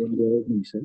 ಒಂದು 2 ನಿಮಿಷ.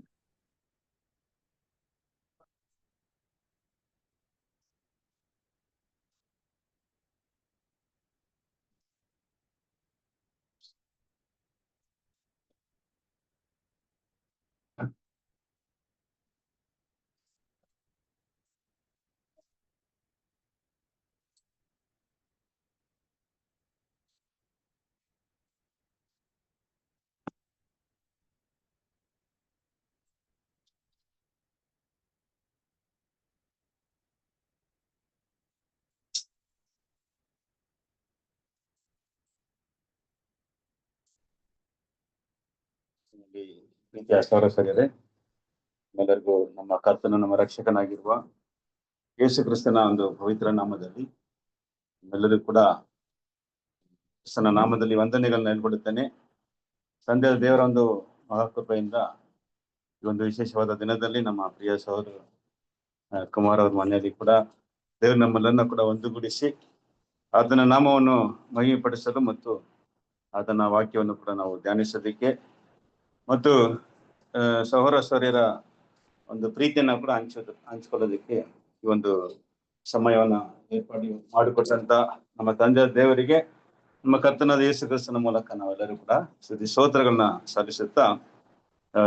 ಪ್ರೀತಿಯ ಸಹೋದರರೇ, ಎಲ್ಲರಿಗೂ ನಮ್ಮ ಕರ್ತನು ನಮ್ಮ ರಕ್ಷಕನಾಗಿರುವ ಯೇಸು ಕ್ರಿಸ್ತನ ಒಂದು ಪವಿತ್ರ ನಾಮದಲ್ಲಿ ಎಲ್ಲರೂ ಕೂಡ ಕ್ರಿಸ್ತನ ನಾಮದಲ್ಲಿ ವಂದನೆಗಳನ್ನ ಹೇಳ್ಕೊಡುತ್ತೇನೆ. ತಂದೆ ದೇವರ ಒಂದು ಮಹಾಕೃಪೆಯಿಂದ ಈ ಒಂದು ವಿಶೇಷವಾದ ದಿನದಲ್ಲಿ ನಮ್ಮ ಪ್ರಿಯ ಸಹೋದರ ಕುಮಾರ್ ಅವ್ರ ಮನೆಯಲ್ಲಿ ಕೂಡ ದೇವರು ನಮ್ಮನ್ನೆಲ್ಲ ಕೂಡ ಒಂದುಗೂಡಿಸಿ ಆತನ ನಾಮವನ್ನು ಮಹಿಮೆಪಡಿಸಲು ಮತ್ತು ಆತನ ವಾಕ್ಯವನ್ನು ಕೂಡ ನಾವು ಧ್ಯಾನಿಸೋದಕ್ಕೆ ಮತ್ತು ಸಹೋದರ ಸಹೋದರಿಯರ ಒಂದು ಪ್ರೀತಿಯನ್ನ ಕೂಡ ಹಂಚ್ಕೊಳ್ಳೋದಕ್ಕೆ ಈ ಒಂದು ಸಮಯವನ್ನ ಏರ್ಪಾಡು ಮಾಡಿಕೊಟ್ಟಂತ ನಮ್ಮ ತಂದೆ ದೇವರಿಗೆ ನಮ್ಮ ಕರ್ತನಾದ ಯೇಸು ಕ್ರಿಸ್ತನ ಮೂಲಕ ನಾವೆಲ್ಲರೂ ಕೂಡ ಸ್ತುತಿ ಸ್ತೋತ್ರಗಳನ್ನ ಸಲ್ಲಿಸುತ್ತಾ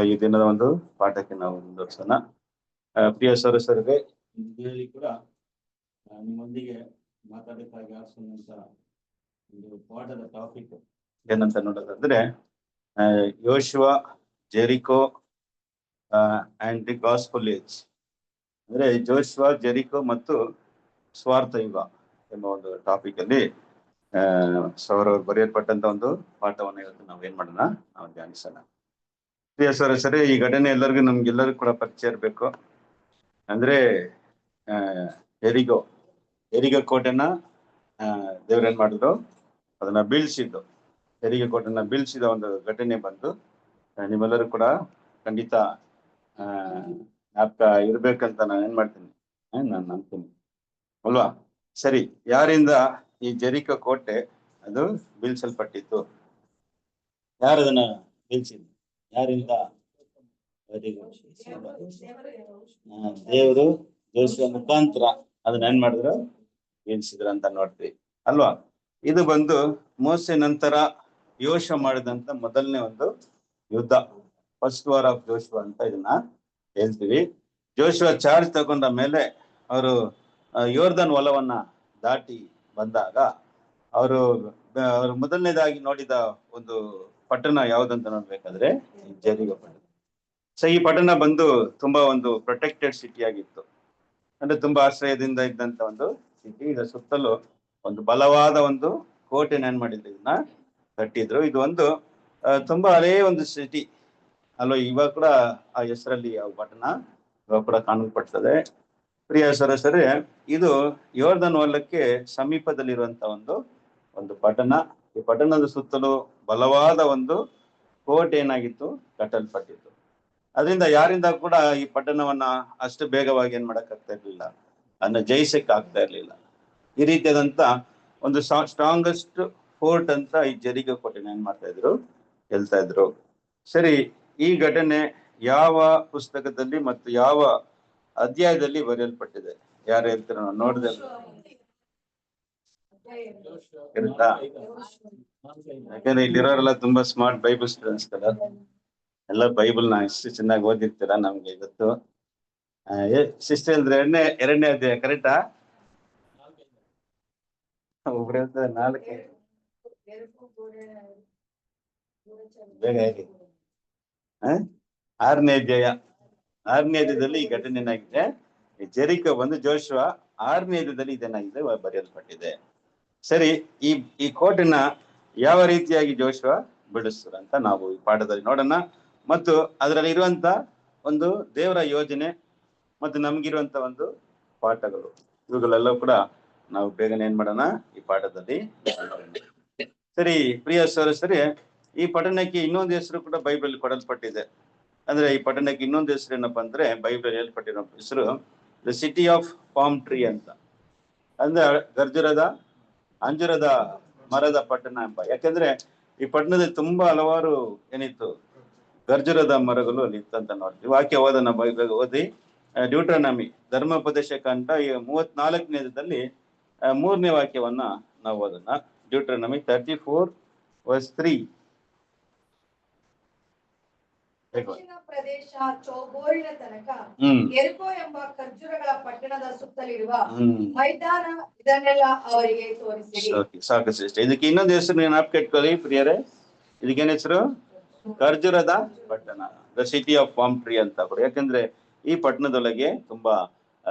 ಈ ದಿನದ ಒಂದು ಪಾಠಕ್ಕೆ ನಾವು ಮುಂದುವರಿಸೋಣ. ಪ್ರಿಯ ಸಹೋದರರೇ, ಇಂದಿನಲ್ಲಿ ಕೂಡ ನಿಮ್ಮೊಂದಿಗೆ ಮಾತಾಡಬೇಕಾಗಿ ಆರಿಸಿದಂತ ಒಂದು ಪಾಠದ ಟಾಪಿಕ್ ಏನಂತ ನೋಡೋದಾದ್ರೆ Joshua, Jericho and the gospel age, ಅಂದ್ರೆ ಜೋಶುವ, ಜೆರಿಕೋ ಮತ್ತು ಸ್ವಾರ್ಥ ಯುಗ ಎಂಬ ಒಂದು ಟಾಪಿಕ್ ಅಲ್ಲಿ ಸೌರವ್ರು ಬರೆಯಲ್ಪಟ್ಟಂತ ಒಂದು ಪಾಠವನ್ನು ಇವತ್ತು ನಾವು ಏನ್ ಮಾಡೋಣ, ನಾವು ಧ್ಯಾನಿಸೋಣ. ಪ್ರಿಯ ಸರಿ, ಈ ಘಟನೆ ಎಲ್ಲರಿಗೂ ನಮ್ಗೆಲ್ಲರಿಗೂ ಕೂಡ ಪರಿಚಯ ಇರಬೇಕು. ಅಂದ್ರೆ ಎರಿಗೋ ಕೋಟೆನ ದೇವ್ರ ಏನ್ ಮಾಡಿದ್ರು, ಅದನ್ನ ಬೀಳ್ಸಿದ್ದು, ಎರಿಗೋ ಕೋಟೆನ ಬೀಳ್ಸಿದ ಒಂದು ಘಟನೆ ಬಂದು ನಿಮ್ಮೆಲ್ಲರೂ ಕೂಡ ಖಂಡಿತ ಜ್ಞಾಪಕ ಇರ್ಬೇಕಂತ ನಾನು ಏನ್ ಮಾಡ್ತೀನಿ, ನಾನು ನಂಬ್ತೀನಿ ಅಲ್ವಾ? ಸರಿ, ಯಾರಿಂದ ಈ ಜೆರಿಕೋ ಕೋಟೆ ಅದು ಬೀಳ್ಸಲ್ಪಟ್ಟಿತ್ತು? ಯಾರದನ್ನ ಬೀಳ್ಸಿದ್ರು? ಯಾರಿಂದ? ದೇವರು ಜೋಶುವ ಮುಖಾಂತರ ಅದನ್ನ ಏನ್ ಮಾಡಿದ್ರು, ಬೀಳ್ಸಿದ್ರು ಅಂತ ನೋಡ್ತೀವಿ ಅಲ್ವಾ? ಇದು ಬಂದು ಮೋಸೆ ನಂತರ ಯೋಶುವ ಮಾಡಿದಂತ ಮೊದಲನೇ ಒಂದು ಯುದ್ಧ, ಫಸ್ಟ್ ವಾರ್ ಆಫ್ ಜೋಶುವ ಅಂತ ಇದನ್ನ ಹೇಳ್ತೀವಿ. ಜೋಶುವ ಚಾರ್ಜ್ ತಗೊಂಡ ಮೇಲೆ ಅವರು ಯೋರ್ದನ್ ಹೊಲವನ್ನ ದಾಟಿ ಬಂದಾಗ ಅವರು ಮೊದಲನೇದಾಗಿ ನೋಡಿದ ಒಂದು ಪಟ್ಟಣ ಯಾವ್ದಂತ ನೋಡ್ಬೇಕಾದ್ರೆ ಜೆರಿಕೋ ಪಟ್ಟಣ. ಸೊ ಈ ಪಟ್ಟಣ ಬಂದು ತುಂಬಾ ಒಂದು ಪ್ರೊಟೆಕ್ಟೆಡ್ ಸಿಟಿ ಆಗಿತ್ತು, ಅಂದ್ರೆ ತುಂಬಾ ಆಶ್ರಯದಿಂದ ಇದ್ದಂತ ಒಂದು ಸಿಟಿ. ಇದರ ಸುತ್ತಲೂ ಒಂದು ಬಲವಾದ ಒಂದು ಕೋಟೆನ ಏನ್ ಮಾಡಿದ್ರು, ಇದನ್ನ ಕಟ್ಟಿದ್ರು. ಇದು ಒಂದು ತುಂಬಾ ಹಳೆಯ ಒಂದು ಸಿಟಿ ಅಲ್ವಾ? ಇವಾಗ ಕೂಡ ಆ ಹೆಸರಲ್ಲಿ ಆ ಪಟ್ಟಣ ಇವಾಗ ಕೂಡ ಕಾಣಲ್ಪಡ್ತದೆ. ಪ್ರಿಯ ಸರಸರೇ, ಇದು ಯೋರ್ದನ್ ಹೊಲಕ್ಕೆ ಸಮೀಪದಲ್ಲಿರುವಂತ ಒಂದು ಪಟ್ಟಣ. ಈ ಪಟ್ಟಣದ ಸುತ್ತಲೂ ಬಲವಾದ ಒಂದು ಕೋಟೆ ಏನಾಗಿತ್ತು, ಕಟ್ಟಲ್ಪಟ್ಟಿತ್ತು. ಅದರಿಂದ ಯಾರಿಂದ ಕೂಡ ಈ ಪಟ್ಟಣವನ್ನ ಅಷ್ಟು ಬೇಗವಾಗಿ ಏನ್ ಮಾಡಕ್ ಆಗ್ತಾ ಇರ್ಲಿಲ್ಲ, ಅದನ್ನ ಜಯಿಸಕ್ ಆಗ್ತಾ ಇರ್ಲಿಲ್ಲ. ಈ ರೀತಿಯಾದಂತ ಒಂದು ಸ್ಟ್ರಾಂಗೆಸ್ಟ್ ಫೋರ್ಟ್ ಅಂತ ಈ ಜೆರಿಕೋ ಕೋಟೆನ ಏನ್ ಮಾಡ್ತಾ ಇದ್ರು, ಹೇಳ್ತಾ ಇದ್ರು. ಸರಿ, ಈ ಘಟನೆ ಯಾವ ಪುಸ್ತಕದಲ್ಲಿ ಮತ್ತು ಯಾವ ಅಧ್ಯಾಯದಲ್ಲಿ ಬರೆಯಲ್ಪಟ್ಟಿದೆ? ಯಾರು ಹೇಳ್ತೀರ? ನೋಡಿದೆ ಇರುತ್ತಾ? ಯಾಕಂದ್ರೆ ಇಲ್ಲಿರೋರೆಲ್ಲ ತುಂಬಾ ಸ್ಮಾರ್ಟ್ ಬೈಬಲ್ ಸ್ಟೂಡೆಂಟ್ಸ್ కదా, ಎಲ್ಲ ಬೈಬಲ್ ನ ಎಷ್ಟು ಚೆನ್ನಾಗಿ ಓದಿರ್ತೀರಾ ನಮ್ಗೆ ಇವತ್ತು. ಸಿಸ್ಟರ್ ಅಂದ್ರೆ ಎರಡನೇ ಅಧ್ಯಾಯ ಕರೆಕ್ಟಾ? ಒಬ್ರು ಹೇಳ್ತಾರೆ 4. ಬೇಗ ಹೇಳಿ. 6ನೇ ಅಧ್ಯಾಯದಲ್ಲಿ ಈ ಘಟನೆ ಏನಾಗಿದೆ, ಜೆರಿಕೋ ಬಂದು ಜೋಶುವ 6ನೇ ಅಧ್ಯಾಯದಲ್ಲಿ ಇದೇನಾಗಿದೆ, ಬರೆಯಲ್ಪಟ್ಟಿದೆ. ಸರಿ, ಈ ಕೋಟೆನ ಯಾವ ರೀತಿಯಾಗಿ ಜೋಶುವ ಬಿಡಿಸ್ತಾರೆ ಅಂತ ನಾವು ಈ ಪಾಠದಲ್ಲಿ ನೋಡೋಣ. ಮತ್ತು ಅದರಲ್ಲಿ ಇರುವಂತ ಒಂದು ದೇವರ ಯೋಜನೆ ಮತ್ತು ನಮ್ಗಿರುವಂತ ಒಂದು ಪಾಠಗಳು, ಇವುಗಳೆಲ್ಲ ಕೂಡ ನಾವು ಬೇಗನೆ ಏನ್ ಮಾಡೋಣ, ಈ ಪಾಠದಲ್ಲಿ. ಸರಿ, ಪ್ರಿಯ ಸಹೋದರರೇ, ಈ ಪಟ್ಟಣಕ್ಕೆ ಇನ್ನೊಂದು ಹೆಸರು ಕೂಡ ಬೈಬಲ್ ಕೊಡಲ್ಪಟ್ಟಿದೆ. ಅಂದ್ರೆ ಈ ಪಟ್ಟಣಕ್ಕೆ ಇನ್ನೊಂದು ಹೆಸರು ಏನಪ್ಪಾ ಅಂದ್ರೆ, ಬೈಬಲ್ ಹೇಳ್ಪಟ್ಟಿರೋ ಹೆಸರು the city of palm tree ಅಂತ. ಅಂದ್ರೆ ಅಂಜುರದ ಮರದ ಪಟ್ಟಣ ಎಂಬ. ಯಾಕಂದ್ರೆ ಈ ಪಟ್ಟಣದಲ್ಲಿ ತುಂಬಾ ಹಲವಾರು ಏನಿತ್ತು, ಖರ್ಜೂರದ ಮರಗಳು ಅಲ್ಲಿ ಇತ್ತಂತ ನೋಡ್ತೀವಿ. ವಾಕ್ಯ ಓದನ ಓದಿ. ಡ್ಯೂಟ್ರಾನಮಿ ಧರ್ಮೋಪದೇಶ ಕಾಂಡ 34ನೇದಲ್ಲಿ 3ನೇ ವಾಕ್ಯವನ್ನ ನಾವು ಓದೋಣ. ಡ್ಯೂಟ್ರಾನಮಿ 34:3. ದಕ್ಷಿಣ ಪ್ರದೇಶ ಚೌಗೋರಿನ ತನಕ ಎರಿಕೋ ಎಂಬ ಖರ್ಜೂರಗಳ ಪಟ್ಟಣದ ಸುತ್ತಲಿರುವ ಮೈದಾನ ಇದನ್ನೆಲ್ಲ ಅವರಿಗೆ ತೋರಿಸಿರಿ. ಸಾಕು ಶ್ರೇಷ್ಠ. ಇದಕ್ಕೆ ಇನ್ನೊಂದು ಹೆಸರು ಜ್ಞಾಪಕ ಇಟ್ಕೊಳ್ಳಿ ಪ್ರಿಯರೇ. ಇದಕ್ಕೇನ್ ಹೆಸರು? ಖರ್ಜೂರದ ಪಟ್ಟಣ, the city of palm tree ಅಂತ ಕೂಡ. ಯಾಕಂದ್ರೆ ಈ ಪಟ್ಟಣದೊಳಗೆ ತುಂಬಾ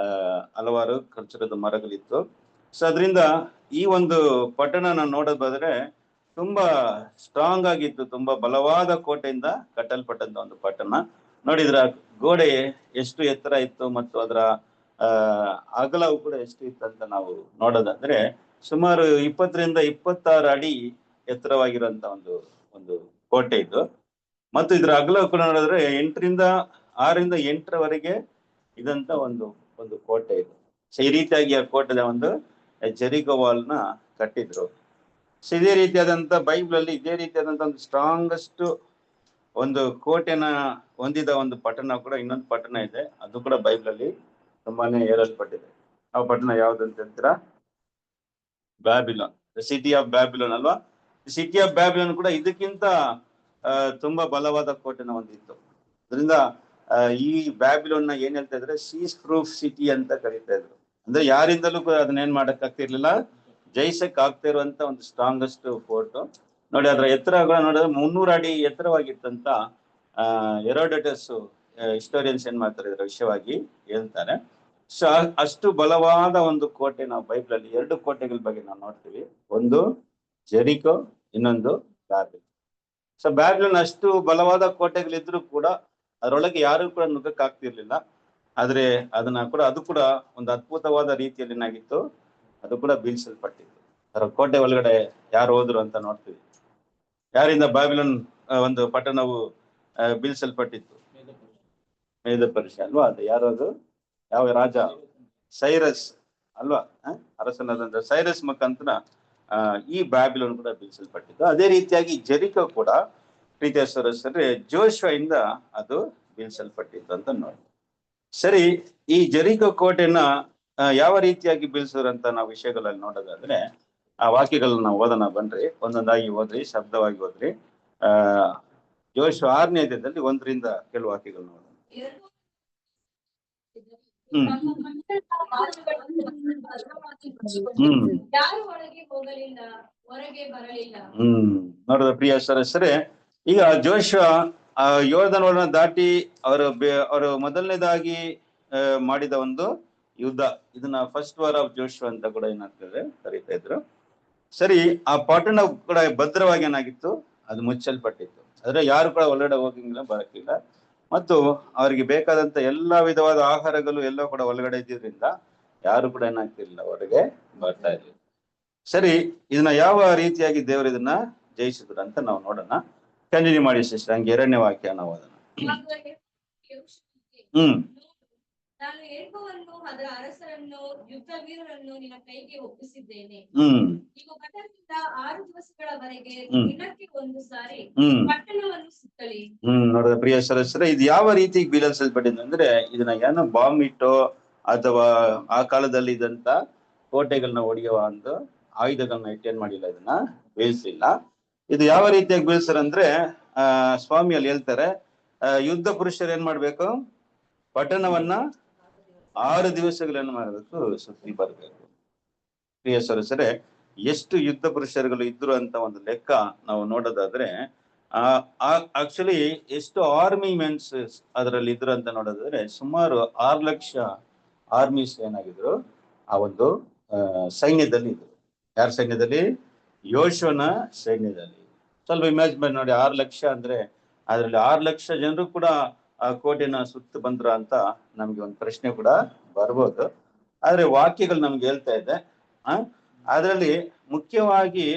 ಹಲವಾರು ಖರ್ಜೂರದ ಮರಗಳಿತ್ತು. ಸೊ ಅದರಿಂದ ಈ ಒಂದು ಪಟ್ಟಣ ನಾವು ನೋಡೋದಾದ್ರೆ ತುಂಬಾ ಸ್ಟ್ರಾಂಗ್ ಆಗಿತ್ತು, ತುಂಬಾ ಬಲವಾದ ಕೋಟೆಯಿಂದ ಕಟ್ಟಲ್ಪಟ್ಟಂತ ಒಂದು ಪಟ್ಟಣ. ನೋಡಿದ್ರ ಗೋಡೆ ಎಷ್ಟು ಎತ್ತರ ಇತ್ತು ಮತ್ತು ಅದರ ಅಗಲವು ಕೂಡ ಎಷ್ಟು ಇತ್ತು ಅಂತ ನಾವು ನೋಡೋದಾದ್ರೆ ಸುಮಾರು 20ರಿಂದ 26 ಅಡಿ ಎತ್ತರವಾಗಿರುವಂತ ಒಂದು ಕೋಟೆ ಇದು. ಮತ್ತು ಇದ್ರ ಅಗಲವು ಕೂಡ ನೋಡಿದ್ರೆ 6ರಿಂದ 8ರವರೆಗೆ ಇದಂತ ಒಂದು ಕೋಟೆ ಇದು. ಸೊ ಈ ರೀತಿಯಾಗಿ ಆ ಕೋಟೆದ ಒಂದು ಜೆರಿಕೋ ವಾಲ್ನ ಕಟ್ಟಿದ್ರು. ಸೊ ಇದೇ ರೀತಿಯಾದಂತ ಬೈಬಲ್ ಅಲ್ಲಿ ಇದೇ ರೀತಿಯಾದಂತ ಒಂದು ಸ್ಟ್ರಾಂಗೆಸ್ಟ್ ಒಂದು ಕೋಟೆನ ಹೊಂದಿದ ಒಂದು ಪಟ್ಟಣ ಕೂಡ ಇನ್ನೊಂದು ಪಟ್ಟಣ ಇದೆ. ಅದು ಕೂಡ ಬೈಬಲ್ ಅಲ್ಲಿ ತುಂಬಾನೇ ಹೇಳಲ್ಪಟ್ಟಿದೆ. ಆ ಪಟ್ಟಣ ಯಾವ್ದಂತ ಹೇಳ್ತೀರಾ? Babylon, the city of Babylon ಅಲ್ವಾ? ಸಿಟಿ ಆಫ್ ಬ್ಯಾಬಿಲೋನ್ ಕೂಡ ಇದಕ್ಕಿಂತ ತುಂಬಾ ಬಲವಾದ ಕೋಟೆನ ಹೊಂದಿತ್ತು. ಅದರಿಂದ ಈ ಬ್ಯಾಬಿಲೋನ್ ಏನ್ ಹೇಳ್ತಾ ಇದ್ರೆ ಸೀಸ್ ಪ್ರೂಫ್ ಸಿಟಿ ಅಂತ ಕರೀತಾ ಇದ್ರು. ಅಂದ್ರೆ ಯಾರಿಂದಲೂ ಕೂಡ ಅದನ್ನೇನ್ ಮಾಡಕ್ ಆಗ್ತಿರ್ಲಿಲ್ಲ, ಜಯಿಸಕ್ ಆಗ್ತಾ ಇರುವಂತ ಒಂದು ಸ್ಟ್ರಾಂಗೆಸ್ಟ್ ಫೋರ್ಟ್. ನೋಡಿ ಅದರ ಎತ್ತರ ನೋಡಿದ್ರೆ 300 ಅಡಿ ಎತ್ತರವಾಗಿತ್ತಂತ ಹೆರೋಡೋಟಸ್ ಹಿಸ್ಟೋರಿಯನ್ಸ್ ಏನ್ ಮಾಡ್ತಾರೆ ಇದರ ವಿಷಯವಾಗಿ ಹೇಳ್ತಾರೆ. ಸೊ ಅಷ್ಟು ಬಲವಾದ ಒಂದು ಕೋಟೆ ನಾವು ಬೈಬಲ್ ಅಲ್ಲಿ 2 ಕೋಟೆಗಳ ಬಗ್ಗೆ ನಾವು ನೋಡ್ತೀವಿ. ಒಂದು ಜೆರಿಕೋ, ಇನ್ನೊಂದು ಬ್ಯಾಬಿಲೋನ್. ಸೊ ಬ್ಯಾಬಿಲೋನ್ ಅಷ್ಟು ಬಲವಾದ ಕೋಟೆಗಳಿದ್ರು ಕೂಡ ಅದರೊಳಗೆ ಯಾರು ಕೂಡ ನುಗ್ಗಕ್ ಆಗ್ತಿರ್ಲಿಲ್ಲ. ಆದ್ರೆ ಅದು ಕೂಡ ಒಂದು ಅದ್ಭುತವಾದ ರೀತಿಯಲ್ಲಿ ಏನಾಗಿತ್ತು, ಅದು ಕೂಡ ಬೀಳ್ಸಲ್ಪಟ್ಟಿತ್ತು. ಅದರ ಕೋಟೆ ಒಳಗಡೆ ಯಾರು ಹೋದ್ರು ಅಂತ ನೋಡ್ತೀವಿ. ಯಾರಿಂದ ಬ್ಯಾಬಿಲೋನ್ ಒಂದು ಪಟ್ಟಣವು ಬೀಳ್ಸಲ್ಪಟ್ಟಿತ್ತು? ಮೇದ ಪರ್ಷಿಯ ಅಲ್ವಾ? ಅದು ಯಾರು? ಅದು ಯಾವ ರಾಜ? ಸೈರಸ್ ಅಲ್ವಾ? ಅರಸನಾದಂತ ಸೈರಸ್ ಮುಖಾಂತರ ಈ ಬ್ಯಾಬಿಲೋನ್ ಕೂಡ ಬೀಳ್ಸಲ್ಪಟ್ಟಿತ್ತು. ಅದೇ ರೀತಿಯಾಗಿ ಜೆರಿಕೋ ಕೂಡ ಪ್ರೀತಿಯ ಸಹೋದರರೇ ಜೋಶುವ ಇಂದ ಅದು ಬೀಳ್ಸಲ್ಪಟ್ಟಿತ್ತು ಅಂತ ನೋಡಿ. ಸರಿ, ಈ ಜೆರಿಕೋ ಕೋಟೆನ ಯಾವ ರೀತಿಯಾಗಿ ಬೀಳ್ಸಿದ್ರು ಅಂತ ನಾವು ವಿಷಯಗಳಲ್ಲಿ ನೋಡೋದಾದ್ರೆ ಆ ವಾಕ್ಯಗಳನ್ನ ನಾವು ಓದೋಣ ಬನ್ರಿ. ಒಂದೊಂದಾಗಿ ಓದ್ರಿ, ಶಬ್ದವಾಗಿ ಓದ್ರಿ. ಜೋಶುವ 6ನೇ ಅಧ್ಯಾಯದಲ್ಲಿ 1ರಿಂದ ಕೆಲವು ವಾಕ್ಯಗಳನ್ನ ಓದೋಣ. ನೋಡಿದ ಪ್ರಿಯ ಸರಸರೇ, ಈಗ ಜೋಶುವ ಯೋರ್ದನ್ ದಾಟಿ ಅವರು ಮೊದಲನೇದಾಗಿ ಮಾಡಿದ ಒಂದು ಯುದ್ಧ, ಇದನ್ನ ಫಸ್ಟ್ ವಾರ್ ಆಫ್ ಜೋಶುವ ಅಂತ ಕೂಡ ಏನಾಗ್ತದೆ ಕರೀತಾ ಇದ್ರು. ಸರಿ, ಆ ಪಟ್ಟಣ ಕೂಡ ಭದ್ರವಾಗಿ ಏನಾಗಿತ್ತು, ಅದು ಮುಚ್ಚಲ್ಪಟ್ಟಿತ್ತು. ಆದ್ರೆ ಯಾರು ಕೂಡ ಒಳಗಡೆ ಹೋಗಿಲ್ಲ, ಬರಕ್ಕಿಲ್ಲ. ಮತ್ತು ಅವರಿಗೆ ಬೇಕಾದಂತ ಎಲ್ಲಾ ವಿಧವಾದ ಆಹಾರಗಳು ಎಲ್ಲ ಕೂಡ ಒಳಗಡೆ ಇದ್ದಿದ್ರಿಂದ ಯಾರು ಕೂಡ ಏನಾಗ್ತಿರ್ಲಿಲ್ಲ, ಹೊರಗೆ ಬರ್ತಾ ಇರ್ಲಿಲ್ಲ. ಸರಿ, ಇದನ್ನ ಯಾವ ರೀತಿಯಾಗಿ ದೇವರು ಇದನ್ನ ಜಯಿಸಿದ್ರು ಅಂತ ನಾವು ನೋಡೋಣ. ಕಂಟಿನ್ಯೂ ಮಾಡಿ ಸಿಸ್ಟರ್. ಹಂಗೆ 2ನೇ ವಾಕ್ಯ ನಾವು ಓದೋಣ. ನಾನು ಯೆರಿಕೋವನ್ನು ಅದರ ಅರಸರನ್ನು ಯುದ್ಧ ವೀರರನ್ನು ನಿನ್ನ ಕೈಗೆ ಒಪ್ಪಿಸಿದ್ದೇನೆ. ನೀವು ಪಟ್ಟಣದಿಂದ 6 ದಿವಸಗಳವರೆಗೆ ದಿನಕ್ಕೆ 1 ಸಾರಿ ಪಟ್ಟಣವನ್ನು ಸುತ್ತಲಿ. ನೋಡಿದ ಪ್ರಿಯ ಸದಸ್ಯರೇ, ಇದು ಯಾವ ರೀತಿ ಬೀಳಿಸಲ್ಪಟ್ಟಿದೆ ಅಂದ್ರೆ ಇದನ್ನ ಏನೋ ಬಾಂಬ್ ಇಟ್ಟೋ ಅಥವಾ ಆ ಕಾಲದಲ್ಲಿ ಇದ್ದಂತ ಕೋಟೆಗಳನ್ನ ಹೊಡೆಯುವ ಒಂದು ಆಯುಧಗಳನ್ನ ಇಟ್ಟೇನ್ ಮಾಡಿಲ್ಲ, ಇದನ್ನ ಬೀಳ್ಸಿಲ್ಲ. ಇದು ಯಾವ ರೀತಿಯಾಗಿ ಬೀಳ್ಸಾರಂದ್ರೆ ಸ್ವಾಮಿಯಲ್ಲಿ ಹೇಳ್ತಾರೆ, ಯುದ್ಧ ಪುರುಷರು ಏನ್ ಮಾಡ್ಬೇಕು, ಪಟ್ಟಣವನ್ನ 6 ದಿವಸಗಳನ್ನ ಮಾಡಬೇಕು, ಸುತ್ತಿ ಬರ್ಬೇಕು. ಪ್ರಿಯ ಸದಸ್ಯರೇ, ಎಷ್ಟು ಯುದ್ಧ ಪುರುಷರುಗಳು ಇದ್ರು ಅಂತ ಒಂದು ಲೆಕ್ಕ ನಾವು ನೋಡೋದಾದ್ರೆ ಆಕ್ಚುಲಿ ಎಷ್ಟು ಆರ್ಮಿ ಮೆನ್ಸ್ ಅದರಲ್ಲಿ ಇದ್ರು ಅಂತ ನೋಡೋದಾದ್ರೆ ಸುಮಾರು 6 ಲಕ್ಷ ಆರ್ಮೀಸ್ ಏನಾಗಿದ್ರು ಆ ಒಂದು ಸೈನ್ಯದಲ್ಲಿ ಇದ್ರು. ಯಾರ ಸೈನ್ಯದಲ್ಲಿ? ಯೋಶುವನ ಸೈನ್ಯದಲ್ಲಿ. ಸ್ವಲ್ಪ ಇಮ್ಯಾಜಿನ್ ಮಾಡಿ ನೋಡಿ, 6 ಲಕ್ಷ ಅಂದ್ರೆ ಅದ್ರಲ್ಲಿ 6 ಲಕ್ಷ ಜನರು ಕೂಡ ಆ ಕೋಟೆನ ಸುತ್ತ ಬಂದ್ರ ಅಂತ ನಮ್ಗೆ ಒಂದು ಪ್ರಶ್ನೆ ಕೂಡ ಬರ್ಬೋದು. ಆದ್ರೆ ವಾಕ್ಯಗಳು ನಮ್ಗೆ ಹೇಳ್ತಾ ಇದೆ. ಅದರಲ್ಲಿ ಮುಖ್ಯವಾಗಿ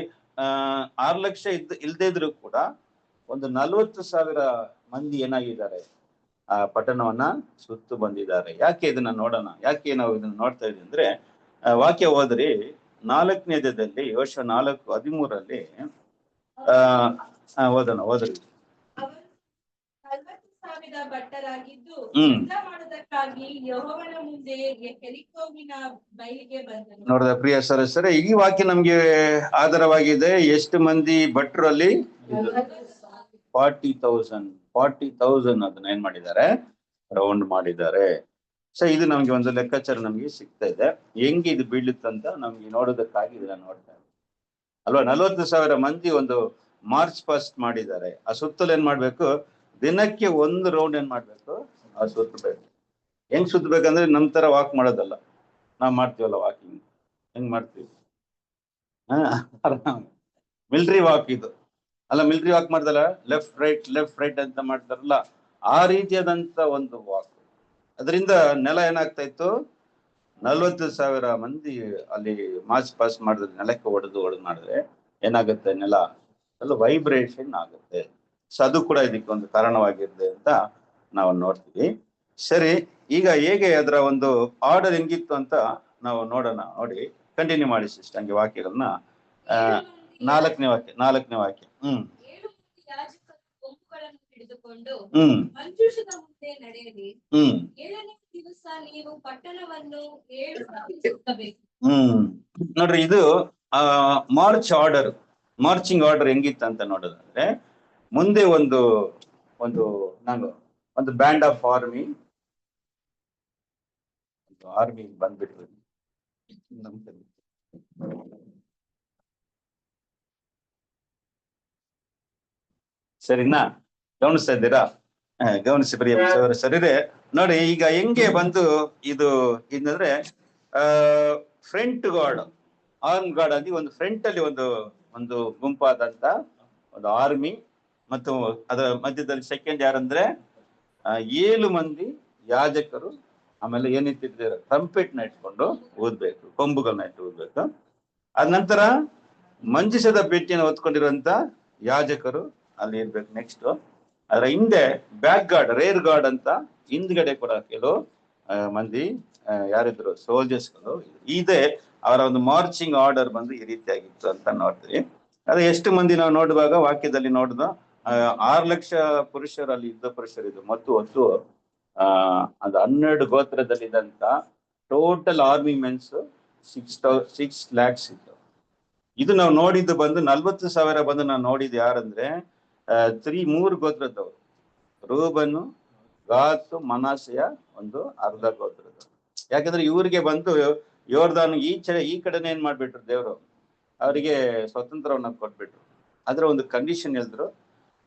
6 ಲಕ್ಷ ಇಲ್ದೇ ಇದ್ರು ಕೂಡ ಒಂದು 40,000 ಮಂದಿ ಏನಾಗಿದ್ದಾರೆ, ಆ ಪಟ್ಟಣವನ್ನ ಸುತ್ತು ಬಂದಿದ್ದಾರೆ. ಯಾಕೆ ಇದನ್ನ ನೋಡೋಣ, ಯಾಕೆ ನಾವು ಇದನ್ನ ನೋಡ್ತಾ ಇದೀವಿ ಅಂದ್ರೆ ವಾಕ್ಯ ಹೋದ್ರಿ 4ನೇ ಅಧ್ಯಾಯದಲ್ಲಿ ಯೋಶುವ 4:13 ಓದೋಣ, ಓದ್ರಿ. ಹೊಡೆದ ಭಟ್ಟರಾಗಿದ್ದು ಹ್ಮ್. ಯುದ್ಧ ಮಾಡುವುದಕ್ಕಾಗಿ ಯೆಹೋವನ ಮುಂದೆ ಯೆರಿಕೋವಿನ ಬಯಲಿಗೆ ಬಂದನು. ನೋಡಿದ ಪ್ರಿಯ ಸದಸ್ಯರೇ, ಈ ವಾಕ್ಯ ನಮ್ಗೆ ಆಧಾರವಾಗಿದೆ. ಎಷ್ಟು ಮಂದಿ ಭಟ್ರು ಅಲ್ಲಿ? 40,000 ಅದನ್ನ ಏನ್ ಮಾಡಿದ್ದಾರೆ? ರೌಂಡ್ ಮಾಡಿದ್ದಾರೆ. ಸೊ ಇದು ನಮ್ಗೆ ಒಂದು ಲೆಕ್ಕಾಚಾರ ನಮ್ಗೆ ಸಿಗ್ತಾ ಇದೆ. ಹೆಂಗೆ ಇದು ಬೀಳುತ್ತಂತ ನಮ್ಗೆ ನೋಡೋದಕ್ಕಾಗಿ ಇದನ್ನ ನೋಡ್ತಾ ಇದ್ದೀವಿ ಅಲ್ವಾ. 40,000 ಮಂದಿ ಒಂದು ಮಾರ್ಚ್ ಪಾಸ್ಟ್ ಮಾಡಿದ್ದಾರೆ. ಆ ಸುತ್ತಲು ಏನ್ ಮಾಡ್ಬೇಕು? ದಿನಕ್ಕೆ ಒಂದು ರೌಂಡ್ ಏನ್ ಮಾಡ್ಬೇಕು? ಆ ಸುತ್ತಬೇಕು. ಹೆಂಗ್ ಸುತ್ತಬೇಕಂದ್ರೆ ನಮ್ ತರ ವಾಕ್ ಮಾಡೋದಲ್ಲ. ನಾವ್ ಮಾಡ್ತೀವಲ್ಲ ವಾಕಿಂಗ್, ಹೆಂಗ್ ಮಾಡ್ತೀವಿ? ಮಿಲಿಟರಿ ವಾಕ್ ಇದು ಅಲ್ಲ. ಮಿಲಿಟರಿ ವಾಕ್ ಮಾಡ್ದಲ್ಲ, ಲೆಫ್ಟ್ ರೈಟ್ ಅಂತ ಮಾಡ್ತಾರಲ್ಲ, ಆ ರೀತಿಯಾದಂತ ಒಂದು ವಾಕ್. ಅದರಿಂದ ನೆಲ ಏನಾಗ್ತಾ ಇತ್ತು? 40,000 ಮಂದಿ ಅಲ್ಲಿ ಮಾರ್ಚ್ ಪಾಸ್ ಮಾಡಿದ್ರೆ, ನೆಲಕ್ಕೆ ಹೊಡೆದು ಮಾಡಿದ್ರೆ ಏನಾಗುತ್ತೆ? ನೆಲ ಎಲ್ಲ ವೈಬ್ರೇಷನ್ ಆಗುತ್ತೆ. ಸೊ ಅದು ಕೂಡ ಇದಕ್ಕೆ ಒಂದು ಕಾರಣವಾಗಿರುತ್ತೆ ಅಂತ ನಾವು ನೋಡ್ತೀವಿ. ಸರಿ, ಈಗ ಹೇಗೆ ಅದರ ಒಂದು ಆರ್ಡರ್ ಹೆಂಗಿತ್ತು ಅಂತ ನಾವು ನೋಡೋಣ. ನೋಡಿ, ಕಂಟಿನ್ಯೂ ಮಾಡಿ ಸಿಸ್ಟರ್ ಹಂಗೆ ವಾಕ್ಯಗಳನ್ನ. 4ನೇ ವಾಕ್ಯ. 7 ಮಂದಿ ಯಾಜಕರು ಕೊಂಬುಗಳನ್ನು ಹಿಡಿದುಕೊಂಡು ಮಂಜೂಷದ ಮುಂದೆ ನಡೆಯಲಿ. 7ನೇ ದಿವಸ ನೀವು ಪಟ್ಟಣವನ್ನು 7 ಬಾರಿ ಸುತ್ತಬೇಕು. ನೋಡ್ರಿ, ಇದು ಮಾರ್ಚಿಂಗ್ ಆರ್ಡರ್ ಹೆಂಗಿತ್ತು ಅಂತ ನೋಡೋದಾದ್ರೆ, ಮುಂದೆ ಒಂದು ಬ್ಯಾಂಡ್ ಆಫ್ ಆರ್ಮಿ ಬಂದ್ಬಿಟ್ರು. ಸರಿನಾ? ಗಮನಿಸ್ತಾ ಇದ್ದೀರಾ? ಗಮನಿಸಿ ಪ್ರಿಯ ಸರಿರೇ. ನೋಡಿ, ಈಗ ಹೆಂಗೆ ಬಂದು ಇದು ಏನಂದ್ರೆ ಫ್ರಂಟ್ ಗಾರ್ಡ್, ಆರ್ಮ್ ಗಾರ್ಡ್ ಆಗಿ ಒಂದು ಫ್ರಂಟ್ ಅಲ್ಲಿ ಒಂದು ಗುಂಪಾದಂತ ಒಂದು ಆರ್ಮಿ, ಮತ್ತು ಅದರ ಮಧ್ಯದಲ್ಲಿ ಸೆಕೆಂಡ್ ಯಾರಂದ್ರೆ 7 ಮಂದಿ ಯಾಜಕರು. ಆಮೇಲೆ ಏನಿತ್ತಿದ್ದಾರೆ? ಟ್ರಂಪೆಟ್ನ ಇಟ್ಕೊಂಡು ಊದ್ಬೇಕು, ಕೊಂಬುಗಳನ್ನ ಇಟ್ಟು ಊದ್ಬೇಕು. ಅದ ನಂತರ ಮಂಜಿಸದ ಪೆಟ್ಟಿಯನ್ನು ಹೊತ್ಕೊಂಡಿರುವಂತ ಯಾಜಕರು ಅಲ್ಲಿ ಇರ್ಬೇಕು. ನೆಕ್ಸ್ಟ್ ಅದರ ಹಿಂದೆ ಬ್ಯಾಕ್ ಗಾರ್ಡ್, ರೇರ್ ಗಾರ್ಡ್ ಅಂತ ಹಿಂದ್ಗಡೆ ಕೂಡ ಕೆಲವು ಮಂದಿ ಯಾರಿದ್ರು? ಸೋಲ್ಜರ್ಸ್ಗಳು. ಇದೇ ಅವರ ಒಂದು ಮಾರ್ಚಿಂಗ್ ಆರ್ಡರ್ ಬಂದು ಈ ರೀತಿಯಾಗಿತ್ತು ಅಂತ ನೋಡ್ತೀವಿ. ಅದು ಎಷ್ಟು ಮಂದಿ ನಾವು ನೋಡುವಾಗ ವಾಕ್ಯದಲ್ಲಿ ನೋಡಿದ 6 ಲಕ್ಷ ಪುರುಷರು ಅಲ್ಲಿ ಯುದ್ಧ ಪುರುಷರಿದ್ರು. ಮತ್ತು ಅದು 12 ಗೋತ್ರದಲ್ಲಿದ್ದಂತ ಟೋಟಲ್ ಆರ್ಮಿ ಮೆನ್ಸ್ 6 lakhs ಇತ್ತು. ಇದು ನಾವು ನೋಡಿದ್ದು ಬಂದು 40,000 ಬಂದು ನಾವು ನೋಡಿದ್ದು ಯಾರಂದ್ರೆ 3 ಗೋತ್ರದವರು: ರೂಬನು, ಗಾತ್, ಮನಾಸೆಯ ಒಂದು ಅರ್ಧ ಗೋತ್ರದವರು. ಯಾಕಂದ್ರೆ ಇವ್ರಿಗೆ ಬಂದು ಯೋರ್ದಾನ್ ಈ ಕಡೆನೇ ಏನ್ ಮಾಡ್ಬಿಟ್ರು? ದೇವರು ಅವರಿಗೆ ಸ್ವತಂತ್ರವನ್ನ ಕೊಟ್ಬಿಟ್ರು. ಅದ್ರ ಒಂದು ಕಂಡೀಷನ್ ಹೇಳಿದ್ರು,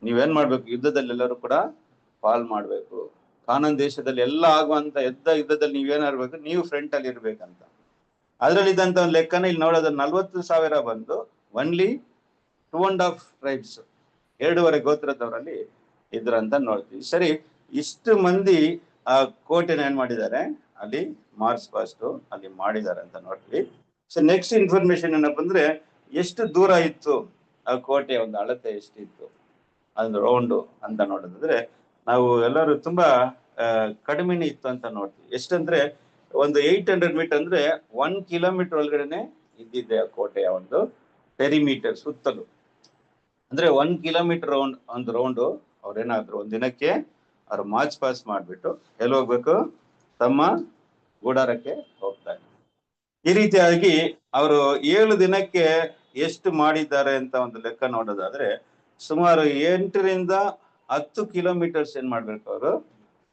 ನೀವೇನ್ ಮಾಡ್ಬೇಕು? ಯುದ್ಧದಲ್ಲಿ ಎಲ್ಲರೂ ಕೂಡ ಪಾಲ್ ಮಾಡ್ಬೇಕು. ಕಾನಾನ್ ದೇಶದಲ್ಲಿ ಎಲ್ಲ ಆಗುವಂತ ಯುದ್ಧದಲ್ಲಿ ನೀವೇನಾಗ್ಬೇಕು? ನೀವು ಫ್ರಂಟ್ ಅಲ್ಲಿ ಇರ್ಬೇಕಂತ. ಅದ್ರಲ್ಲಿ ಇದ್ದಂತ ಒಂದು ಲೆಕ್ಕನ ಇಲ್ಲಿ ನೋಡೋದು 40,000 ಬಂದು ಒನ್ಲಿ 2.5 ಟ್ರೈಬ್ಸ್, 2.5 ಗೋತ್ರದವರಲ್ಲಿ ಇದ್ರಂತ ನೋಡ್ತೀವಿ. ಸರಿ, ಇಷ್ಟು ಮಂದಿ ಆ ಕೋಟೆನ ಏನ್ ಮಾಡಿದ್ದಾರೆ? ಅಲ್ಲಿ ಮಾರ್ಚ್ ಪಾಸ್ಟ್ ಅಲ್ಲಿ ಮಾಡಿದ್ದಾರೆ ಅಂತ ನೋಡ್ತೀವಿ. ಸೊ ನೆಕ್ಸ್ಟ್ ಇನ್ಫಾರ್ಮೇಶನ್ ಏನಪ್ಪ ಅಂದ್ರೆ, ಎಷ್ಟು ದೂರ ಇತ್ತು ಆ ಕೋಟೆ, ಒಂದು ಅಳತೆ ಎಷ್ಟಿತ್ತು ಅದು ರೌಂಡು ಅಂತ ನೋಡೋದಾದ್ರೆ, ನಾವು ಎಲ್ಲರೂ ತುಂಬಾ ಕಡಿಮೆನೇ ಇತ್ತು ಅಂತ ನೋಡ್ತೀವಿ. ಎಷ್ಟಂದ್ರೆ ಒಂದು 800 ಮೀಟರ್ ಅಂದ್ರೆ 1 ಕಿಲೋಮೀಟರ್ ಒಳಗಡೆನೆ ಇದ್ದಿದ್ದೆ ಆ ಕೋಟೆಯ ಒಂದು ಪೆರಿಮೀಟರ್ ಸುತ್ತಲೂ. ಅಂದ್ರೆ 1 ಕಿಲೋಮೀಟರ್ ರೌಂಡು ಅವ್ರೇನಾದ್ರು ಒಂದ್ ದಿನಕ್ಕೆ ಅವ್ರು ಮಾರ್ಚ್ ಪಾಸ್ ಮಾಡ್ಬಿಟ್ಟು ಎಲ್ಲಿ ಹೋಗ್ಬೇಕು? ತಮ್ಮ ಗೂಡಾರಕ್ಕೆ ಹೋಗ್ತಾರೆ. ಈ ರೀತಿಯಾಗಿ ಅವರು 7 ದಿನಕ್ಕೆ ಎಷ್ಟು ಮಾಡಿದ್ದಾರೆ ಅಂತ ಒಂದು ಲೆಕ್ಕ ನೋಡೋದಾದ್ರೆ, ಸುಮಾರು 8 ರಿಂದ 10 ಕಿಲೋಮೀಟರ್ಸ್ ಏನ್ ಮಾಡ್ಬೇಕು? ಅವರು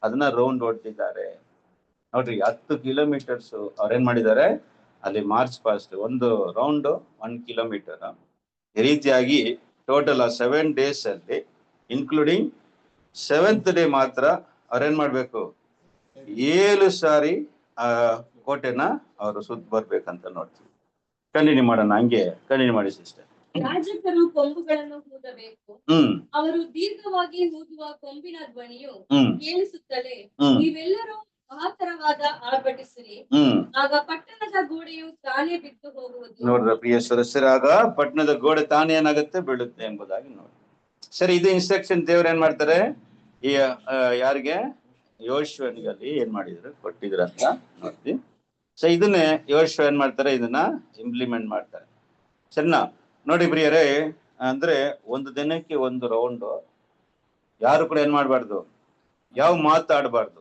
ಅದನ್ನ ರೌಂಡ್ ಹೊಡ್ತಿದ್ದಾರೆ. ನೋಡ್ರಿ, 10 ಕಿಲೋಮೀಟರ್ಸ್ ಅವ್ರೇನ್ ಮಾಡಿದ್ದಾರೆ? ಅಲ್ಲಿ ಮಾರ್ಚ್ ಪಾಸ್ಟ್ ಒಂದು ರೌಂಡ್ 1 ಕಿಲೋಮೀಟರ್. ಈ ರೀತಿಯಾಗಿ ಟೋಟಲ್ 7 days ಅಲ್ಲಿ, ಇನ್ಕ್ಲೂಡಿಂಗ್ 7th ಡೇ ಮಾತ್ರ ಅವ್ರೇನ್ ಮಾಡ್ಬೇಕು? 7 ಸಾರಿ ಆ ಕೋಟೆನ ಅವರು ಸುತ್ತ ಬರ್ಬೇಕಂತ ನೋಡ್ತೀವಿ. ಕಂಟಿನ್ಯೂ ಮಾಡೋಣ, ಹಂಗೆ ಕಂಟಿನ್ಯೂ ಮಾಡಿ ಸಿಸ್ಟರ್. ಯಾಜಕರು ಕೊಂಬುಗಳನ್ನು ಊದಬೇಕು. ಅವರು ದೀರ್ಘವಾಗಿ ಊದುವ ಕೊಂಬಿನ ಧ್ವನಿಯು ಕೇಳಿಸುತ್ತಲೇ ನೀವೆಲ್ಲರೂ ಮಹಾತರವಾದ ಆರ್ಭಟಿಸಿರಿ. ಆಗ ಪಟ್ಟಣದ ಗೋಡೆಯು ತಾನೇ ಬಿದ್ದು ಹೋಗುವುದು. ನೋಡ್ರ ಪ್ರಿಯ ಸದಸ್ಯರಾಗ ಪಟ್ಟಣದ ಗೋಡೆ ತಾನೇ ಏನಾಗುತ್ತೆ? ಬೀಳುತ್ತೆ ಎಂಬುದಾಗಿ ನೋಡಿ. ಸರಿ, ಇದು ಇನ್ಸ್ಟ್ರಕ್ಷನ್ ದೇವ್ರು ಏನ್ ಮಾಡ್ತಾರೆ? ಈ ಯಾರಿಗೆ? ಯೋಶುವನಿಗೆ ಅಲ್ಲಿ ಏನ್ ಮಾಡಿದ್ರು? ಕೊಟ್ಟಿದ್ರ ಅಂತ ನೋಡ್ತೀವಿ. ಸೊ ಇದನ್ನೇ ಯೋಶುವ ಏನ್ ಮಾಡ್ತಾರೆ? ಇದನ್ನ ಇಂಪ್ಲಿಮೆಂಟ್ ಮಾಡ್ತಾರೆ. ಸರಿನಾ? ನೋಡಿ ಪ್ರಿಯರೇ, ಅಂದ್ರೆ ಒಂದು ದಿನಕ್ಕೆ ಒಂದು ರೌಂಡ್ ಯಾರು ಕೂಡ ಏನ್ ಮಾಡ್ಬಾರ್ದು? ಯಾವ ಮಾತಾಡಬಾರ್ದು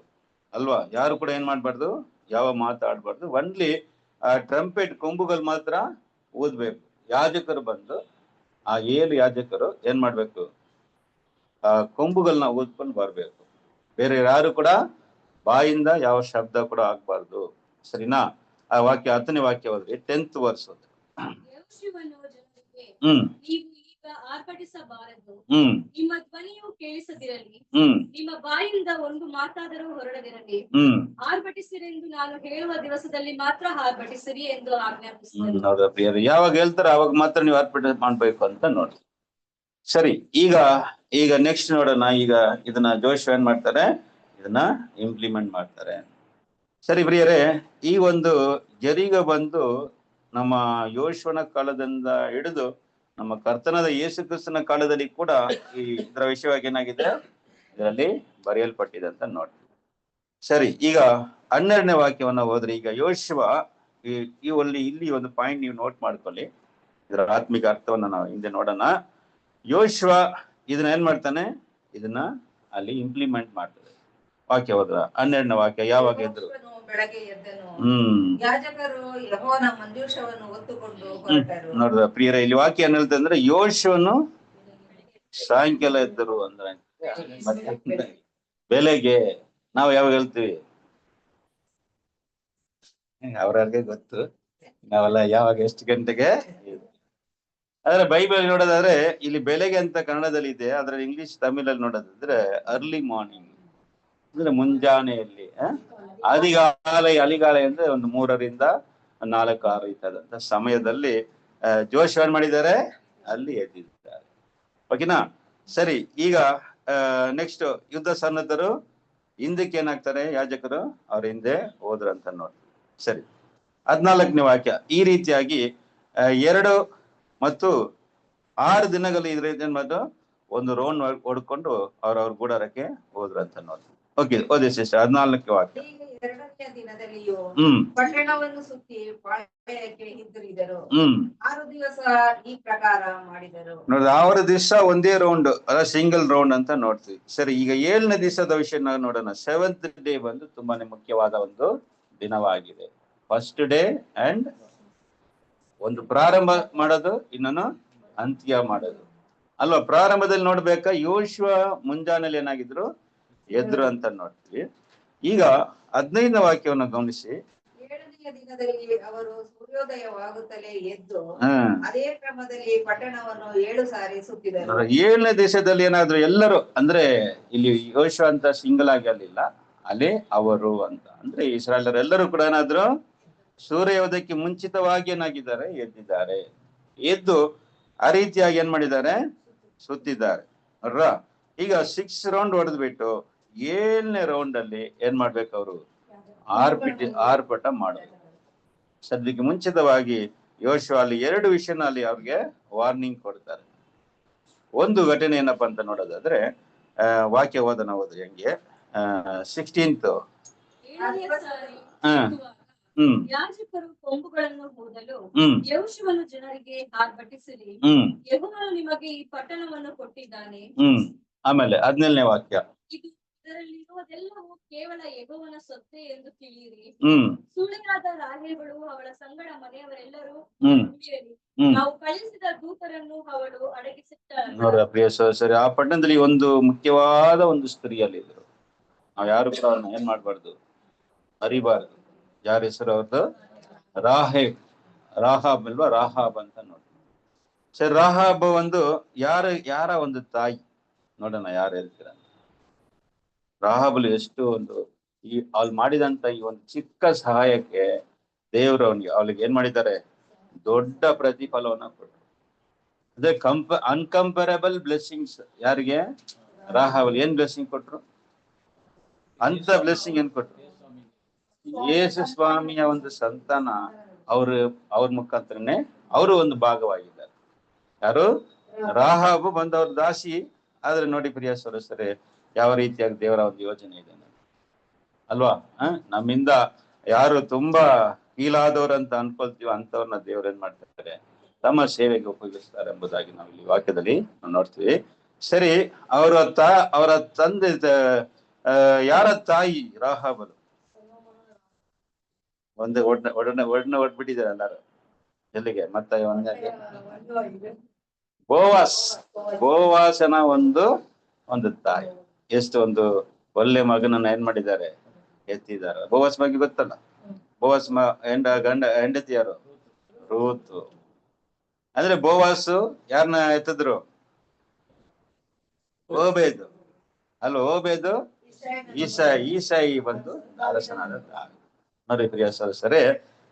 ಅಲ್ವಾ, ಯಾರು ಕೂಡ ಏನ್ ಮಾಡ್ಬಾರ್ದು, ಯಾವ ಮಾತಾಡಬಾರ್ದು. ಒನ್ಲಿ ಟ್ರಂಪೆಟ್ ಕೊಂಬುಗಳು ಮಾತ್ರ ಊದ್ಬೇಕು. ಯಾಜಕರು ಬಂದು ಆ ಯಾಜಕರು ಏನ್ ಮಾಡ್ಬೇಕು, ಆ ಕೊಂಬುಗಳನ್ನ ಊದ್ಕೊಂಡು ಬರ್ಬೇಕು. ಬೇರೆ ಯಾರು ಕೂಡ ಬಾಯಿಂದ ಯಾವ ಶಬ್ದ ಕೂಡ ಆಗ್ಬಾರ್ದು. ಸರಿನಾ? ಆ ವಾಕ್ಯ 10ನೇ ವಾಕ್ಯ ಹೋದ್ರಿ, 10th ವರ್ಸ್. ನೀವು ಈಗ ಆರ್ಭಟಿಸಬಾರದು, ನಿಮ್ಮ ಧ್ವನಿಯು ಕೇಳಿಸದಿರಲಿ, ನಿಮ್ಮ ಬಾಯಿಂದ ಒಂದು ಮಾತಾದರೂ ಹೊರಡದಿರಲಿ. ಆರ್ಭಟಿಸಿರೆಂದು ನಾನು ಹೇಳುವ ದಿವಸದಲ್ಲಿ ಮಾತ್ರ ಆರ್ಭಟಿಸಿರಿ ಎಂದು ಆಜ್ಞಾಪಿಸಿದರು. ಯಾವಾಗ ಹೇಳ್ತಾರೆ ಅವಾಗ ಮಾತ್ರ ನೀವು ಆರ್ಭಟ ಮಾಡ್ಬೇಕು ಅಂತ ನೋಡಿ. ಸರಿ, ಈಗ ನೆಕ್ಸ್ಟ್ ನೋಡೋಣ. ಈಗ ಇದನ್ನ ಜೋಶುವ ಏನ್ ಮಾಡ್ತಾರೆ, ಇದನ್ನ ಇಂಪ್ಲಿಮೆಂಟ್ ಮಾಡ್ತಾರೆ. ಸರಿ ಪ್ರಿಯರೇ, ಈ ಒಂದು ಜರಿಗ ಬಂದು ನಮ್ಮ ಯೋಶುವನ ಕಾಲದಿಂದ ಹಿಡಿದು ನಮ್ಮ ಕರ್ತನಾದ ಯೇಸು ಕ್ರಿಸ್ತನ ಕಾಲದಲ್ಲಿ ಕೂಡ ಇದರ ವಿಷಯವಾಗಿ ಏನಾಗಿದೆ, ಇದರಲ್ಲಿ ಬರೆಯಲ್ಪಟ್ಟಿದೆ ಅಂತ ನೋಡ್ತೀವಿ. ಸರಿ, ಈಗ 12ನೇ ವಾಕ್ಯವನ್ನ ಹೋದ್ರೆ, ಈಗ ಯೋಶುವ ಇಲ್ಲಿ ಒಂದು ಪಾಯಿಂಟ್ ನೀವು ನೋಟ್ ಮಾಡ್ಕೊಳ್ಳಿ. ಇದರ ಆತ್ಮಿಕ ಅರ್ಥವನ್ನ ನಾವು ಹಿಂದೆ ನೋಡೋಣ. ಯೋಶುವ ಇದನ್ನ ಏನ್ ಮಾಡ್ತಾನೆ, ಇದನ್ನ ಅಲ್ಲಿ ಇಂಪ್ಲಿಮೆಂಟ್ ಮಾಡ್ತಾರೆ. ವಾಕ್ಯ ಹೋದ್ರ 12ನೇ ವಾಕ್ಯ, ಯಾವಾಗ ಎದ್ರು? ಬೆಳಗ್ಗೆ ಎದ್ದನು. ಯಾಜಕರು ಯೆಹೋವನ ಮಂಜೂಷವನ್ನು ಹೊತ್ತುಕೊಂಡು ಹೊರಟರು. ನೋಡ್ರ ಪ್ರಿಯರ, ಇಲ್ಲಿ ವಾಕ್ಯ ಏನ್ ಹೇಳ್ತಂದ್ರೆ, ಅಂದ್ರೆ ಯೋಶುವನು ಸಾಯಂಕಾಲ ಎದ್ದರು ಅಂದ್ರೆ ಬೆಲೆಗೆ. ನಾವು ಯಾವಾಗ ಹೇಳ್ತೀವಿ, ಅವ್ರವ್ರಿಗೆ ಗೊತ್ತು, ನಾವೆಲ್ಲ ಯಾವಾಗ ಎಷ್ಟು ಗಂಟೆಗೆ. ಆದ್ರೆ ಬೈಬಲ್ ನೋಡೋದಾದ್ರೆ ಇಲ್ಲಿ ಬೆಲೆಗೆ ಅಂತ ಕನ್ನಡದಲ್ಲಿ ಇದೆ, ಆದ್ರೆ ಇಂಗ್ಲಿಷ್ ತಮಿಳಲ್ಲಿ ನೋಡೋದಾದ್ರೆ ಅರ್ಲಿ ಮಾರ್ನಿಂಗ್ ಅಂದ್ರೆ ಮುಂಜಾನೆಯಲ್ಲಿ, ಅಲಿಗಾಲೆ ಅಂದ್ರೆ ಒಂದು 3ರಿಂದ 4-6 ಇದ್ದಂತ ಸಮಯದಲ್ಲಿ ಜೋಶುವ ಏನ್ ಮಾಡಿದ್ದಾರೆ, ಅಲ್ಲಿ ಎದ್ದಿದ್ದಾರೆ. ಓಕೆನಾ? ಸರಿ, ಈಗ ನೆಕ್ಸ್ಟ್ ಯುದ್ಧ ಸನ್ನದ್ಧರು ಹಿಂದಕ್ಕೆ ಏನಾಗ್ತಾರೆ, ಯಾಜಕರು ಅವ್ರ ಹಿಂದೆ ಹೋದ್ರಂತ ನೋಡಿ. ಸರಿ, 14ನೇ ವಾಕ್ಯ ಈ ರೀತಿಯಾಗಿ 2 ಮತ್ತು 6 ದಿನಗಳು ಏನ್ ಮಾಡೋದು, ಒಂದು ರೌಂಡ್ ಹೊಡ್ಕೊಂಡು ಅವ್ರವ್ರ ಗೂಡಾರಕ್ಕೆ ಹೋದ್ರಂತ ನೋಡಿ. ಓಕೆ, ಓದಿ ಸಿಸ್ಟರ್, 14ನೇ ವಾಕ್ಯ. 2ನೇ ದಿನದಲ್ಲಿಯೂ ಪಟ್ಟಣವನ್ನು ಸುತ್ತಿ ಪಾಳೆಯಕ್ಕೆ ಹಿಂದಿರುಗಿದರು. 6 ದಿವಸ ಈ ಪ್ರಕಾರ ಮಾಡಿದರು. ನೋಡಿ, 6 ದಿವಸ ಒಂದೇ ರೌಂಡ್, ಸಿಂಗಲ್ ರೌಂಡ್ ಅಂತ ನೋಡ್ತೀವಿ. ಸರಿ, ಈಗ 7ನೇ ದಿವಸದ ವಿಷಯ ನೋಡೋಣ. 7th ಡೇ ಬಂದು ತುಂಬಾನೇ ಮುಖ್ಯವಾದ ಒಂದು ದಿನವಾಗಿದೆ. ಫಸ್ಟ್ ಡೇ ಅಂಡ್ ಒಂದು ಪ್ರಾರಂಭ ಮಾಡೋದು, ಇನ್ನೊಂದು ಅಂತ್ಯ ಮಾಡೋದು ಅಲ್ವಾ. ಪ್ರಾರಂಭದಲ್ಲಿ ನೋಡ್ಬೇಕಾ, ಯೋಶುವ ಮುಂಜಾನೆಯಲ್ಲಿ ಏನಾಗಿದ್ರು, ಎದ್ರು ಅಂತ ನೋಡ್ತೀವಿ. ಈಗ 15ನೇ ವಾಕ್ಯವನ್ನು ಗಮನಿಸಿ. 7ನೆಯ ದಿನದಲ್ಲಿ ಅವರು ಸೂರ್ಯೋದಯವಾಗುತ್ತಲೇ ಎದ್ದು ಅದೇ ಕ್ರಮದಲ್ಲಿ ಪಟ್ಟಣವನ್ನು 7 ಸಾರಿ ಸುತ್ತಿದರು. 7ನೇ ದಿವಸದಲ್ಲಿ ಏನಾದ್ರು ಎಲ್ಲರೂ, ಅಂದ್ರೆ ಇಲ್ಲಿ ಯೋಶುವ ಅಂತ ಸಿಂಗಲ್ ಆಗಿ ಅಲ್ಲಿಲ್ಲ, ಅಲ್ಲಿ ಅವರು ಅಂತ ಅಂದ್ರೆ ಇಸ್ರಾಯೇಲರು ಎಲ್ಲರೂ ಕೂಡ ಏನಾದ್ರು ಸೂರ್ಯೋದಯಕ್ಕೆ ಮುಂಚಿತವಾಗಿ ಏನಾಗಿದ್ದಾರೆ, ಎದ್ದಿದ್ದಾರೆ. ಎದ್ದು ಆ ರೀತಿಯಾಗಿ ಏನ್ ಮಾಡಿದ್ದಾರೆ, ಸುತ್ತಿದ್ದಾರೆ. ಅಲ್ವಾ? ಈಗ 6 ರೌಂಡ್ ಹೊಡೆದ್ಬಿಟ್ಟು 7ನೇ ರೌಂಡ್ ಅಲ್ಲಿ ಏನ್ ಮಾಡ್ಬೇಕು, ಅವರು ಆರ್ಭಟ ಮಾಡೋದು. ಸದ್ಯಕ್ಕೆ ಮುಂಚಿತವಾಗಿ ಯೋಶುವ ಅಲ್ಲಿ 2 ವಿಷಯನ ಅಲ್ಲಿ ಅವ್ರಿಗೆ ವಾರ್ನಿಂಗ್ ಕೊಡ್ತಾರೆ. ಒಂದು ಘಟನೆ ಏನಪ್ಪಾ ಅಂತ ನೋಡೋದಾದ್ರೆ, ವಾಕ್ಯ ಓದನ ಹೋದ್ರೆ ಹೆಂಗೆ, 16th. ಯಾಜಕರು ಕೊಂಬುಗಳನ್ನು ಊದಲು ಯೋಶುವನು ಜನರಿಗೆ ಆರ್ಭಟಿಸಿರಿ, ಯೆಹೋವನು ನಿಮಗೆ ಈ ಪಟ್ಟಣವನ್ನು ಕೊಟ್ಟಿದ್ದಾನೆ. ಆಮೇಲೆ 17ನೇ ವಾಕ್ಯ. ಇದರಲ್ಲಿರುವುದೆಲ್ಲವೂ ಕೇವಲ ಯೆಹೋವನ ಸೊತ್ತೆ ಎಂದು ತಿಳಿಯಿರಿ. ಸುಳ್ಳಿಯಾದ ರಾಹೇಲಳು ಅವಳ ಸಂಗಡ ಮನೆಯವರೆಲ್ಲರೂ ಕುಡಿಯಲಿ. ನಾವು ಕಳಿಸಿದ ದೂತರನ್ನು ಅವಳು ಅಡಗಿಸಿದ್ದಾಳೆ. ಪ್ರಿಯ ಸರಿ, ಆ ಪಟ್ಟಣದಲ್ಲಿ ಒಂದು ಮುಖ್ಯವಾದ ಒಂದು ಸ್ತ್ರೀಯಲ್ಲಿ ಇದ್ರು. ನಾವ್ ಯಾರು ಕೂಡ ಅವ್ರನ್ನ ಏನ್ ಮಾಡ್ಬಾರ್ದು, ಅರಿಬಾರ್ದು. ಯಾರ ಹೆಸರು ಅವ್ರದ್ದು? ರಾಹಾಬ್ ಅಲ್ವಾ, ರಾಹಾಬ್ ಅಂತ ನೋಡಿ. ಸರಿ, ರಾಹಾಬ್ ಒಂದು ಯಾರ ಒಂದು ತಾಯಿ ನೋಡೋಣ, ಯಾರು ಹೇಳ್ತೀರ. ರಾಹಾಬಲು ಎಷ್ಟು ಒಂದು ಅವ್ಳು ಮಾಡಿದಂತ ಈ ಒಂದು ಚಿಕ್ಕ ಸಹಾಯಕ್ಕೆ ದೇವರು ಅವಳಿಗೆ ಏನ್ ಮಾಡಿದ್ದಾರೆ, ದೊಡ್ಡ ಪ್ರತಿಫಲವನ್ನ ಕೊಟ್ಟರು. ಅದೇ ಅನ್ಕಂಪೇರಬಲ್ ಬ್ಲೆಸ್ಸಿಂಗ್ಸ್. ಯಾರಿಗೆ? ರಾಹಾಬಲ್. ಏನ್ ಬ್ಲೆಸ್ಸಿಂಗ್ ಕೊಟ್ರು? ಅಂತ ಬ್ಲೆಸ್ಸಿಂಗ್ ಏನ್ ಕೊಟ್ರು? ಯೇಸು ಸ್ವಾಮಿಯ ಒಂದು ಸಂತಾನ ಅವ್ರ ಮುಖಾಂತರನೇ ಅವರು ಒಂದು ಭಾಗವಾಗಿದ್ದಾರೆ. ಯಾರು? ರಾಹಾಬು ಬಂದು ಅವ್ರ ದಾಸಿ. ಆದ್ರೆ ನೋಡಿ ಪ್ರಿಯ ಸದಸ್ಯರೇ, ಯಾವ ರೀತಿಯಾಗಿ ದೇವರ ಒಂದು ಯೋಜನೆ ಇದೆ ಅಲ್ವಾ. ನಮ್ಮಿಂದ ಯಾರು ತುಂಬಾ ಕೀಳಾದವ್ರು ಅಂತ ಅನ್ಕೊಳ್ತೀವಿ, ಅಂತವ್ರನ್ನ ದೇವ್ರ ಏನ್ ಮಾಡ್ತಾರೆ, ತಮ್ಮ ಸೇವೆಗೆ ಉಪಯೋಗಿಸ್ತಾರೆ ಎಂಬುದಾಗಿ ನಾವು ಇಲ್ಲಿ ವಾಕ್ಯದಲ್ಲಿ ನೋಡ್ತೀವಿ. ಸರಿ, ಅವರ ತಂದೆ ಯಾರ ತಾಯಿ ರಾಹಾಬಳು? ಒಂದು ಒಡ್ಬಿಟ್ಟಿದ್ದಾರೆ ಎಲ್ಲಾರು. ಎಲ್ಲಿಗೆ? ಮತ್ತೆ ಬೋವಾಸನ ಒಂದು ತಾಯಿ. ಎಷ್ಟು ಒಂದು ಒಳ್ಳೆ ಮಗನನ್ನ ಏನ್ ಮಾಡಿದ್ದಾರೆ? ಎತ್ತಿದ್ದಾರೆ. ಬೋವಾಸ್ ಬಗ್ಗೆ ಗೊತ್ತಲ್ಲ? ಬೋವಾಸ್ ಹೆಂಡತಿ ಯಾರು? ರೂತ್. ಅಂದ್ರೆ ಬೋವಾಸು ಯಾರನ್ನ ಎತ್ತಿದ್ರು? ಓಬೇದು ಅಲ್ಲ, ಓಬೇದು ಈಸಾಯಿ ಬಂದು ಅರಸನಾದ ದಾವೀದ. ನೋಡಿ ಪ್ರಿಯ ಸಹೋದರರೇ,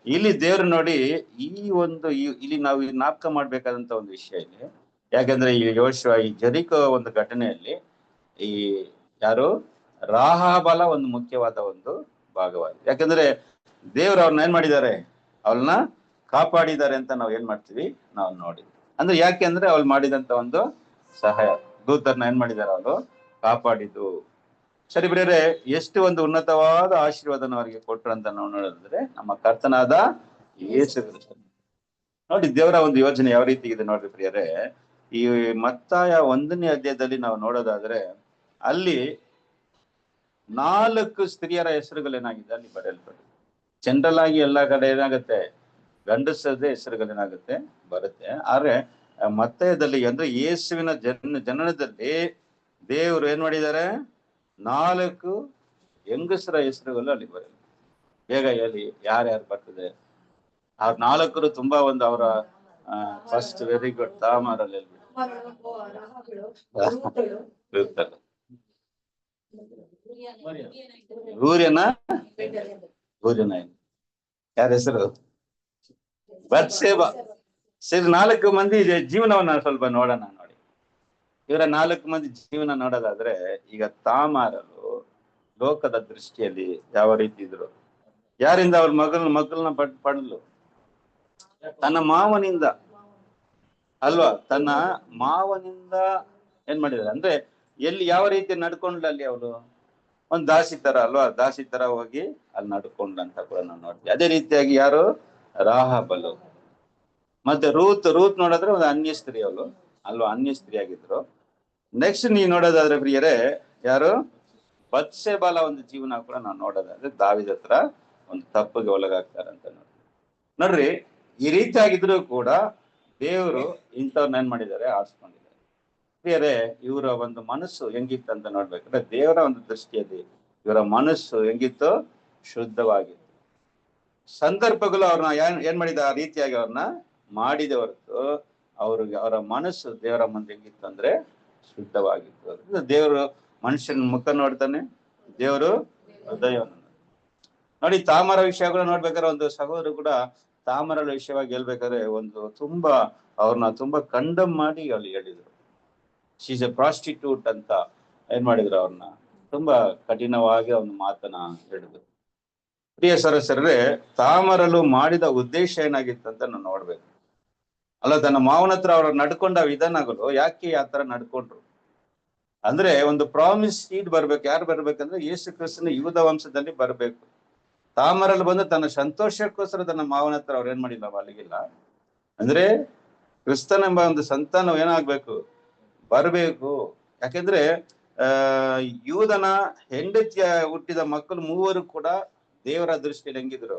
ಇಲ್ಲಿ ದೇವ್ರು ನೋಡಿ ಇಲ್ಲಿ ನಾವು ಜ್ಞಾಪಕ ಮಾಡ್ಬೇಕಾದಂತ ಒಂದು ವಿಷಯ ಇದೆ. ಯಾಕಂದ್ರೆ ಈ ಯೋಶುವ, ಈ ಜೆರಿಕೋ ಒಂದು ಘಟನೆಯಲ್ಲಿ ಈ ಯಾರು ರಾಹಾಬಳ ಒಂದು ಮುಖ್ಯವಾದ ಒಂದು ಭಾಗವಾಗಿದೆ. ಯಾಕಂದ್ರೆ ದೇವ್ರು ಅವ್ರನ್ನ ಏನ್ ಮಾಡಿದ್ದಾರೆ? ಅವಳನ್ನ ಕಾಪಾಡಿದ್ದಾರೆ ಅಂತ ನಾವ್ ಏನ್ ಮಾಡ್ತೀವಿ? ನಾವು ನೋಡಿ. ಅಂದ್ರೆ ಯಾಕೆ ಅಂದ್ರೆ ಅವ್ಳು ಮಾಡಿದಂತ ಒಂದು ಸಹಾಯ, ದೂತರನ್ನ ಏನ್ ಮಾಡಿದ್ದಾರೆ? ಅವರು ಕಾಪಾಡಿದ್ದು. ಸರಿ ಬಿಡ್ರೆ, ಎಷ್ಟು ಒಂದು ಉನ್ನತವಾದ ಆಶೀರ್ವಾದನ ಅವರಿಗೆ ಕೊಟ್ರು ಅಂತ ನಾವು ನೋಡಿದ್ರೆ, ನಮ್ಮ ಕರ್ತನಾದ ಯೇಸು ಕ್ರಿಸ್ತ. ನೋಡಿ ದೇವರ ಒಂದು ಯೋಜನೆ ಯಾವ ರೀತಿ ಇದೆ ನೋಡ್ರಿ ಪ್ರಿಯರೇ. ಈ ಮತ್ತಾಯ 1ನೇ ಅಧ್ಯಾಯದಲ್ಲಿ ನಾವು ನೋಡೋದಾದ್ರೆ, ಅಲ್ಲಿ 4 ಸ್ತ್ರೀಯರ ಹೆಸರುಗಳೇನಾಗಿದೆ ಅಲ್ಲಿ ಬರೆಯಲ್ಪಟ್ಟಿದೆ. ಜನರಲ್ ಆಗಿ ಎಲ್ಲಾ ಕಡೆ ಏನಾಗುತ್ತೆ? ಗಂಡಸರದೇ ಹೆಸರುಗಳೇನಾಗುತ್ತೆ? ಬರುತ್ತೆ. ಆದ್ರೆ ಮತ್ತಾಯದಲ್ಲಿ ಅಂದ್ರೆ ಯೇಸುವಿನ ಜನನದಲ್ಲಿ ದೇವರು ಏನ್ ಮಾಡಿದ್ದಾರೆ? 4 ಹೆಂಗಸರ ಹೆಸರುಗಳು ಅಲ್ಲಿ ಬರಲ್ಲ. ಬೇಗ ಹೇಳಿ, ಯಾರ್ಯಾರು ಬರ್ತದೆ? ಅವ್ರ 4 ತುಂಬಾ ಒಂದು ಅವರ ಫಸ್ಟ್ ವೆರಿ ಗುಡ್. ತಾಮಾರಲ್ಲಿ ಹೇಳ್ಬಿಟ್ಟು ಊರ್ಯನ ಯಾರ ಹೆಸರು? ಬತ್ಸೇಬ. ಸರಿ, 4 ಮಂದಿ ಜೀವನವನ್ನ ಸ್ವಲ್ಪ ನೋಡೋಣ. ನೋಡಿ, ಇವರ 4 ಮಂದಿ ಜೀವನ ನೋಡೋದಾದ್ರೆ, ಈಗ ತಾಮಾರರು ಲೋಕದ ದೃಷ್ಟಿಯಲ್ಲಿ ಯಾವ ರೀತಿ ಇದ್ರು? ಯಾರಿಂದ? ಅವ್ರ ಮಗಳನ್ನ ಪಡಲು ತನ್ನ ಮಾವನಿಂದ ಅಲ್ವಾ? ತನ್ನ ಮಾವನಿಂದ ಏನ್ ಮಾಡಿದಾರೆ ಅಂದ್ರೆ, ಎಲ್ಲಿ ಯಾವ ರೀತಿ ನಡ್ಕೊಂಡ್ಲ ಅಲ್ಲಿ ಅವಳು? ಒಂದು ದಾಸಿ ತರ ಅಲ್ವಾ? ದಾಸಿ ತರ ಹೋಗಿ ಅಲ್ಲಿ ನಡ್ಕೊಂಡ್ಲಂತ ಕೂಡ ನಾವು ನೋಡ್ತೀವಿ. ಅದೇ ರೀತಿಯಾಗಿ ಯಾರು? ರಾಹಾಬಳು. ಮತ್ತೆ ರೂತ್ ನೋಡಿದ್ರೆ ಒಂದು ಅನ್ಯ ಸ್ತ್ರೀ ಅವಳು ಅಲ್ವಾ? ಅನ್ಯ ಸ್ತ್ರೀ ಆಗಿದ್ರು. ನೆಕ್ಸ್ಟ್ ನೀವು ನೋಡೋದಾದ್ರೆ ಪ್ರಿಯರೇ, ಯಾರು? ಬತ್ಸೆಬಾಲ ಒಂದು ಜೀವನ ಕೂಡ ನಾವು ನೋಡೋದಾದ್ರೆ, ದಾವೀದ ಹತ್ರ ಒಂದು ತಪ್ಪಿಗೆ ಒಳಗಾಗ್ತಾರಂತ ನೋಡ್ರಿ. ಈ ರೀತಿಯಾಗಿದ್ರು ಕೂಡ ದೇವರು ಇಂಥವ್ರನ್ನ ಏನ್ ಮಾಡಿದ್ದಾರೆ? ಆರಿಸ್ಕೊಂಡಿದ್ದಾರೆ. ಪ್ರಿಯರೇ, ಇವರ ಒಂದು ಮನಸ್ಸು ಹೆಂಗಿತ್ತು ಅಂತ ನೋಡ್ಬೇಕಂದ್ರೆ, ದೇವರ ಒಂದು ದೃಷ್ಟಿಯಲ್ಲಿ ಇವರ ಮನಸ್ಸು ಹೆಂಗಿತ್ತು? ಶುದ್ಧವಾಗಿತ್ತು. ಸಂದರ್ಭಗಳು ಅವ್ರನ್ನ ಏನ್ ಮಾಡಿದ? ಆ ರೀತಿಯಾಗಿ ಅವ್ರನ್ನ ಮಾಡಿದ ಹೊರತು ಅವರ ಮನಸ್ಸು ದೇವರ ಮುಂದೆ ಹೆಂಗಿತ್ತು ಅಂದ್ರೆ ಶುದ್ಧವಾಗಿತ್ತು. ದೇವರು ಮನುಷ್ಯನ ಮುಖ ನೋಡ್ತಾನೆ, ದೇವರು ಹೃದಯವನ್ನು ನೋಡಿ. ತಾಮರ ವಿಷಯಗಳು ನೋಡ್ಬೇಕಾದ್ರೆ, ಒಂದು ಸಹೋದರ ಕೂಡ ತಾಮರ ವಿಷಯವಾಗಿ ಹೇಳ್ಬೇಕಾದ್ರೆ ಅವ್ರನ್ನ ತುಂಬಾ ಕಂಡಮ್ ಮಾಡಿ ಅಲ್ಲಿ ಹೇಳಿದ್ರು. ಶೀಸ್ ಎ ಪ್ರಾಸ್ಟಿಟ್ಯೂಟ್ ಅಂತ ಏನ್ ಮಾಡಿದ್ರು? ಅವ್ರನ್ನ ತುಂಬಾ ಕಠಿಣವಾಗಿ ಒಂದು ಮಾತನ್ನ ಹೇಳಿದ್ರು. ಪ್ರಿಯ ಸರಸರೇ, ತಾಮರಲು ಮಾಡಿದ ಉದ್ದೇಶ ಏನಾಗಿತ್ತು ಅಂತ ನಾವು ನೋಡ್ಬೇಕು. ಅಲ್ಲ, ತನ್ನ ಮಾವನ ಹತ್ರ ಅವ್ರ ನಡ್ಕೊಂಡ ವಿಧಾನಗಳು ಯಾಕೆ ಆ ತರ ನಡ್ಕೊಂಡ್ರು ಅಂದ್ರೆ, ಒಂದು ಪ್ರಾಮಿಸ್ ಸೀಡ್ ಬರ್ಬೇಕು. ಯಾರು ಬರ್ಬೇಕಂದ್ರೆ, ಯೇಸು ಕ್ರಿಸ್ತನ ಯೂದ ವಂಶದಲ್ಲಿ ಬರ್ಬೇಕು. ತಾಮರಲ್ಲಿ ಬಂದು ತನ್ನ ಸಂತೋಷಕ್ಕೋಸ್ಕರ ತನ್ನ ಮಾವನ ಹತ್ರ ಅವ್ರು ಏನ್ ಮಾಡಿಲ್ಲ? ಮಲಗಿಲ್ಲ. ಅಂದ್ರೆ ಕ್ರಿಸ್ತನೆಂಬ ಒಂದು ಸಂತಾನ ಏನಾಗ್ಬೇಕು? ಬರ್ಬೇಕು. ಯಾಕೆಂದ್ರೆ ಯೂದನ ಹೆಂಡತಿಯ ಹುಟ್ಟಿದ ಮಕ್ಕಳು 3 ಕೂಡ ದೇವರ ದೃಷ್ಟಿಯಲ್ಲಿ ಹೆಂಗಿದ್ರು?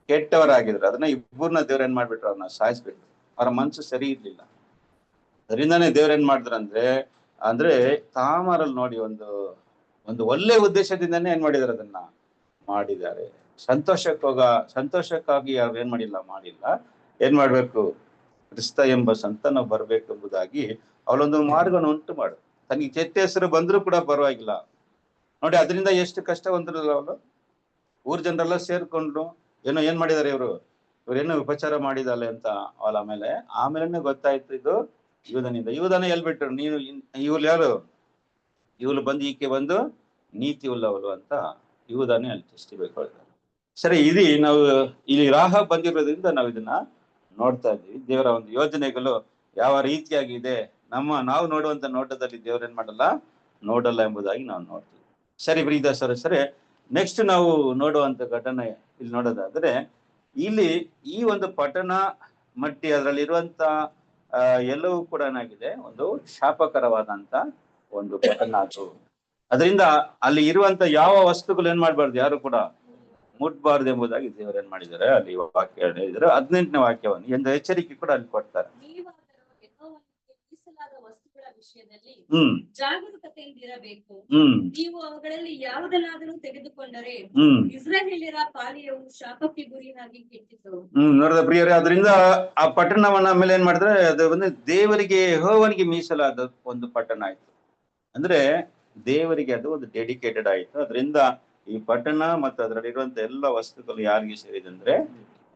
ಕೆಟ್ಟವರಾಗಿದ್ರು. ಅದನ್ನ ಇಬ್ಬರನ್ನ ದೇವ್ರ ಏನ್ ಮಾಡ್ಬಿಟ್ರು? ಅವ್ರನ್ನ ಸಾಯಿಸ್ಬಿಟ್ರು. ಅವರ ಮನಸ್ಸು ಸರಿ ಇರ್ಲಿಲ್ಲ. ಅದರಿಂದಾನೇ ದೇವ್ರ ಏನ್ ಮಾಡಿದ್ರು ಅಂದ್ರೆ ತಾಮರಲ್ಲಿ ನೋಡಿ ಒಂದು ಒಳ್ಳೆ ಉದ್ದೇಶದಿಂದಾನೇ ಏನ್ ಮಾಡಿದಾರೆ? ಅದನ್ನ ಮಾಡಿದ್ದಾರೆ. ಸಂತೋಷಕ್ಕಾಗಿ ಅವ್ರು ಏನ್ ಮಾಡಿಲ್ಲ. ಏನ್ ಮಾಡ್ಬೇಕು? ಕ್ರಿಸ್ತ ಎಂಬ ಸಂತಾನ ಬರ್ಬೇಕೆಂಬುದಾಗಿ ಅವಳೊಂದು ಮಾರ್ಗವನ್ನು ಉಂಟು ಮಾಡು. ತನಗೆ ಕೆಟ್ಟ ಹೆಸರು ಬಂದ್ರೂ ಕೂಡ ಪರವಾಗಿಲ್ಲ. ನೋಡಿ, ಅದರಿಂದ ಎಷ್ಟು ಕಷ್ಟವಂತರಲ್ಲ ಅವಳು. ಊರ್ ಜನರೆಲ್ಲ ಸೇರ್ಕೊಂಡ್ರು. ಏನ್ ಮಾಡಿದಾರೆ ಇವ್ರೇನು ಉಪಚಾರ ಮಾಡಿದಲ್ಲ ಅಂತ ಅವಳ ಆಮೇಲೆ ಗೊತ್ತಾಯ್ತು ಇದು ಯೂದನೇ ಹೇಳ್ಬಿಟ್ರು. ಇವಳು ಯಾರು? ಈಕೆ ಬಂದು ನೀತಿ ಉಳ್ಳವಳು ಅಂತ ಯೂದನೇ ಅಲ್ಲಿ ಟೆಸ್ಟಿಫೈ. ಸರಿ, ನಾವು ಇಲ್ಲಿ ರಾಹಾಬ್ ಬಂದಿರೋದ್ರಿಂದ ನಾವು ಇದನ್ನ ನೋಡ್ತಾ ಇದ್ದೀವಿ. ದೇವರ ಒಂದು ಯೋಜನೆಗಳು ಯಾವ ರೀತಿಯಾಗಿದೆ, ನಾವು ನೋಡುವಂತ ನೋಟದಲ್ಲಿ ದೇವ್ರ ಏನ್ ನೋಡಲ್ಲ ಎಂಬುದಾಗಿ ನಾವು ನೋಡ್ತೀವಿ. ಸರಿ ಪ್ರೀತ ಸರಿ, ನೆಕ್ಸ್ಟ್ ನಾವು ನೋಡುವಂತ ಘಟನೆ ಇಲ್ಲಿ ನೋಡೋದಾದ್ರೆ, ಇಲ್ಲಿ ಈ ಒಂದು ಪಟ್ಟಣ ಮಟ್ಟಿ ಅದರಲ್ಲಿರುವಂತ ಎಲ್ಲವೂ ಕೂಡ ಏನಾಗಿದೆ? ಒಂದು ಶಾಪಕರವಾದಂತ ಒಂದು ಪಟ್ಟಣ ಅದು. ಅದರಿಂದ ಅಲ್ಲಿ ಇರುವಂತ ಯಾವ ವಸ್ತುಗಳು ಏನ್ ಮಾಡ್ಬಾರ್ದು, ಯಾರು ಕೂಡ ಮುಟ್ಬಾರ್ದು ಎಂಬುದಾಗಿ ದೇವರು ಏನ್ ಮಾಡಿದ್ದಾರೆ ಅಲ್ಲಿ ವಾಕ್ಯ ಹೇಳಿದ್ರೆ. 18ನೇ ವಾಕ್ಯವನ್ನು ಎಂದು ಎಚ್ಚರಿಕೆ ಕೂಡ ಅಲ್ಲಿ ಕೊಡ್ತಾರೆ. ಮೀಸಲಾದ ವಸ್ತುಗಳ ವಿಷಯದಲ್ಲಿ ಹ್ಮ್ ಜಾಗರೂಕತೆಯಿಂದಿರಬೇಕು. ಹ್ಮ್ ನೀವು ಅವುಗಳಲ್ಲಿ ಯಾವುದನ್ನಾದರೂ ತೆಗೆದುಕೊಂಡರೆ ಇಸ್ರಾಯೇಲ್ಯರ ಪಾಳೆಯವು ಶಾಪಕ್ಕೆ ಗುರಿಯಾಗಿ ಕೆಟ್ಟಿತು. ನೋಡಿದ ಪ್ರಿಯರೇ, ಅದರಿಂದ ಆ ಪಟ್ಟಣವನ್ನ ಆಮೇಲೆ ಏನ್ ಮಾಡಿದ್ರೆ, ಅದು ಒಂದು ದೇವರಿಗೆ ಯೆಹೋವನಿಗೆ ಮೀಸಲಾದ ಒಂದು ಪಟ್ಟಣ ಆಯ್ತು. ಅಂದ್ರೆ ದೇವರಿಗೆ ಅದು ಒಂದು ಡೆಡಿಕೇಟೆಡ್ ಆಯ್ತು. ಅದರಿಂದ ಈ ಪಟ್ಟಣ ಮತ್ತು ಅದರಲ್ಲಿರುವಂತ ಎಲ್ಲ ವಸ್ತುಗಳು ಯಾರಿಗೆ ಸೇರಿದೆ ಅಂದ್ರೆ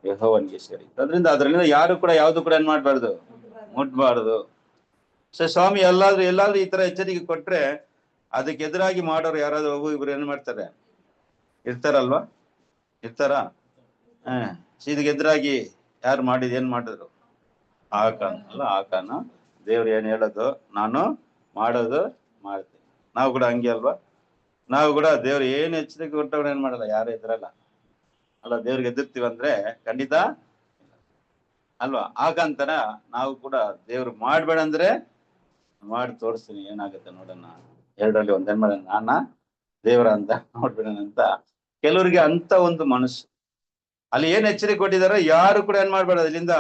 ಯೆಹೋವನಿಗೆ ಸೇರಿತ್ತು. ಅದರಿಂದ ಯಾರು ಕೂಡ ಯಾವ್ದು ಕೂಡ ಏನ್ ಮಾಡ್ಬಾರ್ದು, ಮುಟ್ಬಾರ್ದು. ಸೊ ಸ್ವಾಮಿ ಎಲ್ಲಾದ್ರೂ ಈ ತರ ಎಚ್ಚರಿಕೆ ಕೊಟ್ರೆ ಅದಕ್ಕೆ ಎದುರಾಗಿ ಮಾಡೋರು ಯಾರಾದ್ರೂ ಇಬ್ರು ಏನ್ ಮಾಡ್ತಾರೆ, ಇರ್ತಾರಲ್ವಾ? ಇರ್ತಾರ? ಇದಕ್ಕೆ ಎದುರಾಗಿ ಯಾರು ಏನ್ ಮಾಡಿದ್ರು? ಆಕಾನ ದೇವ್ರು ಏನ್ ಹೇಳೋದು, ನಾನು ಮಾಡೋದು ಮಾಡ್ತೀನಿ. ನಾವು ಕೂಡ ಹಂಗೆ ಅಲ್ವಾ? ನಾವು ಕೂಡ ದೇವ್ರು ಏನ್ ಎಚ್ಚರಿಕೆ ಕೊಟ್ಟವ್ರು ಏನ್ ಮಾಡಲ್ಲ, ಯಾರು ಎದುರಲ್ಲ ಅಲ್ಲ. ದೇವ್ರಿಗೆ ಎದುರ್ತೀವಂದ್ರೆ ಖಂಡಿತ ಅಲ್ವಾ? ಆಕಂತರ ನಾವು ಕೂಡ ದೇವ್ರು ಮಾಡ್ಬೇಡ ಅಂದ್ರೆ ಮಾಡಿ ತೋರಿಸ್ತೀನಿ, ಏನಾಗುತ್ತೆ ನೋಡೋಣ, ಎರಡರಲ್ಲಿ ಒಂದೇನ್ ಮಾಡೋಣ, ನಾನ ದೇವರ ಅಂತ ನೋಡ್ಬಿಡೋಣ ಅಂತ ಕೆಲವರಿಗೆ ಅಂತ ಒಂದು ಮನಸ್ಸು. ಅಲ್ಲಿ ಏನ್ ಎಚ್ಚರಿಕೆ ಕೊಟ್ಟಿದಾರೋ ಯಾರು ಕೂಡ ಏನ್ ಮಾಡ್ಬೇಡ ಇಲ್ಲಿಂದ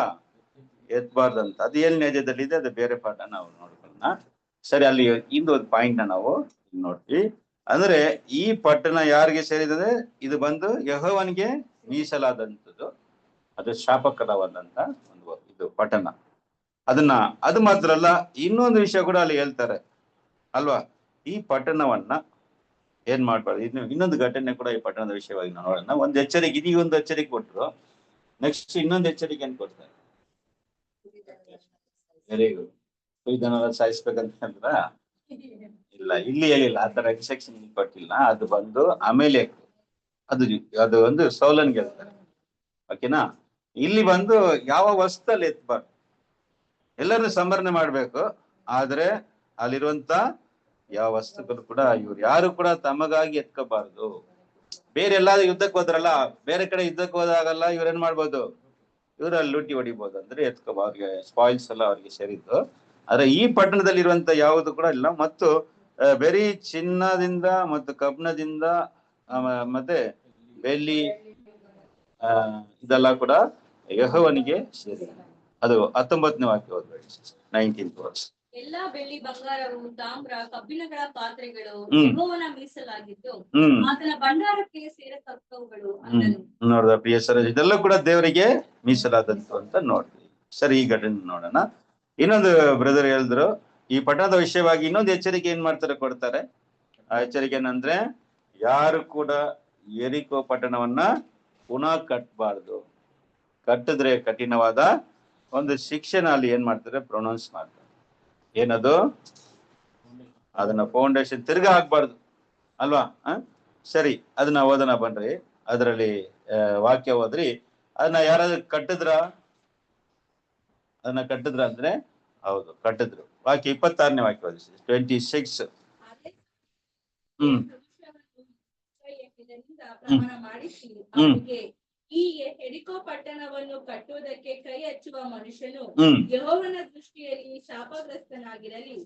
ಎತ್ಬಾರ್ದಂತ. ಅದು ಏನ್ ನೇಜದಲ್ಲಿದೆ ಅದು ಬೇರೆ ಪಾಠ, ನಾವು ನೋಡ್ಕೊಳ್ಳೋಣ. ಸರಿ, ಅಲ್ಲಿ ಇಂದು ಒಂದು ಪಾಯಿಂಟ್ ನಾವು ನೋಡ್ತೀವಿ. ಅಂದ್ರೆ ಈ ಪಟ್ಟಣ ಯಾರಿಗೆ ಸೇರಿದರೆ, ಇದು ಬಂದು ಯೆಹೋವನಿಗೆ ಮೀಸಲಾದಂಥದ್ದು. ಅದು ಶಾಪಕರವಾದಂತ ಒಂದು ಇದು ಪಟ್ಟಣ. ಅದು ಮಾತ್ರ ಅಲ್ಲ, ಇನ್ನೊಂದು ವಿಷಯ ಕೂಡ ಅಲ್ಲಿ ಹೇಳ್ತಾರೆ ಅಲ್ವಾ? ಈ ಪಟ್ಟಣವನ್ನ ಏನ್ ಮಾಡ್ಬಾರ್ದು. ಇನ್ನೊಂದು ಘಟನೆ ಕೂಡ ಈ ಪಟ್ಟಣದ ವಿಷಯವಾಗಿ ನೋಡೋಣ. ಒಂದು ಎಚ್ಚರಿಕೆ, ಇದೀಗ ಒಂದು ಎಚ್ಚರಿಕೆ ಕೊಟ್ರು, ನೆಕ್ಸ್ಟ್ ಇನ್ನೊಂದು ಎಚ್ಚರಿಕೆ ಏನ್ ಕೊಡ್ತಾರೆ? Very good. ಇದನ್ನೆಲ್ಲ ಸಾಯಿಸ್ಬೇಕಂತ ಇಲ್ಲ, ಇಲ್ಲಿ ಹೇಳಿಲ್ಲ, ಆ ತರ ಇನ್ಸ್ಟ್ರಕ್ಷನ್ ಕೊಟ್ಟಿಲ್ಲ. ಅದು ಬಂದು ಆಮೇಲೆ ಅದು ಒಂದು ಸೌಲನ್ಗೆ ಹೇಳ್ತಾರೆ, ಓಕೆನಾ? ಇಲ್ಲಿ ಬಂದು ಯಾವ ವಸ್ತುದಲ್ಲಿ ಎತ್ಬಾರ್ದು, ಎಲ್ಲರನ್ನು ಸಂವರಣೆ ಮಾಡ್ಬೇಕು. ಆದ್ರೆ ಅಲ್ಲಿರುವಂತ ಯಾವ ವಸ್ತುಗಳು ಕೂಡ ಇವ್ರು ಯಾರು ಕೂಡ ತಮಗಾಗಿ ಎತ್ಕೋಬಾರ್ದು. ಬೇರೆ ಎಲ್ಲಾದ್ರೂ ಯುದ್ಧಕ್ಕೆ ಹೋದ್ರಲ್ಲ, ಬೇರೆ ಕಡೆ ಯುದ್ಧಕ್ಕೆ ಹೋದಾಗಲ್ಲ ಇವ್ರೇನ್ ಮಾಡ್ಬೋದು, ಇವರಲ್ಲಿ ಲೂಟಿ ಹೊಡಿಬಹುದು ಅಂದ್ರೆ ಅವ್ರಿಗೆ ಸ್ಪಾಯಿಲ್ಸ್ ಎಲ್ಲ ಅವ್ರಿಗೆ ಸೇರಿದ್ದು. ಆದ್ರೆ ಈ ಪಟ್ಟಣದಲ್ಲಿ ಇರುವಂತ ಯಾವುದು ಕೂಡ ಇಲ್ಲ. ಮತ್ತು ಬರೀ ಚಿನ್ನದಿಂದ ಮತ್ತು ಕಬ್ಬಿಣದಿಂದ ಮತ್ತೆ ಬೆಳ್ಳಿ ಇದೆಲ್ಲ ಕೂಡ ಯೆಹೋವನಿಗೆ ಸೇರಿದೆ. ಅದು 19ನೇ ವಾಕ್ಯ ಓದ್ಬೇಡಿ, 19th ವರ್ಸ್. ಎಲ್ಲಾ ಬೆಳ್ಳಿ ಬಂಗಾರವು ತಾಮ್ರ ಕಬ್ಬಿಣಗಳ ಪಾತ್ರೆಗಳು ಯೆಹೋವನ ಮೀಸಲಾಗಿದ್ದು ಆತನ ಭಂಡಾರಕ್ಕೆ ಸೇರತಕ್ಕವುಗಳು. ನೋಡ್ದ ಪ್ರಿಯ ಸರ್, ಇದೆಲ್ಲ ಕೂಡ ದೇವರಿಗೆ ಮೀಸಲಾದಂತು ಅಂತ ನೋಡ್ತೀವಿ. ಸರಿ, ಈ ಘಟನೆ ನೋಡೋಣ. ಇನ್ನೊಂದು ಬ್ರದರ್ ಹೇಳಿದ್ರು, ಈ ಪಟ್ಟಣದ ವಿಷಯವಾಗಿ ಇನ್ನೊಂದು ಎಚ್ಚರಿಕೆ ಏನ್ ಮಾಡ್ತಾರೆ, ಕೊಡ್ತಾರೆ. ಆ ಎಚ್ಚರಿಕೆ ಏನಂದ್ರೆ, ಯಾರು ಕೂಡ ಯೆರಿಕೋ ಪಟ್ಟಣವನ್ನ ಪುನಃ ಕಟ್ಟಬಾರ್ದು. ಕಟ್ಟಿದ್ರೆ ಕಠಿಣವಾದ ಒಂದು ಶಿಕ್ಷೆನ ಅಲ್ಲಿ ಏನ್ ಮಾಡ್ತಾರೆ, ಪ್ರೊನೌನ್ಸ್ ಮಾಡ್ತಾರೆ. ಏನದು? ಅದನ್ನ ಫೌಂಡೇಶನ್ ತಿರ್ಗಾ ಹಾಕ್ಬಾರ್ದು ಅಲ್ವಾ? ಸರಿ, ಅದನ್ನ ಓದನ ಬನ್ರಿ. ಅದರಲ್ಲಿ ವಾಕ್ಯ ಓದ್ರಿ. ಅದನ್ನ ಯಾರಾದ್ರೂ ಕಟ್ಟಿದ್ರ ಅಂದ್ರೆ ಹೌದು, ಕಟ್ಟಿದ್ರು. ವಾಕ್ಯ 26ನೇ ವಾಕ್ಯ ಓದಿಸಿ, 26. ಈ ಯೆರಿಕೋ ಪಟ್ಟಣವನ್ನು ಕಟ್ಟುವುದಕ್ಕೆ ಕೈ ಹಚ್ಚುವ ಮನುಷ್ಯನು ಯೆಹೋವನ ದೃಷ್ಟಿಯಲ್ಲಿ ಶಾಪಗ್ರಸ್ತನಾಗಿರಲಿ.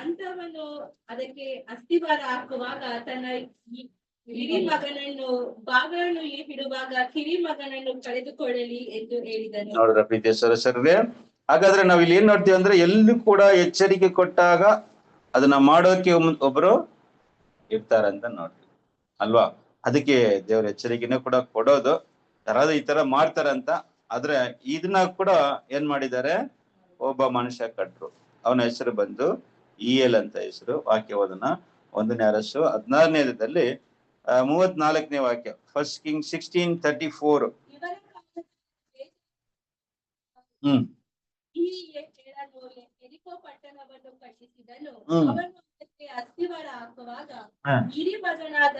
ಅಂತವನು ಅದಕ್ಕೆ ಅಸ್ತಿವಾರ ಹಾಕುವಾಗ ತನ್ನ ಹಿರಿ ಮಗನನ್ನು ಬಾಗಳನ್ನು ಇಡುವಾಗ ಕಿರಿ ಮಗನನ್ನು ಕಳೆದುಕೊಳ್ಳಲಿ ಎಂದು ಹೇಳಿದನು. ನೋಡ್ರ ಪ್ರೀತಿಯ ಸರಸರೇ, ಹಾಗಾದ್ರೆ ನಾವ್ ಇಲ್ಲಿ ಏನ್ ನೋಡ್ತೀವಿ ಅಂದ್ರೆ, ಎಲ್ಲೂ ಕೂಡ ಎಚ್ಚರಿಕೆ ಕೊಟ್ಟಾಗ ಅದನ್ನ ಮಾಡೋಕೆ ಒಬ್ರು ಇರ್ತಾರಂತ ನೋಡ್ತೀವಿ ಅಲ್ವಾ? ಅದಕ್ಕೆ ದೇವ್ರ ಎಚ್ಚರಿಕೆನೇ ಕೂಡ ಕೊಡೋದು, ಯಾರಾದ್ರೂ ಈ ತರ ಮಾಡ್ತಾರಂತ. ಆದ್ರೆ ಇದನ್ನ ಕೂಡ ಏನ್ ಮಾಡಿದ್ದಾರೆ, ಒಬ್ಬ ಮನುಷ್ಯ ಕಟ್ರು. ಅವನ ಹೆಸರು ಬಂದು ಇಯೇಲ್ ಅಂತ ಹೆಸರು. ವಾಕ್ಯವದನ್ನ 1ನೇ ಅರಸು 16ನೇದಲ್ಲಿ 34ನೇ ವಾಕ್ಯ, 1 Kings 16:34. ಯೆರಿಕೋ ಪಟ್ಟಣವನ್ನು ಕಟ್ಟಿಸಿದನು. ಅವನು ಅದಕ್ಕೆ ಅಸ್ತಿವಾರ ಹಾಕುವಾಗ ಹಿರಿ ಮಗನಾದ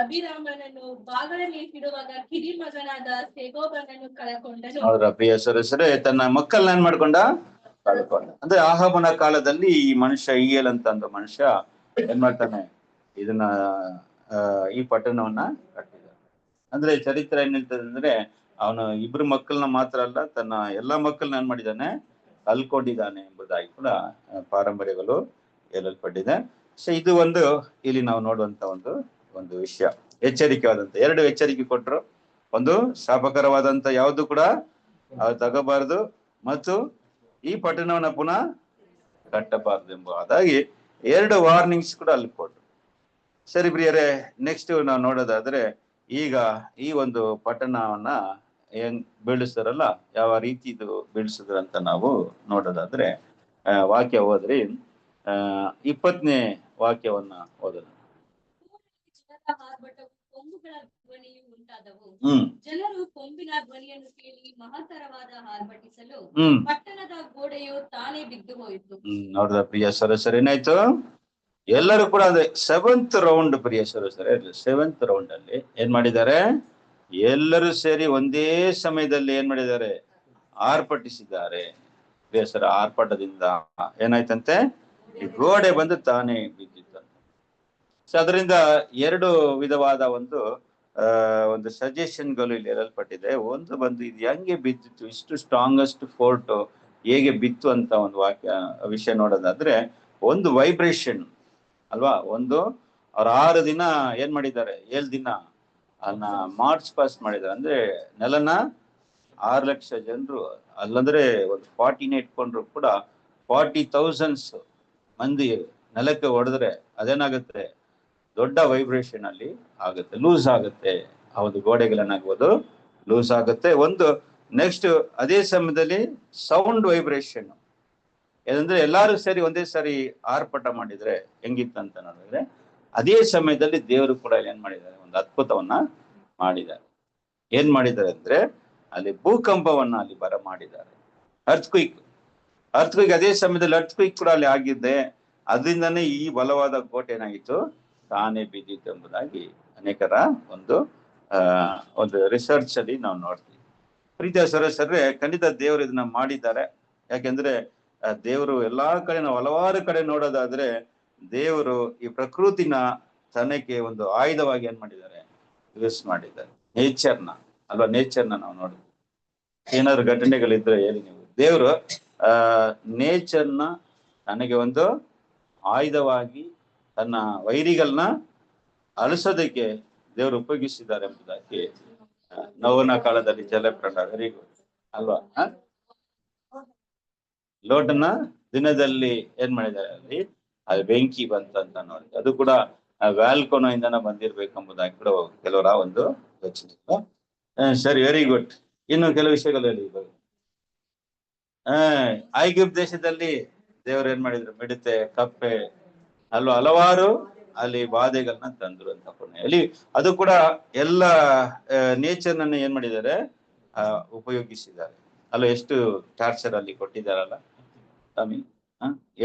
ಅಭಿರಾಮನನ್ನು ಬಾಗಳನ್ನು ಇಡುವಾಗ ಕಿರಿ ಮಗನಾದ ಸೆಗೋಬನನ್ನು ಕಳಕೊಂಡನು. ಹೌದ್ರ ಪ್ರಿಯ ಸರಸರೇ, ತನ್ನ ಮಕ್ಕಳನ್ನ ಏನ್ ಮಾಡ್ಕೊಂಡ, ಕಳ್ಕೊಂಡ. ಅಂದ್ರೆ ಆಹಾಬನ ಕಾಲದಲ್ಲಿ ಈ ಮನುಷ್ಯ ಇಯೇಲ್ ಅಂತ ಒಂದು ಮನುಷ್ಯ ಏನ್ ಮಾಡ್ತಾನೆ, ಇದನ್ನ ಈ ಪಟ್ಟಣವನ್ನ ಕಟ್ಟಿದ. ಅಂದ್ರೆ ಚರಿತ್ರೆ ಏನ್ ಹೇಳ್ತದೆ ಅಂದ್ರೆ, ಅವನು ಇಬ್ರು ಮಕ್ಕಳನ್ನ ಮಾತ್ರ ಅಲ್ಲ, ತನ್ನ ಎಲ್ಲಾ ಮಕ್ಕಳನ್ನ ಏನ್ ಮಾಡಿದ್ದಾನೆ, ಕಲ್ಕೊಂಡಿದ್ದಾನೆ ಎಂಬುದಾಗಿ ಕೂಡ ಪಾರಂಪರ್ಯಗಳು ಹೇಳಲ್ಪಟ್ಟಿದೆ. ಸೊ ಇದು ಒಂದು ಇಲ್ಲಿ ನಾವು ನೋಡುವಂತ ಒಂದು ವಿಷಯ. ಎಚ್ಚರಿಕೆವಾದಂತ 2 ಎಚ್ಚರಿಕೆ ಕೊಟ್ಟರು. ಒಂದು, ಶಾಪಕರವಾದಂತ ಯಾವುದು ಕೂಡ ತಗೋಬಾರದು, ಮತ್ತು ಈ ಪಟ್ಟಣವನ್ನ ಪುನಃ ಕಟ್ಟಬಾರದು ಎಂಬುದಾಗಿ 2 ವಾರ್ನಿಂಗ್ಸ್ ಕೂಡ ಅಲ್ಲಿ ಕೊಟ್ಟರು. ಸರಿ ಪ್ರಿಯರೇ, ನೆಕ್ಸ್ಟ್ ನಾವು ನೋಡೋದಾದ್ರೆ ಈಗ ಈ ಒಂದು ಪಟ್ಟಣವನ್ನ ಹೆಂಗ್ ಬೀಳಿಸ್ತಾರಲ್ಲ, ಯಾವ ರೀತಿ ಇದು ಬೀಳಿಸಿದ್ರು ಅಂತ ನಾವು ನೋಡೋದಾದ್ರೆ ವಾಕ್ಯ ಹೋದ್ರಿ 20ನೇ ವಾಕ್ಯವನ್ನ ಓದೋಣ. ಕೊಂಬುಗಳ ಧ್ವನಿಯು ಉಂಟಾದವು. ಜನರು ಕೊಂಬಿನ ಧ್ವನಿಯನ್ನು ಕೇಳಿ ಮಹತ್ತರವಾದ ಆರ್ಭಟಿಸಲು ಪಟ್ಟಣದ ಗೋಡೆಯು ತಾನೇ ಬಿದ್ದು ಹೋಯಿತು. ನೋಡ್ದ ಪ್ರಿಯ ಸರಸರ, ಏನಾಯ್ತು? ಎಲ್ಲರೂ ಕೂಡ ಅದೇ 7th ರೌಂಡ್ ಪ್ರಿಯ ಸರಸರ, 7th ರೌಂಡ್ ಅಲ್ಲಿ ಏನ್ ಮಾಡಿದ್ದಾರೆ? ಎಲ್ಲರೂ ಸೇರಿ ಒಂದೇ ಸಮಯದಲ್ಲಿ ಏನ್ ಮಾಡಿದ್ದಾರೆ? ಆರ್ಭಟಿಸಿದ್ದಾರೆ. ಪ್ರಿಯ ಸರ, ಆರ್ಭಟದಿಂದ ಏನಾಯ್ತಂತೆ? ಈ ಗೋಡೆ ಬಂದು ತಾನೇ ಬಿದ್ದಿತ್ತು. ಸೊ ಅದರಿಂದ 2 ವಿಧವಾದ ಒಂದು ಸಜೆಷನ್ಗಳು ಇಲ್ಲಿ ಹೇಳಲ್ಪಟ್ಟಿದೆ. ಒಂದು ಬಂದು ಇದು ಹೆಂಗೆ ಬಿದ್ದಿತ್ತು, ಇಷ್ಟು ಸ್ಟ್ರಾಂಗೆಸ್ಟ್ ಫೋರ್ಟ್ ಹೇಗೆ ಬಿತ್ತು ಅಂತ ಒಂದು ವಿಷಯ ನೋಡೋದಾದ್ರೆ, ಒಂದು ವೈಬ್ರೇಷನ್ ಅಲ್ವಾ. ಒಂದು ಅವ್ರು 6 ದಿನ ಏನ್ ಮಾಡಿದ್ದಾರೆ? 7 ದಿನ ಅದನ್ನ ಮಾರ್ಚ್ ಪಾಸ್ ಮಾಡಿದ್ದಾರೆ. ಅಂದ್ರೆ ನೆಲನ 6 ಲಕ್ಷ ಜನರು, ಅಲ್ಲಂದ್ರೆ ಒಂದು 40ನೇ ಇಟ್ಕೊಂಡ್ರು ಕೂಡ 40,000 ಮಂದಿ ನೆಲಕ್ಕೆ ಹೊಡೆದ್ರೆ ಅದೇನಾಗುತ್ತೆ? ದೊಡ್ಡ ವೈಬ್ರೇಷನ್ ಅಲ್ಲಿ ಆಗುತ್ತೆ, ಲೂಸ್ ಆಗುತ್ತೆ. ಆ ಒಂದು ಗೋಡೆಗಳೇನಾಗ್ಬೋದು? ಲೂಸ್ ಆಗುತ್ತೆ. ಒಂದು ನೆಕ್ಸ್ಟ್ ಅದೇ ಸಮಯದಲ್ಲಿ ಸೌಂಡ್ ವೈಬ್ರೇಷನ್, ಏನಂದ್ರೆ ಎಲ್ಲಾರು ಸೇರಿ ಒಂದೇ ಸಾರಿ ಆರ್ಭಟ ಮಾಡಿದ್ರೆ ಹೆಂಗಿತ್ತಂತ ನೋಡಿದ್ರೆ, ಅದೇ ಸಮಯದಲ್ಲಿ ದೇವರು ಕೂಡ ಏನ್ ಮಾಡಿದ್ದಾರೆ? ಒಂದು ಅದ್ಭುತವನ್ನ ಮಾಡಿದ್ದಾರೆ. ಏನ್ ಮಾಡಿದ್ದಾರೆ ಅಂದ್ರೆ, ಅಲ್ಲಿ ಭೂಕಂಪವನ್ನ ಅಲ್ಲಿ ಬರ ಮಾಡಿದ್ದಾರೆ. ಅರ್ಥಕ್ವಿಕ್ ಅದೇ ಸಮಯದಲ್ಲಿ ಅರ್ಥಕ್ವಿಕ್ ಕೂಡ ಅಲ್ಲಿ ಆಗಿದ್ದೆ. ಅದರಿಂದನೇ ಈ ಬಲವಾದ ಕೋಟೆ ಏನಾಗಿತ್ತು? ತಾನೇ ಬಿದ್ದಿತ್ತು ಎಂಬುದಾಗಿ ಅನೇಕರ ಒಂದು ರಿಸರ್ಚ್ ಅಲ್ಲಿ ನಾವು ನೋಡ್ತೀವಿ. ಪ್ರೀತಿಯ ಸರಸರೇ, ಖಂಡಿತ ದೇವರು ಇದನ್ನ ಮಾಡಿದ್ದಾರೆ. ಯಾಕೆಂದ್ರೆ ದೇವರು ಎಲ್ಲಾ ಕಡೆ, ನಾವು ಹಲವಾರು ಕಡೆ ನೋಡೋದಾದ್ರೆ, ದೇವರು ಈ ಪ್ರಕೃತಿನ ತನಕ್ಕೆ ಒಂದು ಆಯುಧವಾಗಿ ಏನ್ ಮಾಡಿದ್ದಾರೆ? ಯೂಸ್ ಮಾಡಿದ್ದಾರೆ. ನೇಚರ್ನ ನಾವು ನೋಡಿದ್ವಿ. ಏನಾದ್ರು ಘಟನೆಗಳಿದ್ರೆ ಹೇಳಿ ನೀವು. ದೇವರು ನೇಚರ್ನ ತನಗೆ ಒಂದು ಆಯುಧವಾಗಿ ತನ್ನ ವೈರಿಗಳನ್ನ ಅಳಿಸೋದಕ್ಕೆ ದೇವರು ಉಪಯೋಗಿಸಿದ್ದಾರೆ ಎಂಬುದಾಗಿ ನೋವನ ಕಾಲದಲ್ಲಿ ಜಲಪ್ರಳಯ, ವೆರಿ ಗುಡ್ ಅಲ್ವಾ? ಲೋಟನ ದಿನದಲ್ಲಿ ಏನ್ ಮಾಡಿದ್ದಾರೆ? ಅಲ್ಲಿ ಅದು ಬೆಂಕಿ ಬಂತಂತ ನೋಡಿ, ಅದು ಕೂಡ ವ್ಯಾಲ್ಕೋನೋ ಇಂದನ ಬಂದಿರ್ಬೇಕೆಂಬುದಾಗಿ ಕೂಡ ಕೆಲವರ ಒಂದು ಯೋಚನೆ. ಸರಿ, ವೆರಿ ಗುಡ್. ಇನ್ನು ಕೆಲವು ವಿಷಯಗಳು ಹೇಳಿ. ಐಗುಪ್ತ ದೇಶದಲ್ಲಿ ದೇವರು ಏನ್ ಮಾಡಿದ್ರು? ಮಿಡತೆ, ಕಪ್ಪೆ ಅಲ್ವಾ, ಹಲವಾರು ಅಲ್ಲಿ ಬಾಧೆಗಳನ್ನ ತಂದ್ರು ಅಂತ ಅಲ್ಲಿ. ಅದು ಕೂಡ ಎಲ್ಲ ನೇಚರ್ನ ಏನ್ ಮಾಡಿದ್ದಾರೆ? ಉಪಯೋಗಿಸಿದ್ದಾರೆ ಅಲ್ಲ. ಎಷ್ಟು ಟಾರ್ಚರ್ ಅಲ್ಲಿ ಕೊಟ್ಟಿದ್ದಾರಲ್ಲ ಸ್ವಾಮಿ.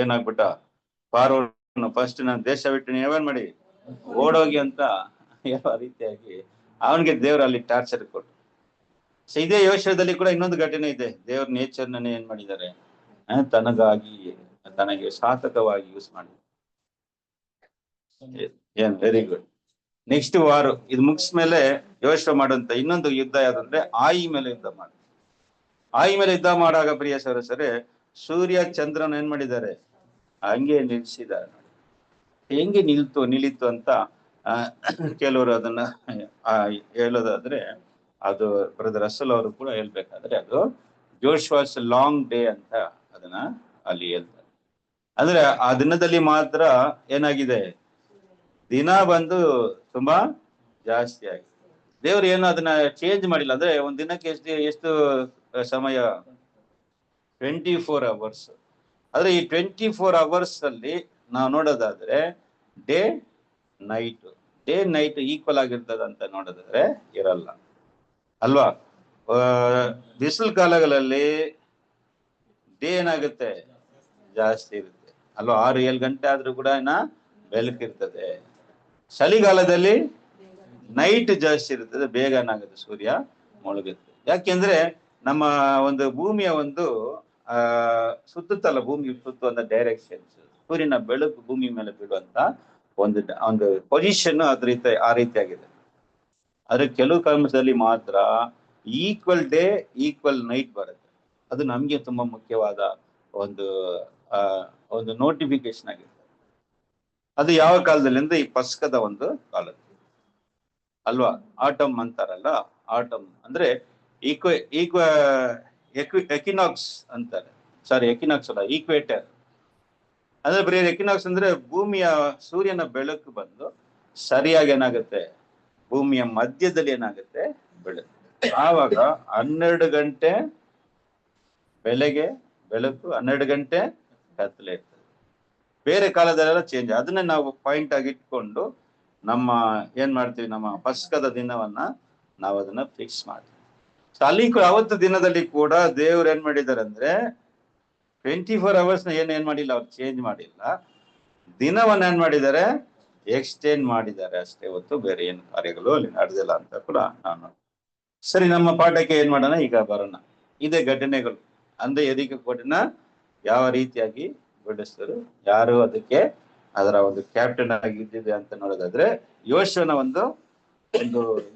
ಏನಾಗ್ಬಿಟ್ಟ? ಫಾರೋನ್ ಫಸ್ಟ್ ನಾನು ದೇಶ ಬಿಟ್ಟು ನೀವೇನ್ ಮಾಡಿ ಓಡೋಗಿ ಅಂತ ಯಾವ ರೀತಿಯಾಗಿ ಅವನಿಗೆ ದೇವರು ಅಲ್ಲಿ ಟಾರ್ಚರ್ ಕೊಟ್ಟು. ಸೊ ಇದೇ ಯೋಶದಲ್ಲಿ ಕೂಡ ಇನ್ನೊಂದು ಘಟನೆ ಇದೆ. ದೇವ್ರ ನೇಚರ್ನೇ ಏನ್ ಮಾಡಿದ್ದಾರೆ? ತನಗಾಗಿ, ತನಗೆ ಸಾರ್ಥಕವಾಗಿ ಯೂಸ್ ಮಾಡಿ. Very good. ನೆಕ್ಸ್ಟ್ ವಾರ್ ಇದು ಮುಗಿಸ್ಮೇಲೆ ಯೋಚನೆ ಮಾಡುವಂತ ಇನ್ನೊಂದು ಯುದ್ಧ ಯಾವ್ದಂದ್ರೆ ಆಯಿ ಮೇಲೆ ಯುದ್ಧ ಮಾಡಿ. ಆಯಿ ಮೇಲೆ ಯುದ್ಧ ಮಾಡಾಗ ಪ್ರಿಯ ಸರಸರೇ, ಸೂರ್ಯ ಚಂದ್ರನ ಏನ್ ಮಾಡಿದ್ದಾರೆ? ಹಂಗೆ ನಿಲ್ಸಿದ್ದಾರೆ. ಹೆಂಗೆ ನಿಲಿತು ಅಂತ ಕೆಲವರು ಅದನ್ನ ಹೇಳೋದಾದ್ರೆ, ಅದು ಬ್ರದರ್ ರಸಲ್ ಅವರು ಕೂಡ ಹೇಳ್ಬೇಕಾದ್ರೆ, ಅದು ಜೋಶ್ವಾಸ್ ಲಾಂಗ್ ಡೇ ಅಂತ ಅದನ್ನ ಅಲ್ಲಿ ಹೇಳ್ತಾರೆ. ಅಂದ್ರೆ ಆ ದಿನದಲ್ಲಿ ಮಾತ್ರ ಏನಾಗಿದೆ? ದಿನ ಬಂದು ತುಂಬಾ ಜಾಸ್ತಿ ಆಗಿದೆ. ದೇವ್ರು ಏನು ಅದನ್ನ ಚೇಂಜ್ ಮಾಡಿಲ್ಲ. ಅಂದ್ರೆ ಒಂದ್ ದಿನಕ್ಕೆ ಎಷ್ಟು ಸಮಯ? 24 hours. ಆದ್ರೆ ಈ 24 hours ಅಲ್ಲಿ ನಾವು ನೋಡೋದಾದ್ರೆ ಡೇ ನೈಟ್ ಈಕ್ವಲ್ ಆಗಿರ್ತದ ಅಂತ ನೋಡೋದಾದ್ರೆ ಇರಲ್ಲ ಅಲ್ವಾ. ಬಿಸಿಲು ಕಾಲಗಳಲ್ಲಿ ಡೇ ಏನಾಗುತ್ತೆ? ಜಾಸ್ತಿ ಇರುತ್ತೆ ಅಲ್ವಾ. 6-7 ಗಂಟೆ ಆದ್ರೂ ಕೂಡ ಬೆಳಕಿರ್ತದೆ. ಚಳಿಗಾಲದಲ್ಲಿ ನೈಟ್ ಜಾಸ್ತಿ ಇರ್ತದೆ, ಬೇಗ ಏನಾಗುತ್ತೆ? ಸೂರ್ಯ ಮುಳುಗುತ್ತೆ. ಯಾಕೆಂದ್ರೆ ನಮ್ಮ ಒಂದು ಭೂಮಿಯ ಒಂದು ಸುತ್ತುತ್ತಲ್ಲ, ಭೂಮಿ ಸುತ್ತುವಂತ ಡೈರೆಕ್ಷನ್ಸ್, ಸೂರ್ಯನ ಬೆಳಕು ಭೂಮಿ ಮೇಲೆ ಬೀಳುವಂತ ಒಂದು ಪೊಸಿಷನ್ ಆ ರೀತಿಯಾಗಿದೆ. ಆದ್ರೆ ಕೆಲವು ಕಾಲದಲ್ಲಿ ಮಾತ್ರ ಈಕ್ವಲ್ ಡೇ ಈಕ್ವಲ್ ನೈಟ್ ಬರುತ್ತೆ. ಅದು ನಮ್ಗೆ ತುಂಬಾ ಮುಖ್ಯವಾದ ಒಂದು ನೋಟಿಫಿಕೇಶನ್ ಆಗಿದೆ ಅದು ಯಾವ ಕಾಲದಲ್ಲಿ ಅಂದ್ರೆ ಈ ಪಸ್ಕದ ಒಂದು ಕಾಲ ಅಲ್ವಾ. ಆಟಮ್ ಅಂತಾರಲ್ಲ, ಆಟಮ್ ಅಂದ್ರೆ ಈಕ್ವ ಈಕ್ವ ಎಕಿನಾಕ್ಸ್ ಅಂತಾರೆ. ಸಾರಿ, ಎಕಿನಾಕ್ಸ್ ಅಲ್ಲ, ಈಕ್ವೇಟರ್ ಅಂದ್ರೆ ಬರೀ ಎಕಿನಾಕ್ಸ್ ಅಂದ್ರೆ ಭೂಮಿಯ ಸೂರ್ಯನ ಬೆಳಕು ಬಂದು ಸರಿಯಾಗಿ ಏನಾಗುತ್ತೆ, ಭೂಮಿಯ ಮಧ್ಯದಲ್ಲಿ ಏನಾಗುತ್ತೆ, ಬೆಳಕು. ಆವಾಗ 12 ಗಂಟೆ ಬೆಳಗ್ಗೆ ಬೆಳಕು, 12 ಗಂಟೆ ಕತ್ತಲೆ ಇರ್ತದೆ. ಬೇರೆ ಕಾಲದಲ್ಲೆಲ್ಲ ಚೇಂಜ್. ಅದನ್ನೇ ನಾವು ಪಾಯಿಂಟ್ ಆಗಿ ಇಟ್ಕೊಂಡು ನಮ್ಮ ಏನ್ ಮಾಡ್ತೀವಿ, ನಮ್ಮ ಪಸ್ಕದ ದಿನವನ್ನ ನಾವು ಅದನ್ನ ಫಿಕ್ಸ್ ಮಾಡ್ತೀವಿ. ಸೊ ಅಲ್ಲಿ ಅವತ್ತು ದಿನದಲ್ಲಿ ಕೂಡ ದೇವ್ರು ಏನ್ ಮಾಡಿದ್ದಾರೆ ಅಂದ್ರೆ 24 hours ಏನ್ ಮಾಡಿಲ್ಲ, ಅವ್ರು ಚೇಂಜ್ ಮಾಡಿಲ್ಲ. ದಿನವನ್ನ ಏನ್ ಮಾಡಿದ್ದಾರೆ, ಎಕ್ಸ್ಟೆಂಡ್ ಮಾಡಿದ್ದಾರೆ ಅಷ್ಟೇ ಹೊತ್ತು ಬೇರೆ ಏನು ಕಾರ್ಯಗಳು ಅಲ್ಲಿ ನಡೆದಿಲ್ಲ ಅಂತ ಕೂಡ ನಾನು. ಸರಿ, ನಮ್ಮ ಪಾಠಕ್ಕೆ ಏನ್ ಮಾಡೋಣ, ಈಗ ಬರೋಣ. ಇದೇ ಘಟನೆಗಳು ಅಂದ್ರೆ ಎರಿಕೋ ಕೋಟೆನ ಯಾವ ರೀತಿಯಾಗಿ ಬಿಡಿಸಿದ್ರು, ಯಾರು ಅದಕ್ಕೆ ಅದರ ಒಂದು ಕ್ಯಾಪ್ಟನ್ ಆಗಿ ಇದ್ದಿದೆ ಅಂತ ನೋಡೋದಾದ್ರೆ ಯೋಶುವನ ಒಂದು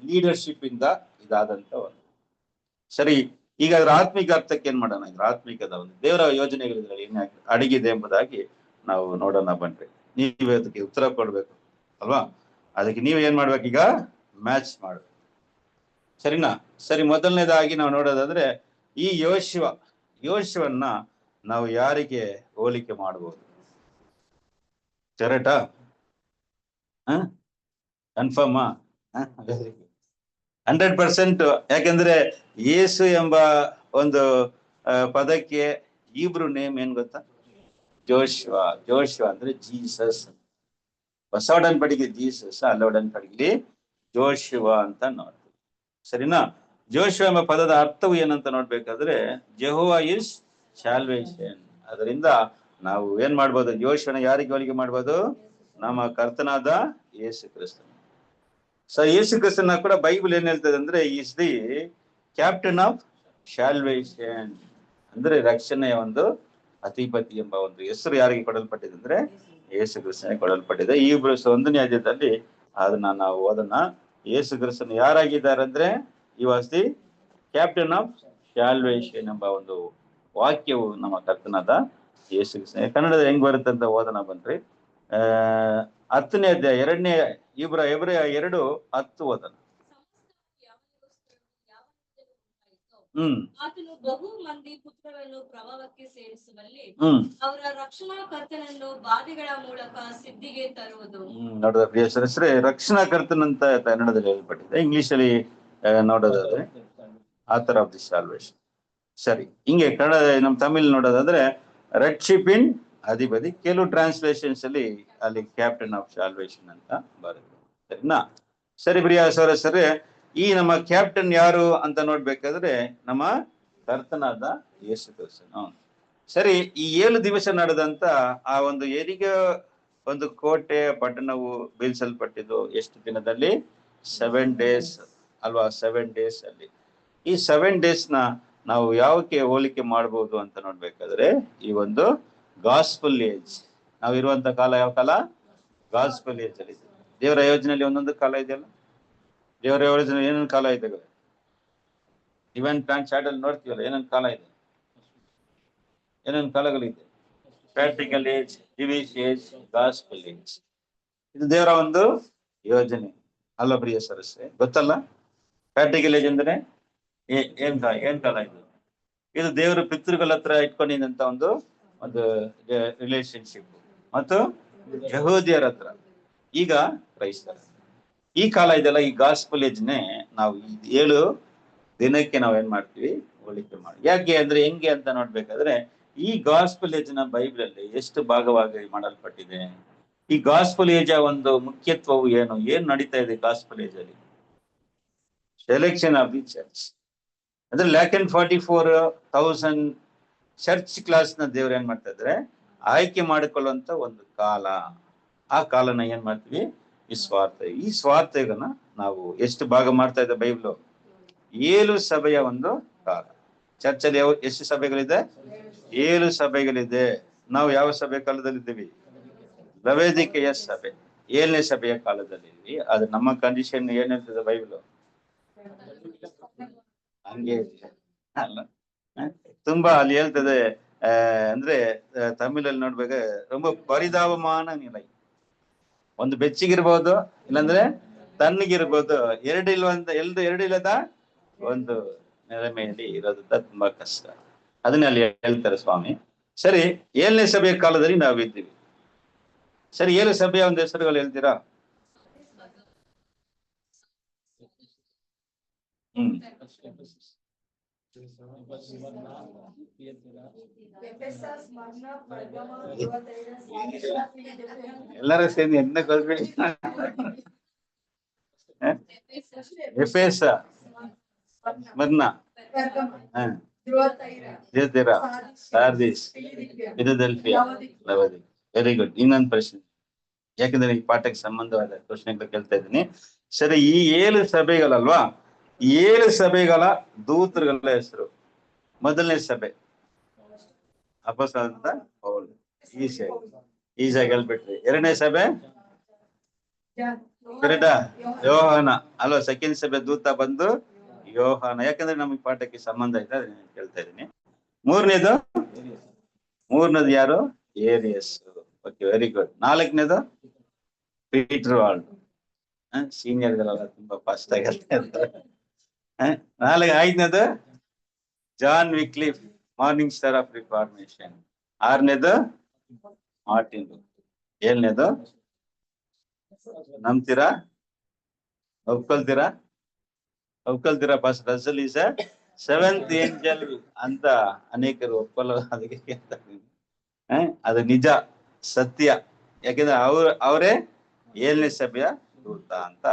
ಲೀಡರ್ಶಿಪ್ ಇಂದ ಇದಾದಂತ ಒಂದು. ಸರಿ, ಈಗ ಅದ್ರ ಆತ್ಮಿಕ ಅರ್ಥಕ್ಕೆ ಏನ್ ಮಾಡೋಣ, ಇದ್ರ ಆತ್ಮಿಕದ ಒಂದು ದೇವರ ಯೋಜನೆಗಳಿದ್ರೆ ಏನ್ ಅಡಗಿದೆ ಎಂಬುದಾಗಿ ನಾವು ನೋಡೋಣ ಬನ್ರಿ. ನೀವೇ ಅದಕ್ಕೆ ಉತ್ತರ ಕೊಡ್ಬೇಕು ಅಲ್ವಾ. ಅದಕ್ಕೆ ನೀವು ಏನ್ ಮಾಡ್ಬೇಕು, ಈಗ ಮ್ಯಾಚ್ ಮಾಡ್ಬೇಕು. ಸರಿನಾ? ಸರಿ, ಮೊದಲನೇದಾಗಿ ನಾವು ನೋಡೋದಾದ್ರೆ ಈ ಯೋಶುವನ್ನ ನಾವು ಯಾರಿಗೆ ಹೋಲಿಕೆ ಮಾಡಬಹುದು? ಕರೆಕ್ಟಾ? ಕನ್ಫರ್ಮ್ 100%. ಯಾಕೆಂದ್ರೆ ಯೇಸು ಎಂಬ ಒಂದು ಪದಕ್ಕೆ ಇಬ್ರು ನೇಮ್ ಏನ್ ಗೊತ್ತಾ? ಜೋಶುವ ಅಂದ್ರೆ ಜೀಸಸ್. ಹೊಸ ಒಡன்பಡಿಕೆ ಜೀಸಸ್, ಹಳೆ ಒಡன்பಡಿಕೆ ಜೋಶುವ ಅಂತ ನೋಡ್ತೀವಿ. ಸರಿನಾ? ಜೋಶುವ ಎಂಬ ಪದದ ಅರ್ಥವು ಏನಂತ ನೋಡ್ಬೇಕಾದ್ರೆ ಜೆಹೋವಾ ಇಸ್ ಸಾಲ್ವೇಷನ್. ಅದರಿಂದ ನಾವು ಏನ್ ಮಾಡ್ಬೋದು, ಜೋಶುವನ ಯಾರಿಗೆ ಹೋಲಿಕೆ ಮಾಡ್ಬೋದು? ನಮ್ಮ ಕರ್ತನಾದ ಯೇಸು ಕ್ರಿಸ್ತನ. ಸೊ ಯೇಸು ಕ್ರಿಸ್ತನ ಕೂಡ ಬೈಬಲ್ ಏನ್ ಹೇಳ್ತದೆ ಅಂದ್ರೆ is the captain of salvation, ಅಂದ್ರೆ ರಕ್ಷಣೆಯ ಒಂದು ಅಧಿಪತಿ ಎಂಬ ಒಂದು ಹೆಸರು ಯಾರಿಗೆ ಕೊಡಲ್ಪಟ್ಟಿದೆ ಅಂದ್ರೆ ಯೇಸು ಕ್ರಿಸ್ತನಿಗೆ ಕೊಡಲ್ಪಟ್ಟಿದೆ. ಈ 1ನೇ ಅಧ್ಯಾಯದಲ್ಲಿ ಅದನ್ನ ನಾವು ಓದೋಣ. ಯೇಸು ಕ್ರಿಸ್ತನು ಯಾರಾಗಿದ್ದಾರೆ ಅಂದ್ರೆ ಈ was the captain of salvation ಎಂಬ ಒಂದು ವಾಕ್ಯವು ನಮ್ಮ ಕರ್ತನಾದ ಯೇಸು ಕ್ರಿಸ್ತನ. ಕನ್ನಡದಲ್ಲಿ ಹೆಂಗ್ ಬರುತ್ತೆ ಅಂತ ಓದೋಣ ಬನ್ರಿ. 10ನೇ ಅಧ್ಯಾಯ 2ನೇ ಎಬ್ರೆಯ 2:10 ಓದೋಣ. ಆತನು ಬಹು ಮಂದಿ ಪುತ್ರರನ್ನು ಪ್ರಭಾವಕ್ಕೆ ಸೇರಿಸುವಲ್ಲಿ ಅವರ ರಕ್ಷಣಾ ಕರ್ತನನ್ನು ಬಾಧೆಗಳ ಮೂಲಕ ಸಿದ್ಧಿಗೆ ತರುವುದು. ನೋಡಿದ ಪ್ರಿಯ ಸದಸ್ಯರೇ, ರಕ್ಷಣಾ ಕರ್ತನಂತ ಕನ್ನಡದಲ್ಲಿ ಹೇಳ್ಪಟ್ಟಿದೆ. ಇಂಗ್ಲಿಷ್ ಅಲ್ಲಿ ನೋಡೋದಾದ್ರೆ ಆಥರ್ ಆಫ್ ದಿ ಸಾಲ್ವೇಷನ್. ಸರಿ, ಹಿಂಗೆ ಕನ್ನಡ ನಮ್ ತಮಿಳ್ ನೋಡೋದಾದ್ರೆ ರಕ್ಷಿಪಿನ್ ಅಧಿಪತಿ. ಕೆಲವು ಟ್ರಾನ್ಸ್ಲೇಷನ್ಸ್ ಅಲ್ಲಿ ಕ್ಯಾಪ್ಟನ್ ಆಫ್ ಸಾಲ್ವೇಷನ್ ಅಂತ ಬರುತ್ತೆ. ಸರಿನಾ? ಸರಿ ಪ್ರಿಯ ಸದಸ್ಯರೇ, ಈ ನಮ್ಮ ಕ್ಯಾಪ್ಟನ್ ಯಾರು ಅಂತ ನೋಡ್ಬೇಕಾದ್ರೆ ನಮ್ಮ ಕರ್ತನಾದ ಯೇಸು ಕ್ರಿಸ್ತನು. ಸರಿ, ಈ 7 ದಿವಸ ನಡೆದಂತ ಆ ಒಂದು ಎರಿಕೋ ಒಂದು ಕೋಟೆ ಪಟ್ಟಣವು ಬೀಳ್ಸಲ್ಪಟ್ಟಿದ್ದು ಎಷ್ಟು ದಿನದಲ್ಲಿ? 7 days ಅಲ್ವಾ? 7 days ಅಲ್ಲಿ. ಈ 7 days ನಾವು ಯಾವಕ್ಕೆ ಹೋಲಿಕೆ ಮಾಡಬಹುದು ಅಂತ ನೋಡ್ಬೇಕಾದ್ರೆ ಈ ಒಂದು ಗಾಸ್ಪಲ್ ಏಜ್. ನಾವು ಇರುವಂತ ಕಾಲ ಯಾವ ಕಾಲ? ಗಾಸ್ಪಲ್ ಏಜ್ ಅಲ್ಲಿ. ದೇವರ ಯೋಜನೆಯಲ್ಲಿ ಒಂದೊಂದು ಕಾಲ ಇದೆಯಲ್ಲ, ದೇವರ ಯೋಜನೆ ಏನೇನು ಕಾಲ ಇದೆ? ಇವೆಂಟ್ ಪ್ಲಾನ್ ಚಾರ್ಟ್ ಅಲ್ಲಿ ನೋಡ್ತೀವಲ್ಲ, ಏನೇನು ಕಾಲ ಇದೆ, ಏನೇನು ಕಾಲಗಳಿದೆ? ಪ್ರಾಕ್ಟಿಕಲ್ age, Jewish age, gospel age. ಇದು ದೇವರ ಒಂದು ಯೋಜನೆ ಅಲ್ಲ ಪ್ರಿಯ ಸದಸ್ಯರೇ? ಗೊತ್ತಲ್ಲ ಪ್ರಾಕ್ಟಿಕಲ್ ಏಜ್ ಅಂದ್ರೆ ಏನ್ ಕಾಲ ಇದು? ಇದು ದೇವರು ಪಿತೃಗಳ ಹತ್ರ ಇಟ್ಕೊಂಡಿದ್ದಂತ ಒಂದು ರಿಲೇಶನ್ಶಿಪ್ ಮತ್ತು ಯಹೂದ್ಯರ ಹತ್ರ, ಈಗ ಕ್ರೈಸ್ತರ. ಈ ಕಾಲ ಇದೆಲ್ಲ ಈ ಗಾಸ್ಪಲ್ ಏಜ್ನೇ ನಾವು 7 ದಿನಕ್ಕೆ ನಾವು ಏನ್ ಮಾಡ್ತೀವಿ, ಹೋಲಿಕೆ ಮಾಡಿ. ಯಾಕೆ ಅಂದ್ರೆ ಹೆಂಗೆ ಅಂತ ನೋಡ್ಬೇಕಾದ್ರೆ ಈ ಗಾಸ್ಪಲ್ ಏಜ್ ನ ಬೈಬಲ್ ಅಲ್ಲಿ ಎಷ್ಟು ಭಾಗವಾಗಿ ಮಾಡಲ್ಪಟ್ಟಿದೆ? ಈ ಗಾಸ್ಪಲ್ ಏಜ್ ಒಂದು ಮುಖ್ಯತ್ವವು ಏನ್ ನಡೀತಾ ಇದೆ ಗಾಸ್ಪಲ್ ಏಜ್ ಅಲ್ಲಿ? Selection of the church. ಅಂದ್ರೆ 144,000 ಚರ್ಚ್ ಕ್ಲಾಸ್ ನ ದೇವ್ರು ಏನ್ ಮಾಡ್ತಾ ಇದ್ರೆ ಆಯ್ಕೆ ಮಾಡಿಕೊಳ್ಳುವಂತ ಒಂದು ಕಾಲ. ಆ ಕಾಲನ ಏನ್ ಮಾಡ್ತೀವಿ? ಈ ಸ್ವಾರ್ಥಗಳನ್ನ ನಾವು ಎಷ್ಟು ಭಾಗ ಮಾಡ್ತಾ ಇದ್ದ ಬೈಬಲ್? 7 ಸಭೆಯ ಒಂದು ಕಾಲ. ಚರ್ಚಲ್ಲಿ ಎಷ್ಟು ಸಭೆಗಳಿದೆ? 7 ಸಭೆಗಳಿದೆ. ನಾವು ಯಾವ ಸಭೆ ಕಾಲದಲ್ಲಿದ್ದೀವಿ? ಲವೇದಿಕೆಯ ಸಭೆ, 7ನೇ ಸಭೆಯ ಕಾಲದಲ್ಲಿ. ಅದು ನಮ್ಮ ಕಂಡೀಷನ್ ಏನ್ ಹೇಳ್ತದೆ ಬೈಬಲ್? ಹಂಗೆ ಅಲ್ಲ, ತುಂಬಾ ಅಲ್ಲಿ ಹೇಳ್ತದೆ. ಅಂದ್ರೆ ತಮಿಳಲ್ಲಿ ನೋಡ್ಬೇಕು, ரொம்ப பரிதாபமான நிலை. ಒಂದು ಬೆಚ್ಚಿಗಿರ್ಬೋದು, ಇಲ್ಲಾಂದ್ರೆ ತಣ್ಣಗಿರ್ಬೋದು. ಎರಡು ಇಲ್ಲದ ಒಂದು ನೆಲೆಮೆಯಲ್ಲಿ ಇರೋದಂತ ತುಂಬಾ ಕಷ್ಟ. ಅದನ್ನ ಅಲ್ಲಿ ಹೇಳ್ತಾರೆ ಸ್ವಾಮಿ. ಸರಿ, 7ನೇ ಸಭೆಯ ಕಾಲದಲ್ಲಿ ನಾವಿದ್ದೀವಿ. ಸರಿ, 7 ಸಭೆಯ ಒಂದು ಹೆಸರುಗಳು ಹೇಳ್ತೀರಾ? ಎಲ್ಲರೂ ಸೇರಿ ಎನ್ನ ಕಲ್ಬಿಡಿ. Ephesus, Smyrna, Thyatira, Sardis, Philadelphia, Laodicea. Very good. ಇನ್ನೊಂದು ಪ್ರಶ್ನೆ, ಯಾಕಂದ್ರೆ ಈ ಪಾಠಕ್ಕೆ ಸಂಬಂಧವಾದ ಪ್ರಶ್ನೆಗಳು ಕೇಳ್ತಾ ಇದ್ದೀನಿ. ಸರಿ, ಈ 7 ಸಭೆಗಳಲ್ವಾ, 7 ಸಭೆಗಳ ದೂತರುಗಳ ಹೆಸರು. ಮೊದಲನೇ ಸಭೆ ಅಪೊಸ್ತಲರಾದ ಪೌಲ್, ಈಸಾಗಿ ಹೇಳ್ಬಿಟ್ರಿ. 2ನೇ ಸಭೆ ಯೋಹಾನ ಅಲ್ವಾ? ಸೆಕೆಂಡ್ ಸಭೆ ದೂತ ಬಂದು ಯೋಹಾನ. ಯಾಕಂದ್ರೆ ನಮಗೆ ಪಾಠಕ್ಕೆ ಸಂಬಂಧ ಇದೆ, ಅದನ್ನ ಕೇಳ್ತಾ ಇದ್ದೀನಿ. ಮೂರನೇದು ಯಾರು? ಏರಿಯಸ್. Okay, very good. 4ನೇದು ಪೀಟರ್ ವಾಲ್ಡ್. ಸೀನಿಯರ್ಗಳೆಲ್ಲ ತುಂಬಾ ಫಾಸ್ಟ್ ಆಗಿ ಹೇಳ್ತಾ ಇರ್ತಾರೆ. 5ನೇದು John Wycliffe, morning star of reformation. 6ನೇದು ಮಾರ್ಟಿನ್ ಲೂಥರ್. 7ನೇದು ನಂಬ್ತೀರಾ? ಒಪ್ಕೊಳ್ತೀರಾ? Pastor Russell is a 7th angel ಅಂತ ಅನೇಕರು ಒಪ್ಪಲ್ಲ. ಅದಕ್ಕೆ ಅದು ನಿಜ, ಸತ್ಯ. ಯಾಕಂದ್ರೆ ಅವರೇ 7ನೇ ಸಭೆಯ ದೂತ ಅಂತ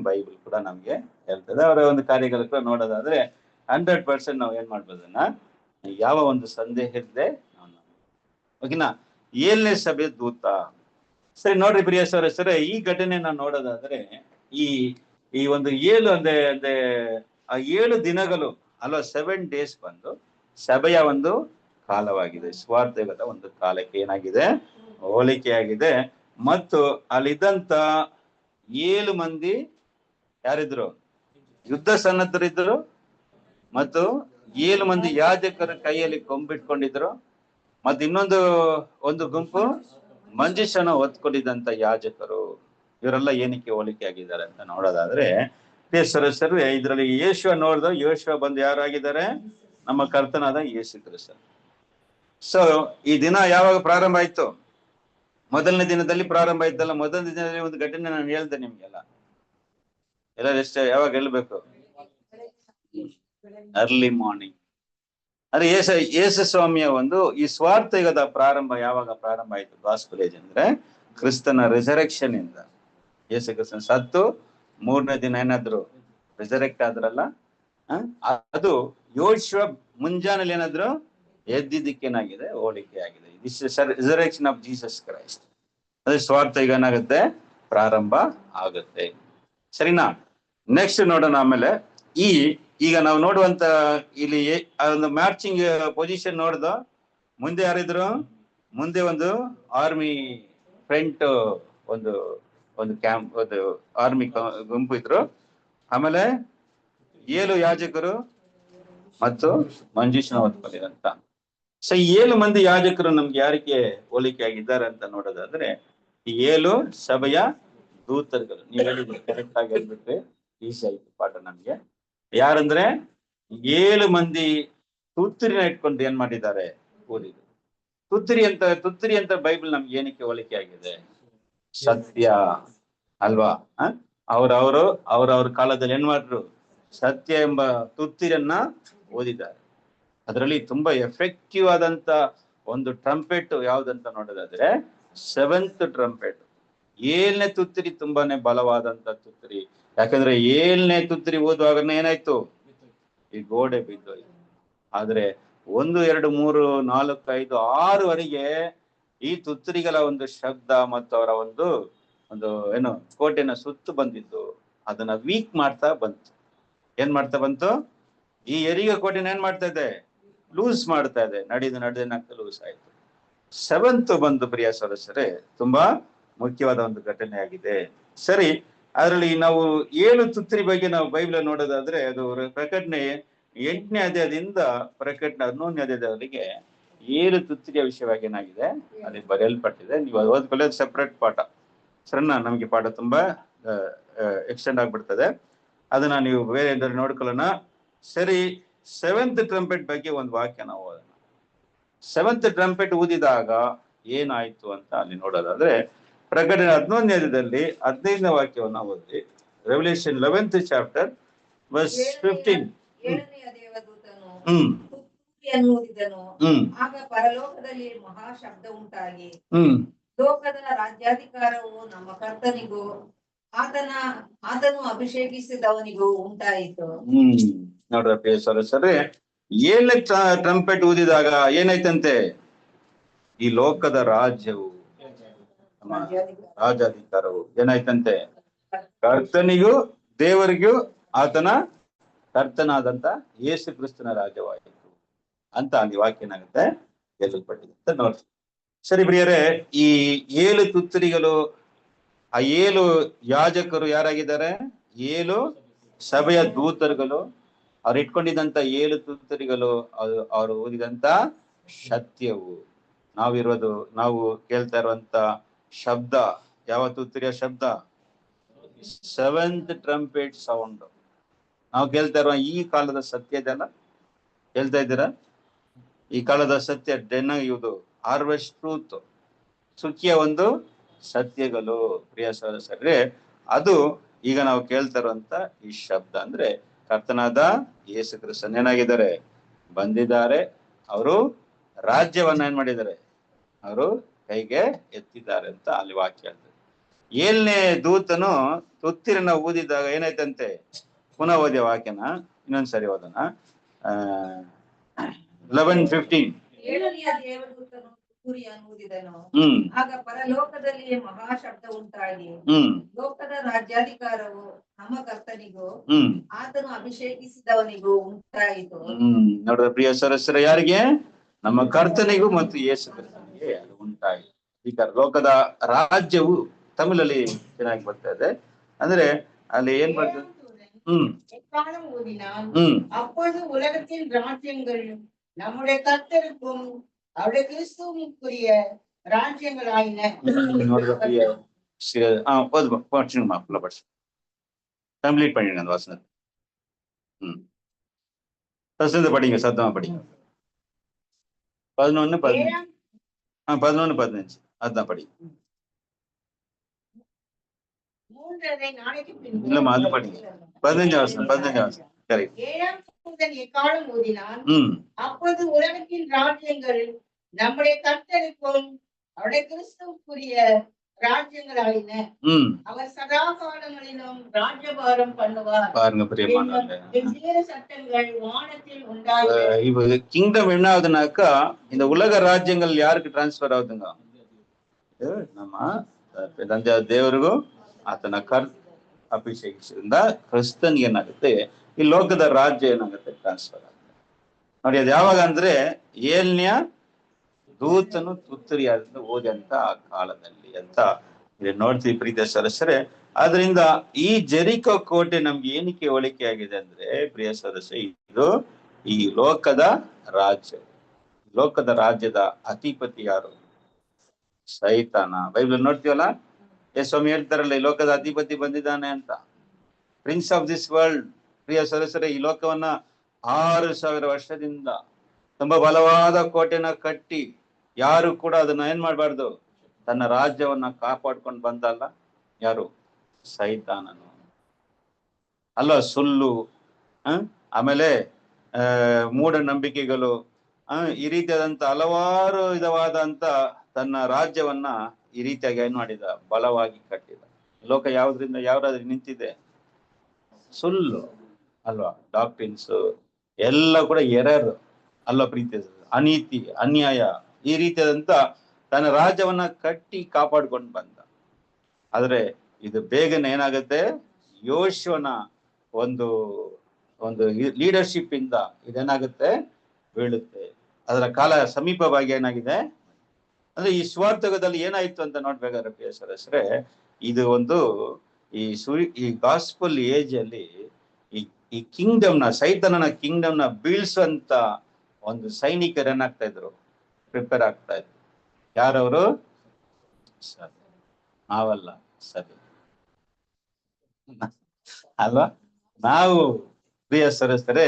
ಬೈಬಲ್ ಕೂಡ ನಮ್ಗೆ ಹೇಳ್ತದೆ. ಅವರ ಒಂದು ಕಾರ್ಯಗಳು ಕೂಡ ನೋಡೋದಾದ್ರೆ 100% ನಾವು ಏನ್ ಮಾಡ್ಬೋದನ್ನ, ಯಾವ ಒಂದು ಸಂದೇಹ ಇರದೆ ಓಕೆನಾ. 7ನೇ ಸಭೆ ದೂತ. ಸರಿ, ನೋಡ್ರಿ ಪ್ರಿಯ ಸರ್, ಈ ಘಟನೆ ನಾವು ನೋಡೋದಾದ್ರೆ ಈ ಒಂದು 7 ಅಂದ್ರೆ ಆ 7 ದಿನಗಳು ಅಲ್ವಾ, 7 days ಬಂದು ಸಭೆಯ ಒಂದು ಕಾಲವಾಗಿದೆ. ಸ್ವಾರ್ಥಯುಗದ ಒಂದು ಕಾಲಕ್ಕೆ ಏನಾಗಿದೆ, ಹೋಲಿಕೆಯಾಗಿದೆ. ಮತ್ತು ಅಲ್ಲಿದ್ದಂತ 7 ಮಂದಿ ಯಾರಿದ್ರು? ಯುದ್ಧ ಸನ್ನದ್ಧರಿದ್ರು. ಮತ್ತು 7 ಮಂದಿ ಯಾಜಕರ ಕೈಯಲ್ಲಿ ಕೊಂಬಿಟ್ಕೊಂಡಿದ್ರು. ಮತ್ತೆ ಒಂದು ಗುಂಪು ಮಂಜುಷನ ಹೊತ್ಕೊಂಡಿದ್ದಂತ ಯಾಜಕರು. ಇವರೆಲ್ಲ ಏನಕ್ಕೆ ಹೋಲಿಕೆ ಆಗಿದ್ದಾರೆ ಅಂತ ನೋಡೋದಾದ್ರೆ, ಸರ್ ಇದರಲ್ಲಿ ಯೇಸುವ ಬಂದು ಯಾರಾಗಿದ್ದಾರೆ? ನಮ್ಮ ಕರ್ತನಾದ ಯೇಸು ಕ್ರಿಸ್ತ. ಸೊ ಈ ದಿನ ಯಾವಾಗ ಪ್ರಾರಂಭ ಆಯ್ತು? ಮೊದಲನೇ ದಿನದಲ್ಲಿ ಪ್ರಾರಂಭ ಆಯ್ತಲ್ಲ. ಮೊದಲನೇ ದಿನದಲ್ಲಿ ಒಂದು ಘಟನೆ ನಾನು ಹೇಳ್ದೆ ನಿಮ್ಗೆಲ್ಲ. ಯಾವಾಗ ಹೇಳ್ಬೇಕು? Early morning. ಅದೇ ಯೇಸು ಸ್ವಾಮಿಯ ಒಂದು ಈ ಸ್ವಾರ್ಥಯುಗದ ಪ್ರಾರಂಭ ಯಾವಾಗ ಪ್ರಾರಂಭ ಆಯ್ತು? ಗಾಸ್ಪೆಲ್ ಏಜ್ ಅಂದ್ರೆ ಕ್ರಿಸ್ತನ ರಿಸರೆಕ್ಷನ್ ಇಂದ. ಯೇಸು ಕ್ರಿಸ್ತನ ಸತ್ತು 3ನೇ ದಿನ ಏನಾದ್ರು ರಿಸರೆಕ್ಟ್ ಆದ್ರಲ್ಲ, ಅದು ಯೋಶುವ ಮುಂಜಾನೆಯಲ್ಲಿ ಏನಾದ್ರು ಎದ್ದಿದ್ದಕ್ಕೇನಾಗಿದೆ, ಹೋಲಿಕೆ ಆಗಿದೆ. This resurrection of Jesus Christ. ಅದೇ ಸ್ವಾರ್ಥಯುಗ ಏನಾಗುತ್ತೆ, ಪ್ರಾರಂಭ ಆಗುತ್ತೆ. ಸರಿನಾ? ನೆಕ್ಸ್ಟ್ ನೋಡೋಣ. ಆಮೇಲೆ ಈಗ ನಾವು ನೋಡುವಂತ ಇಲ್ಲಿ ಒಂದು ಮ್ಯಾಚಿಂಗ್ ಪೊಸಿಷನ್ ನೋಡ್ದು, ಮುಂದೆ ಯಾರಿದ್ರು? ಮುಂದೆ ಒಂದು ಆರ್ಮಿ ಫ್ರಂಟ್ ಒಂದು ಕ್ಯಾಂಪ್, ಒಂದು ಆರ್ಮಿ ಗುಂಪು ಇದ್ರು. ಆಮೇಲೆ 7 ಯಾಜಕರು ಮತ್ತು ಮಂಜೂಷನ ಹೊತ್ಕೊಂಡಿರಂತ. ಸೊ 7 ಮಂದಿ ಯಾಜಕರು ನಮ್ಗೆ ಯಾರಿಗೆ ಹೋಲಿಕೆ ಆಗಿದ್ದಾರೆ ಅಂತ ನೋಡೋದಾದ್ರೆ, ಈ 7 ಸಭೆಯ ದೂತರುಗಳು. ನೀವು ಹೇಳಿದ್ರೆ ಕರೆಕ್ಟ್ ಆಗಿ ಹೇಳ್ಬಿಟ್ರೆ ಈಸಿ ಆಯ್ತು ಪಾಠ ನಮ್ಗೆ. ಯಾರಂದ್ರೆ 7 ಮಂದಿ ತುತ್ತೂರಿನ ಇಟ್ಕೊಂಡು ಏನ್ ಮಾಡಿದ್ದಾರೆ, ಓದಿದ್ರು. ತುತ್ತೂರಿ ಅಂತ ಬೈಬಲ್ ನಮ್ಗೆ ಏನಕ್ಕೆ ಹೋಲಿಕೆ ಆಗಿದೆ? ಸತ್ಯ ಅಲ್ವಾ? ಅವ್ರವ್ರ ಕಾಲದಲ್ಲಿ ಏನ್ ಮಾಡ್ರು? ಸತ್ಯ ಎಂಬ ತುತ್ತೂರಿಯನ್ನ ಓದಿದ್ದಾರೆ. ಅದರಲ್ಲಿ ತುಂಬಾ ಎಫೆಕ್ಟಿವ್ ಆದಂತ ಒಂದು ಟ್ರಂಪೆಟ್ ಯಾವ್ದಂತ ನೋಡೋದಾದ್ರೆ 7th ಟ್ರಂಪೆಟ್. 7ನೇ ತುತ್ತೂರಿ ತುಂಬಾನೇ ಬಲವಾದಂತ ತುತ್ತೂರಿ. ಯಾಕಂದ್ರೆ 7ನೇ ತುತ್ತೂರಿ ಓದುವಾಗ ಏನಾಯ್ತು? ಈ ಗೋಡೆ ಬಿದ್ದೋಯ್ತು. ಆದ್ರೆ 1, 2, 3, 4, 5, 6ವರೆಗೆ ಈ ತುತ್ತೂರಿಗಳ ಒಂದು ಶಬ್ದ ಮತ್ತು ಅವರ ಒಂದು ಕೋಟೆನ ಸುತ್ತು ಬಂದಿದ್ದು ಅದನ್ನ ವೀಕ್ ಮಾಡ್ತಾ ಬಂತು. ಏನ್ ಮಾಡ್ತಾ ಬಂತು? ಈ ಹೆರಿಗೆ ಕೋಟೆನ ಏನ್ ಮಾಡ್ತಾ ಇದೆ? ಲೂಸ್ ಮಾಡ್ತಾ ಇದೆ. ನಡೆದು ಲೂಸ್ ಆಯ್ತು. 7th ಬಂದು ಪ್ರಿಯ ಸದಸ್ಯರೇ ತುಂಬಾ ಮುಖ್ಯವಾದ ಒಂದು ಘಟನೆ ಆಗಿದೆ. ಸರಿ, ಅದರಲ್ಲಿ ನಾವು 7 ತುತ್ತೂರಿ ಬಗ್ಗೆ ನಾವು ಬೈಬಲ್ ನೋಡೋದಾದ್ರೆ, ಅದು ಪ್ರಕಟಣೆ 8ನೇ ಅಧ್ಯಾಯದಿಂದ ಪ್ರಕಟಣೆ 11ನೇ ಅಧ್ಯಾಯದವರೆಗೆ 7 ತುತ್ತೂರಿಯ ವಿಷಯವಾಗಿ ಏನಾಗಿದೆ ಅಲ್ಲಿ ಬರೆಯಲ್ಪಟ್ಟಿದೆ. ನೀವು ಓದ್ಕೊಳ್ಳೋದು ಸೆಪರೇಟ್ ಪಾಠ. ಸಣ್ಣ ನಮ್ಗೆ ಪಾಠ ತುಂಬಾ ಎಕ್ಸ್ಟೆಂಡ್ ಆಗ್ಬಿಡ್ತದೆ. ಅದನ್ನ ನೀವು ಬೇರೆ ಏನಾದ್ರು ನೋಡ್ಕೊಳ್ಳೋಣ. ಸರಿ, 7th ಟ್ರಂಪೆಟ್ ಬಗ್ಗೆ ಒಂದು ವಾಕ್ಯ ನಾವು ಓದೋಣ. 7th ಟ್ರಂಪೆಟ್ ಊದಿದಾಗ ಏನಾಯ್ತು ಅಂತ ಅಲ್ಲಿ ನೋಡೋದಾದ್ರೆ, ಪ್ರಕಟಣೆ 11ನೇದಲ್ಲಿ 15ನೇ ವಾಕ್ಯವನ್ನ ಓದಿ. Revolution 11th chapter verse 15. ಏಳನೆಯ ದೇವದೂತನು ತುತ್ತೂರಿಯನ್ನು ಊದಿದನು. ಆಗ ಪರಲೋಕದಲ್ಲಿ ಮಹಾ ಶಬ್ದ ಉಂಟಾಗಿ, ಲೋಕದ ರಾಜ್ಯಾಧಿಕಾರವು ನಮ್ಮ ಕರ್ತನಿಗೂ ಆತನು ಅಭಿಷೇಕಿಸಿದವನಿಗೂ ಉಂಟಾಯಿತು. ನೋಡ್ರ ಪ್ರಿಯ ಸದಸ್ಯರೇ, 7ನೇ ಟ್ರಂಪೆಟ್ ಊದಿದಾಗ ಏನಾಯ್ತಂತೆ? ಈ ಲೋಕದ ರಾಜ್ಯವು ರಾಜಾಧಿಕಾರವು ಏನಾಯ್ತಂತೆ? ಕರ್ತನಿಗೂ ದೇವರಿಗೂ ಆತನ ಕರ್ತನಾದಂತ ಯೇಸು ಕ್ರಿಸ್ತನ ರಾಜ್ಯವಾಯಿತು ಅಂತ ಅಲ್ಲಿ ವಾಕ್ಯ ಏನಾಗುತ್ತೆ ಗೆಲ್ಲಲ್ಪಟ್ಟಿದೆ ಅಂತ ನೋಡ್ತೀವಿ. ಸರಿ ಪ್ರಿಯರೇ, ಈ 7 ತುತ್ತೂರಿಗಳು, ಆ 7 ಯಾಜಕರು ಯಾರಾಗಿದ್ದಾರೆ? 7 ಸಭೆಯ ದೂತರುಗಳು. ಅವ್ರು ಇಟ್ಕೊಂಡಿದ್ದಂತ 7 ತುತ್ತೂರಿಗಳು ಅವರು ಓದಿದಂತ ಸತ್ಯವು. ನಾವು ಕೇಳ್ತಾ ಇರುವಂತ ಶಬ್ದ ಯಾವ ತುತ್ತೂರಿಯ ಶಬ್ದ? 7th trumpet sound. ನಾವು ಕೇಳ್ತಾ ಇರುವ ಈ ಕಾಲದ ಸತ್ಯ ಇದೆಲ್ಲ ಹೇಳ್ತಾ ಇದ್ದೀರಾ? ಈ ಕಾಲದ ಸತ್ಯ ಇದು ಹಾರ್ವೆಸ್ಟ್ ಟ್ರೂತ್, ಸುಖಿಯ ಒಂದು ಸತ್ಯಗಳು ಪ್ರಿಯ ಸಹೋದರರೇ. ಅದು ಈಗ ನಾವು ಕೇಳ್ತಾ ಇರುವಂತ ಈ ಶಬ್ದ ಅಂದ್ರೆ ಕರ್ತನಾದ ಯೇಸು ಕ್ರಿಸ್ತನ್ ಏನಾಗಿದ್ದಾರೆ? ಬಂದಿದ್ದಾರೆ. ಅವರು ರಾಜ್ಯವನ್ನ ಏನ್ ಮಾಡಿದ್ದಾರೆ? ಅವರು ಕೈಗೆ ಎತ್ತಿದ್ದಾರೆ ಅಂತ ಅಲ್ಲಿ ವಾಕ್ಯ ಹೇಳ್ತಾರೆ. 7ನೇ ದೂತನು ತುತ್ತೂರಿನ ಊದಿದಾಗ ಏನಾಯ್ತಂತೆ? ಪುನಃ ಓದಿಯ ವಾಕ್ಯನ ಇನ್ನೊಂದ್ಸರಿ ಓದೋಣ. 11:15. ಏಳನೆಯ ದೇವದೂತನು ತುತ್ತೂರಿಯನ್ನು ಊದಿದನು. ಆಗ ಪರಲೋಕದಲ್ಲಿ ಮಹಾ ಶಬ್ದ ಉಂಟಾಗಿ, ಲೋಕದ ರಾಜ್ಯಾಧಿಕಾರವು ನಮ್ಮ ಕರ್ತನಿಗೂ ಆತನು ಅಭಿಷೇಕಿಸಿದವನಿಗೂ ಉಂಟಾಯಿತು. ನೋಡ್ರ ಪ್ರಿಯ ಸದಸ್ಯರ, ಯಾರಿಗೆ? ನಮ್ಮ ಕರ್ತನಿಗೂ ಮತ್ತು ಯೇಸು ಕ್ರಿಸ್ತನಿಗೆ ಅದು ಉಂಟಾಯಿತು. ಈಗ ಲೋಕದ ರಾಜ್ಯವು ತಮಿಳಲ್ಲಿ ಚೆನ್ನಾಗಿ ಬರ್ತಾ ಇದೆ. ಅಂದ್ರೆ ಅಲ್ಲಿ ಏನ್ ಬರ್ತದೆ? எக்காலம் ஊதினான். அப்பொழுது உலகத்தின் ராஜ்யங்கள் நம்முடைய கர்த்தருக்கும் அவருடைய கிறிஸ்துவுக்குரிய ராஜ்யங்கள் ஆயின. கம்ப்ளீட் பண்ணிடுங்க அந்த வசனத்தை. ஃபர்ஸ்ட் படிங்க, சத்தமா படிங்க. 11, 15 அதான் படிங்க. இல்லம்மா, அது படிங்க. 15 வசனம். கரெக்ட். 7ஆம் தூதன் எக்காலம் ஊதினான். அப்பொழுது உலகத்தின் ராஜ்யங்கள் நம்முடைய கர்த்தருக்கும் அவருடைய கிறிஸ்துவுக்குரிய ராஜ்யங்கள் ஆயின. அவர் சதா காலங்களிலும் ராஜ்யபாரம் பண்ணுவார். பாருங்க பிரியமானவர்களே, சட்டங்கள் வானத்தில் உண்டாயின. இது கிங்டம் என்ன ஆகுதுனாக்கா, இந்த உலக ராஜ்யங்கள் யாருக்கு டிரான்ஸ்பர் ஆகுதுங்க? ನಮ್ಮ ದೇವರಿಗೂ ಆತನ ಅಭಿಷೇಕಿಸಿದ ಕ್ರಿಸ್ತನ್ ಏನಾಗುತ್ತೆ, ಈ ಲೋಕದ ರಾಜ್ಯ ಏನಾಗುತ್ತೆ ಟ್ರಾನ್ಸ್ಫರ್ ಆಗುತ್ತೆ. ನೋಡಿ, ಅದು ಯಾವಾಗ ಅಂದ್ರೆ 7ನೇ ದೂತನು ತುತ್ತೂರಿಯಾದಿಂದ ಓದಿದಂತ ಆ ಕಾಲದಲ್ಲಿ ಅಂತ ಇಲ್ಲಿ ನೋಡ್ತೀವಿ ಪ್ರೀತಿಯ ಸದಸ್ಯರೇ. ಆದ್ರಿಂದ ಈ ಜೆರಿಕೋ ಕೋಟೆ ನಮ್ಗೆ ಏನಕ್ಕೆ ಹೋಲಿಕೆ ಆಗಿದೆ ಅಂದ್ರೆ ಪ್ರಿಯ ಸದಸ್ಯ, ಇದು ಈ ಲೋಕದ ರಾಜ್ಯ. ಲೋಕದ ರಾಜ್ಯದ ಅಧಿಪತಿ ಯಾರು? ಸೈತಾನ. ಬೈಬಲ್ ನೋಡ್ತೀವಲ್ಲ, ಸ್ವಾಮಿ ಹೇಳ್ತಾರಲ್ಲ, ಈ ಲೋಕದ ಅಧಿಪತಿ ಬಂದಿದ್ದಾನೆ ಅಂತ. Prince of this world. ಪ್ರಿಯ ಸದಸ್ಯರೇ, ಈ ಲೋಕವನ್ನ 6000 ವರ್ಷದಿಂದ ತುಂಬಾ ಬಲವಾದ ಕೋಟೆನ ಕಟ್ಟಿ ಯಾರು ಕೂಡ ಅದನ್ನ ಏನ್ ಮಾಡ್ಬಾರ್ದು, ತನ್ನ ರಾಜ್ಯವನ್ನ ಕಾಪಾಡ್ಕೊಂಡು ಬಂದಲ್ಲ ಯಾರು? ಸೈತಾನನು ಅಲ್ವಾ? ಸುಳ್ಳು, ಆಮೇಲೆ ಮೂಢನಂಬಿಕೆಗಳು, ಈ ರೀತಿಯಾದಂತ ಹಲವಾರು ವಿಧವಾದಂತ ತನ್ನ ರಾಜ್ಯವನ್ನ ಈ ರೀತಿಯಾಗಿ ಏನ್ ಮಾಡಿದ? ಬಲವಾಗಿ ಕಟ್ಟಿದ. ಲೋಕ ಯಾವ್ದ್ರಿಂದ ಯಾವ್ದಾದ್ರು ನಿಂತಿದೆ? ಸುಳ್ಳು ಅಲ್ವಾ? ಡಾಕ್ಟ್ರಿನ್ಸ್ ಎಲ್ಲ ಕೂಡ ಎರರ್ ಅಲ್ವಾ ಪ್ರೀತಿ? ಅನೀತಿ, ಅನ್ಯಾಯ, ಈ ರೀತಿಯಾದಂತ ತನ್ನ ರಾಜ್ಯವನ್ನ ಕಟ್ಟಿ ಕಾಪಾಡ್ಕೊಂಡು ಬಂದ. ಆದ್ರೆ ಇದು ಬೇಗನೆ ಏನಾಗುತ್ತೆ? ಯೋಶುವನ ಒಂದು ಲೀಡರ್ಶಿಪ್ ಇಂದ ಇದೇನಾಗುತ್ತೆ? ಬೀಳುತ್ತೆ. ಅದರ ಕಾಲ ಸಮೀಪವಾಗಿ ಏನಾಗಿದೆ ಅಂದ್ರೆ ಈ ಸ್ವಾರ್ಥಕದಲ್ಲಿ ಏನಾಯ್ತು ಅಂತ ನೋಡ್ಬೇಕಾದ್ರೆ ಪ್ರಿಯ ಸದಸ್ಯರೇ, ಇದು ಒಂದು ಈ ಗಾಸ್ಪಲ್ ಏಜ್ ಅಲ್ಲಿ ಈ ಕಿಂಗ್ಡಮ್ನ, ಸೈತಾನನ ಕಿಂಗ್ಡಮ್ನ ಬೀಳ್ಸುವಂತ ಒಂದು ಸೈನಿಕರು ಏನಾಗ್ತಾ ಇದ್ರು? ಪ್ರಿಪೇರ್ ಆಗ್ತಾ ಇದ್ರು. ಯಾರವರು? ನಾವಲ್ಲ, ಸರಿ ಅಲ್ವಾ? ನಾವು ಪ್ರಿಯ ಸದಸ್ಯರೇ,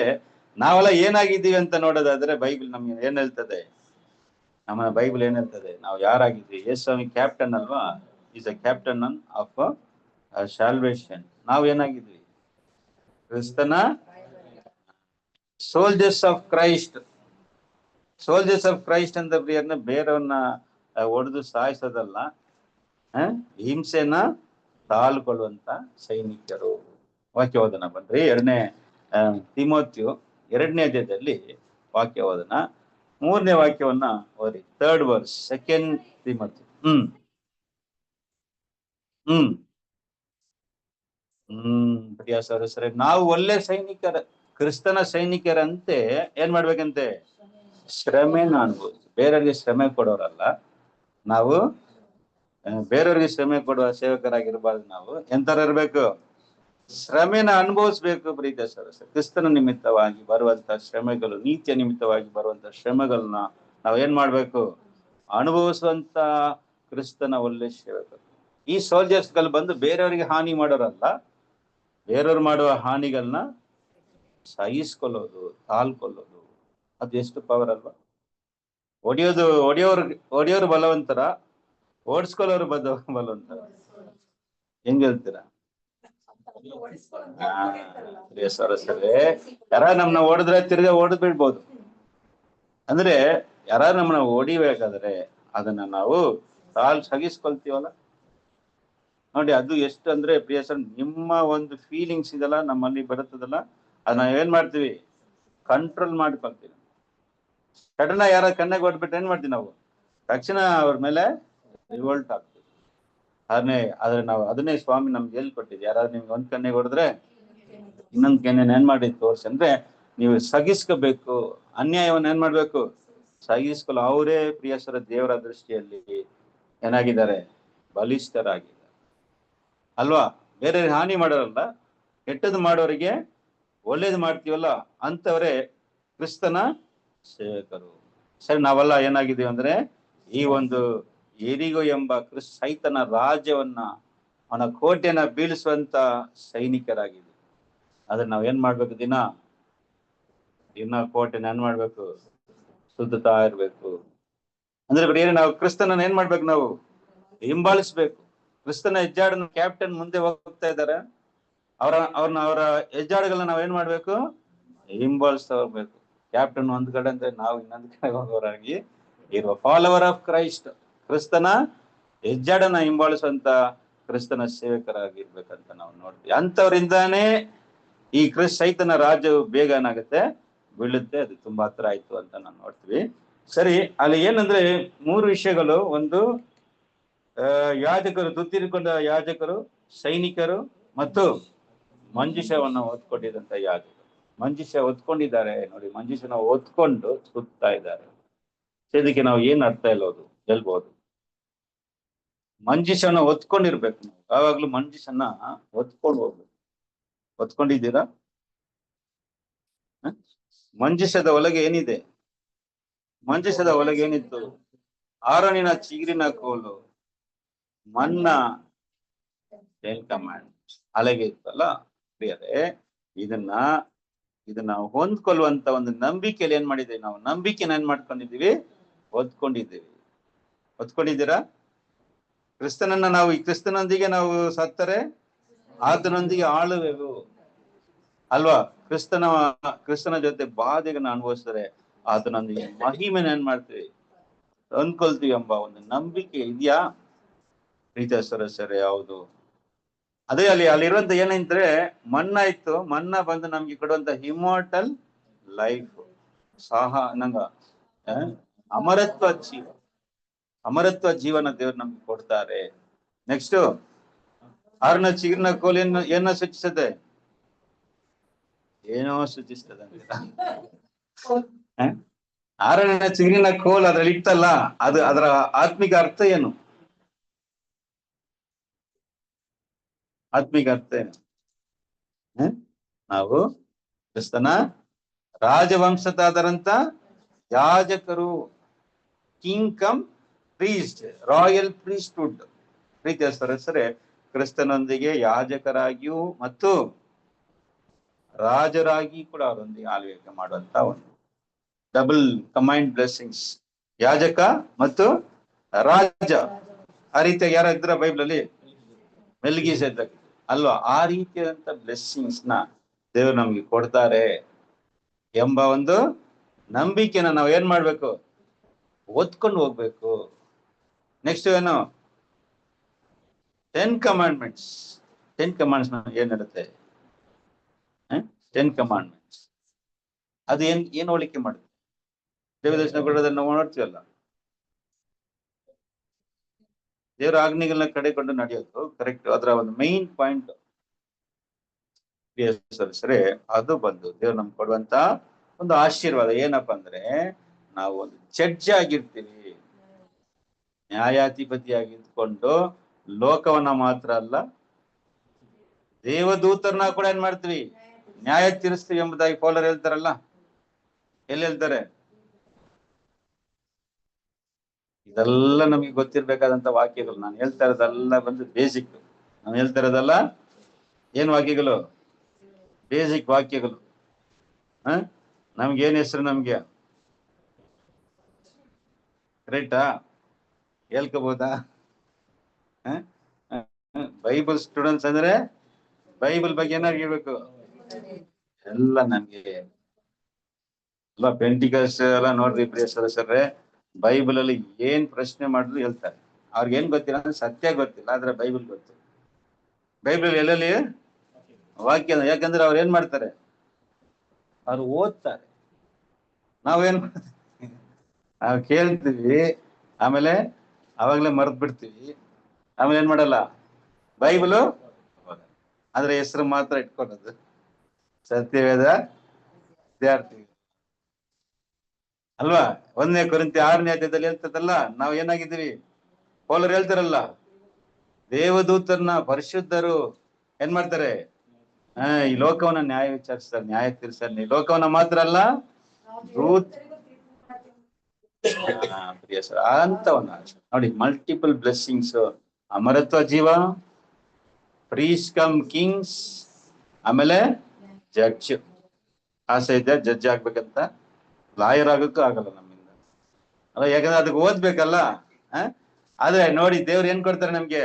ನಾವೆಲ್ಲ ಏನಾಗಿದ್ದೀವಿ ಅಂತ ನೋಡೋದಾದ್ರೆ ಬೈಬಲ್ ನಮ್ಗೆ ಏನ್ ಹೇಳ್ತದೆ? ನಮ್ಮ ಬೈಬಲ್ ಏನ್ ಹೇಳ್ತದೆ? ನಾವು ಯಾರಾಗಿದ್ದೀವಿ? ಯೇಸು ಸ್ವಾಮಿ ಕ್ಯಾಪ್ಟನ್ ಅಲ್ವಾ? Is a captain of salvation. ನಾವು ಏನಾಗಿದ್ವಿ? ಕ್ರಿಸ್ತನ soldiers of Christ. Soldiers of Christ ಅಂತ ಪ್ರಿಯರ್ನ ಬೇರೆಯವ್ರನ್ನ ಹೊಡೆದು ಸಾಯಿಸೋದಲ್ಲ, ಹಿಂಸೆನ ತಾಳ್ಕೊಳ್ಳುವಂತ ಸೈನಿಕರು. ವಾಕ್ಯವದನ ಬನ್ರಿ, 2ನೇ ತಿಮೋಥೆಯು 2ನೇ ಅಧ್ಯಾಯದಲ್ಲಿ ವಾಕ್ಯವದನ 3ನೇ ವಾಕ್ಯವನ್ನ ಓದಿ. 3rd verse, 2 ತಿಮೋಥೆ. ಪ್ರಿಯ ಸಹೋದರರೇ, ನಾವು ಒಳ್ಳೆ ಸೈನಿಕರ, ಕ್ರಿಸ್ತನ ಸೈನಿಕರಂತೆ ಏನ್ ಮಾಡ್ಬೇಕಂತೆ? ಶ್ರಮೆನ ಅನುಭವಿಸಿ. ಬೇರೆಯವ್ರಿಗೆ ಶ್ರಮೆ ಕೊಡೋರಲ್ಲ ನಾವು, ಬೇರೆಯವ್ರಿಗೆ ಶ್ರಮೆ ಕೊಡುವ ಸೇವಕರಾಗಿರ್ಬಾರ್ದು. ನಾವು ಎಂತರ ಇರ್ಬೇಕು? ಶ್ರಮೆನ ಅನುಭವಿಸ್ಬೇಕು. ಪ್ರೀತಿಯ ಸಹೋದರರೇ, ಕ್ರಿಸ್ತನ ನಿಮಿತ್ತವಾಗಿ ಬರುವಂತ ಶ್ರಮೆಗಳು, ನೀತಿಯ ನಿಮಿತ್ತವಾಗಿ ಬರುವಂತ ಶ್ರಮೆಗಳನ್ನ ನಾವ್ ಏನ್ ಮಾಡ್ಬೇಕು? ಅನುಭವಿಸುವಂತ ಕ್ರಿಸ್ತನ ಒಳ್ಳೆ ಸೇವಕರು. ಈ ಸೋಲ್ಜರ್ಸ್ ಗಳು ಬಂದು ಬೇರೆಯವರಿಗೆ ಹಾನಿ ಮಾಡೋರಲ್ಲ, ಬೇರೆಯವ್ರು ಮಾಡುವ ಹಾನಿಗಳನ್ನ ಸಹಿಸ್ಕೊಳ್ಳೋದು, ತಾಳ್ಕೊಳ್ಳೋದು. ಅದು ಎಷ್ಟು ಪವರ್ ಅಲ್ವಾ? ಒಡೆಯೋರು ಬಲವಂತರ, ಓಡಿಸ್ಕೊಳ್ಳೋರು ಬಲವಂತರ. ಹೆಂಗ್ ಹೇಳ್ತೀರಾ? ಸರಸರೇ, ಯಾರ ನಮ್ನ ಓಡಿದ್ರೆ ತಿರ್ಗಾ ಓಡ್ ಬಿಡ್ಬೋದು. ಅಂದ್ರೆ ಯಾರ ನಮ್ಮನ್ನ ಹೊಡಿಬೇಕಾದ್ರೆ ಅದನ್ನ ನಾವು ಸಹಿಸ್ಕೊಳ್ತೀವಲ್ಲ ನೋಡಿ. ಅದು ಎಷ್ಟು ಅಂದ್ರೆ ಪ್ರಿಯ ಸರ್, ನಿಮ್ಮ ಒಂದು ಫೀಲಿಂಗ್ಸ್ ಇದೆಲ್ಲ ನಮ್ಮಲ್ಲಿ ಬರುತ್ತದಲ್ಲ, ಅದನ್ನ ಏನ್ ಮಾಡ್ತೀವಿ? ಕಂಟ್ರೋಲ್ ಮಾಡ್ಕೊಳ್ತೀವಿ. ಸಡನ್ ಯಾರ ಕಣ್ಣಾಗ ಹೊಡ್ಬಿಟ್ಟು ಏನ್ ಮಾಡ್ತೀವಿ ನಾವು? ತಕ್ಷಣ ಅವ್ರ ಮೇಲೆ ರಿವೋಲ್ಟ್ ಆಗ್ತೀವಿ. ಅದನ್ನೇ ಸ್ವಾಮಿ ನಮ್ಗೆ ಹೇಳ್ಕೊಟ್ಟಿದ್ವಿ. ಯಾರಾದ್ರೂ ನಿಮ್ಗೆ ಒಂದ್ ಕಣ್ಣಿಗೆ ಹೊಡೆದ್ರೆ ಇನ್ನೊಂದ್ ಕಣ್ಣಿನ ಏನ್ ಮಾಡಿ ತೋರ್ಸಿ ಅಂದ್ರೆ, ನೀವು ಸಹಿಸ್ಕೋಬೇಕು. ಅನ್ಯಾಯವನ್ನ ಏನ್ ಮಾಡ್ಬೇಕು? ಸಹಿಸ್ಕೊಳ್ಳೋ. ಅವರೇ ಪ್ರಿಯಸರ ದೇವರ ದೃಷ್ಟಿಯಲ್ಲಿ ಏನಾಗಿದ್ದಾರೆ? ಬಲಿಷ್ಠರಾಗಿದ್ದಾರೆ ಅಲ್ವಾ? ಬೇರೆ ಹಾನಿ ಮಾಡೋರಲ್ಲ, ಕೆಟ್ಟದ್ದು ಮಾಡೋರಿಗೆ ಒಳ್ಳೇದು ಮಾಡ್ತೀವಲ್ಲ, ಅಂತವರೇ ಕ್ರಿಸ್ತನ ಸೇವಕರು. ಸರಿ, ನಾವೆಲ್ಲ ಏನಾಗಿದ್ದೀವಿ ಅಂದ್ರೆ ಈ ಒಂದು ಎರಿಗೋ ಎಂಬ ಸೈತನ ರಾಜ್ಯವನ್ನ, ಅವನ ಕೋಟೆಯನ್ನ ಬೀಳಿಸುವಂತ ಸೈನಿಕರಾಗಿದ್ದೀವಿ. ಅದನ್ನ ನಾವ್ ಏನ್ ಮಾಡ್ಬೇಕು? ದಿನ ಕೋಟೆನ ಏನ್ ಮಾಡ್ಬೇಕು? ಸುತ್ತಾ ಇರ್ಬೇಕು. ಅಂದ್ರೆ ಬರೀ ನಾವು ಕ್ರಿಸ್ತನ ಏನ್ ಮಾಡ್ಬೇಕು? ನಾವು ಹಿಂಬಾಲಿಸ್ಬೇಕು. ಕ್ರಿಸ್ತನ ಹೆಜ್ಜಾಡನ್ನ ಕ್ಯಾಪ್ಟನ್ ಮುಂದೆ ಹೋಗ್ತಾ ಇದ್ದಾರೆ, ಅವರ ಹೆಜ್ಜಾಡುಗಳನ್ನ ನಾವ್ ಏನ್ ಮಾಡ್ಬೇಕು? ಹಿಂಬಾಲಿಸ್ತಾ ಹೋಗ್ಬೇಕು. ಕ್ಯಾಪ್ಟನ್ ಒಂದ್ ಕಡೆ ಅಂದ್ರೆ ನಾವು ಇನ್ನೊಂದ್ ಕಡೆ ಹೋಗೋರಾಗಿ ಇರುವ ಫಾಲೋವರ್ ಆಫ್ ಕ್ರೈಸ್ಟ್, ಕ್ರಿಸ್ತನ ಹೆಜ್ಜಾಡನ್ನ ಹಿಂಬಾಲಿಸುವಂತ ಕ್ರಿಸ್ತನ ಸೇವಕರಾಗಿರ್ಬೇಕಂತ ನಾವು ನೋಡ್ತೀವಿ. ಅಂತವರಿಂದಾನೇ ಈ ಸೈತನ ರಾಜ್ಯವು ಬೇಗ ಏನಾಗುತ್ತೆ? ಬೀಳುತ್ತೆ. ಅದು ತುಂಬಾ ಹತ್ರ ಆಯ್ತು ಅಂತ ನಾವು ನೋಡ್ತೀವಿ. ಸರಿ, ಅಲ್ಲಿ ಏನಂದ್ರೆ 3 ವಿಷಯಗಳು. ಒಂದು, ಯಾಜಕರು, ತುತ್ತಿರಿಕೊಂಡ ಯಾಜಕರು, ಸೈನಿಕರು ಮತ್ತು ಮಂಜೂಷವನ್ನ ಹೊತ್ಕೊಂಡಿದ್ದಂತ ಯಾಜಕರು. ಮಂಜೂಷ ಹೊತ್ಕೊಂಡಿದ್ದಾರೆ ನೋಡಿ, ಮಂಜೂಷನ ಹೊತ್ಕೊಂಡು ಸುತ್ತಾ ಇದ್ದಾರೆ. ಇದಕ್ಕೆ ನಾವು ಏನ್ ಅರ್ಥ ಹೇಳ್ಬೋದು? ಮಂಜೂಷನ ಹೊತ್ಕೊಂಡಿರ್ಬೇಕು. ನಾವು ಯಾವಾಗ್ಲೂ ಮಂಜೂಷನ ಹೊತ್ಕೊಂಡು ಹೋಗ್ಬೇಕು. ಹೊತ್ಕೊಂಡಿದ್ದೀರಾ? ಮಂಜೂಷದ ಒಳಗೆ ಏನಿದೆ? ಮಂಜೂಷದ ಒಳಗೆ ಏನಿತ್ತು? ಆರೋನಿನ ಚಿಗುರಿನ ಕೋಲು, ಮನ್ನ, 10 ಕಮಾಂಡ್ಮೆಂಟ್ಸ್ ಅಲೆಗೆ ಇತ್ತಲ್ಲ ಪ್ರಿಯರೇ. ಇದನ್ನ ಹೊಂದ್ಕೊಳ್ಳುವಂತ ಒಂದು ನಂಬಿಕೆಯಲ್ಲಿ ಏನ್ ಮಾಡಿದ್ದೀವಿ? ನಾವು ನಂಬಿಕೆನ ಏನ್ ಮಾಡ್ಕೊಂಡಿದ್ದೀವಿ? ಹೊತ್ಕೊಂಡಿದ್ದೀರಾ? ಕ್ರಿಸ್ತನನ್ನ ನಾವು, ಈ ಕ್ರಿಸ್ತನೊಂದಿಗೆ ನಾವು ಸತ್ತರೆ ಆತನೊಂದಿಗೆ ಆಳುವೆವು ಅಲ್ವಾ? ಕ್ರಿಸ್ತನ ಜೊತೆ ಬಾಧೆಗಳನ್ನ ಅನುಭವಿಸಿದ್ರೆ ಆತನೊಂದಿಗೆ ಮಹಿಮೆನ ಏನ್ ಮಾಡ್ತೀವಿ? ಹೊಂದ್ಕೊಳ್ತೀವಿ ಎಂಬ ಒಂದು ನಂಬಿಕೆ ಇದೆಯಾ ಪ್ರೀತಿಯ ಸದಸ್ಯರೇ? ಯಾವುದು? ಅದೇ ಅಲ್ಲಿರುವಂತ ಏನಂದ್ರೆ ಮನ್ನಾ ಇತ್ತು. ಮನ್ನಾ ಬಂದು ನಮ್ಗೆ ಕೊಡುವಂತ ಇಮಾರ್ಟಲ್ ಲೈಫ್, ಅಮರತ್ವ ಜೀವನ ದೇವ್ರು ನಮ್ಗೆ ಕೊಡ್ತಾರೆ. ನೆಕ್ಸ್ಟ್, ಆರನ ಚಿಗುರಿನ ಕೋಲ್ ಏನೋ ಸೂಚಿಸುತ್ತೆ? ಏನೋ ಸೂಚಿಸ್ತದೆ ಅಂದ್ರೆ, ಆರನ ಚಿಗುರಿನ ಕೋಲ್ ಅದ್ರಲ್ಲಿ ಇತ್ತಲ್ಲ, ಅದರ ಆತ್ಮಿಕ ಅರ್ಥ ಏನು? ಆತ್ಮಿಕ ಅರ್ಥ ಏನು? ನಾವು ಕ್ರಿಸ್ತನ ರಾಜವಂಶದಾದರಂತ ಯಾಜಕರು, ಕಿಂಗ್ ಕಮ್ ಪ್ರೀಸ್ಟ್, ರಾಯಲ್ ಪ್ರೀಸ್ಟ್ಹುಡ್. ಪ್ರೀತಿಯ ಸದಸ್ಯರೇ, ಕ್ರಿಸ್ತನೊಂದಿಗೆ ಯಾಜಕರಾಗಿಯೂ ಮತ್ತು ರಾಜರಾಗಿ ಕೂಡ ಅವರೊಂದಿಗೆ ಆಳ್ವಿಕೆ ಮಾಡುವಂತ ಒಂದು ಡಬಲ್ ಕಂಬೈನ್ಡ್ ಬ್ಲೆಸ್ಸಿಂಗ್ಸ್, ಯಾಜಕ ಮತ್ತು ರಾಜ. ಆ ರೀತಿಯಾಗಿ ಯಾರ ಇದ್ರ ಬೈಬಲ್ ಅಲ್ಲಿ? ಮೆಲ್ಕಿಸೆದೆಕ್ ಅಲ್ವಾ? ಆ ರೀತಿಯಾದಂತ ಬ್ಲೆಸ್ಸಿಂಗ್ಸ್ ನ ದೇವರು ನಮ್ಗೆ ಕೊಡ್ತಾರೆ ಎಂಬ ಒಂದು ನಂಬಿಕೆನ ನಾವು ಏನ್ ಮಾಡ್ಬೇಕು? ಓದ್ಕೊಂಡು ಹೋಗ್ಬೇಕು. ನೆಕ್ಸ್ಟ್ ಏನು? 10 ಕಮಾಂಡ್ಮೆಂಟ್ಸ್. 10 ಕಮಾಂಡ್ಸ್ ಏನ್ ಹೇಳುತ್ತೆ? 10 ಕಮಾಂಡ್ಮೆಂಟ್ಸ್ ಅದು ಏನ್ ಹೋಲಿಕೆ ಮಾಡುತ್ತೆ? ದೇವದರ್ಶನ ಕೊಡೋದನ್ನ ನಾವು ನೋಡ್ತೀವಲ್ಲ, ದೇವರ ಆಜ್ಞೆಗಳನ್ನ ಕಡೆಕೊಂಡು ನಡೆಯೋದು ಕರೆಕ್ಟ್. ಅದರ ಒಂದು ಮೈನ್ ಪಾಯಿಂಟ್ ಸರಿ, ಅದು ಬಂದು ದೇವ್ರು ನಮ್ಗೆ ಕೊಡುವಂತ ಒಂದು ಆಶೀರ್ವಾದ ಏನಪ್ಪಾ ಅಂದ್ರೆ, ನಾವು ಒಂದು ಜಡ್ಜ್ ಆಗಿರ್ತೀವಿ, ನ್ಯಾಯಾಧಿಪತಿಯಾಗಿ ಇದ್ಕೊಂಡು ಲೋಕವನ್ನ ಮಾತ್ರ ಅಲ್ಲ, ದೇವದೂತರನ್ನ ಕೂಡ ಏನ್ ಮಾಡ್ತೀವಿ? ನ್ಯಾಯ ತೀರಿಸ್ತೀವಿ ಎಂಬುದಾಗಿ ಪೌಲರು ಹೇಳ್ತಾರಲ್ಲ. ಎಲ್ಲಿ ಹೇಳ್ತಾರೆ? ಇದೆಲ್ಲ ನಮಗೆ ಗೊತ್ತಿರ್ಬೇಕಾದಂತ ವಾಕ್ಯಗಳು. ನಾನು ಹೇಳ್ತಾ ಇರೋದೆಲ್ಲ ಬಂದು ಬೇಸಿಕ್. ನಾನು ಹೇಳ್ತಾ ಇರೋದಲ್ಲ ಏನ್ ವಾಕ್ಯಗಳು? ಬೇಸಿಕ್ ವಾಕ್ಯಗಳು. ನಮ್ಗೆ ಏನ್ ಹೆಸರು? ನಮ್ಗೆ ಕರೆಕ್ಟಾ? ಹೇಳ್ಕೋಬಹುದಾ? ಬೈಬಲ್ ಸ್ಟೂಡೆಂಟ್ಸ್ ಅಂದ್ರೆ ಬೈಬಲ್ ಬಗ್ಗೆ ಏನಾರು ಹೇಳ್ಬೇಕು. ಎಲ್ಲ ನಮ್ಗೆ ಎಲ್ಲ ಪೆಂಟಿಕಲ್ಸ್ ಎಲ್ಲ ನೋಡ್ರಿ ಪ್ರಿಯ ಸದಸ್ಯರೇ, ಬೈಬಲ್ ಅಲ್ಲಿ ಏನ್ ಪ್ರಶ್ನೆ ಮಾಡಿದ್ರು ಹೇಳ್ತಾರೆ. ಅವ್ರಿಗೆ ಏನ್ ಗೊತ್ತಿಲ್ಲ ಅಂದ್ರೆ ಸತ್ಯ ಗೊತ್ತಿಲ್ಲ, ಆದ್ರೆ ಬೈಬಲ್ ಗೊತ್ತು. ಬೈಬಲ್ ಎಲ್ಲೆಲ್ಲಿ ವಾಕ್ಯ, ಯಾಕಂದ್ರೆ ಅವ್ರು ಏನ್ ಮಾಡ್ತಾರೆ? ಅವ್ರು ಓದ್ತಾರೆ. ನಾವೇನ್ ಮಾಡ್ತೀವಿ? ನಾವು ಕೇಳ್ತೀವಿ, ಆಮೇಲೆ ಅವಾಗ್ಲೇ ಮರ್ತ್ ಬಿಡ್ತೀವಿ, ಆಮೇಲೆ ಏನ್ ಮಾಡಲ್ಲ? ಬೈಬಲು ಆದ್ರೆ ಹೆಸರು ಮಾತ್ರ ಇಟ್ಕೊಳ್ಳೋದು. ಸತ್ಯವೇದ ವಿದ್ಯಾರ್ಥಿ ಅಲ್ವಾ? 1ನೇ ಕೊರಿಂಥಿ 6ನೇ ಅಧ್ಯಾಯದಲ್ಲಿ ಹೇಳ್ತದಲ್ಲ, ನಾವು ಏನಾಗಿದ್ದೀವಿ? ಪೌಲರು ಹೇಳ್ತಾರಲ್ಲ, ದೇವದೂತರನ್ನ ಪರಿಶುದ್ಧರು ಏನ್ ಮಾಡ್ತಾರೆ? ಈ ಲೋಕವನ್ನ ನ್ಯಾಯ ವಿಚಾರಿಸ್ತಾರೆ, ನ್ಯಾಯ ತೀರಿಸ್ತಾರೆ. ಈ ಲೋಕವನ್ನ ಮಾತ್ರ ಅಲ್ಲ, ಪ್ರಿಯ ಸರ್ ಅಂತವನ್ನ ನೋಡಿ, ಮಲ್ಟಿಪಲ್ ಬ್ಲೆಸ್ಸಿಂಗ್ಸ್, ಅಮರತ್ವ ಜೀವ, ಪ್ರೀಸ್ಟ್ ಕಮ್ ಕಿಂಗ್ಸ್, ಆಮೇಲೆ ಜಡ್ಜ್. ಆಸೆ ಇದೆ ಜಡ್ಜ್ ಆಗ್ಬೇಕಂತ, ಲಾಯರ್ ಆಗೋಕ್ಕೂ ಆಗಲ್ಲ ನಮ್ಮಿಂದ ಅಲ್ಲ, ಯಾಕಂದ್ರೆ ಅದಕ್ಕೆ ಓದ್ಬೇಕಲ್ಲ. ಆದ್ರೆ ನೋಡಿ, ದೇವ್ರು ಏನ್ ಕೊಡ್ತಾರೆ ನಮ್ಗೆ?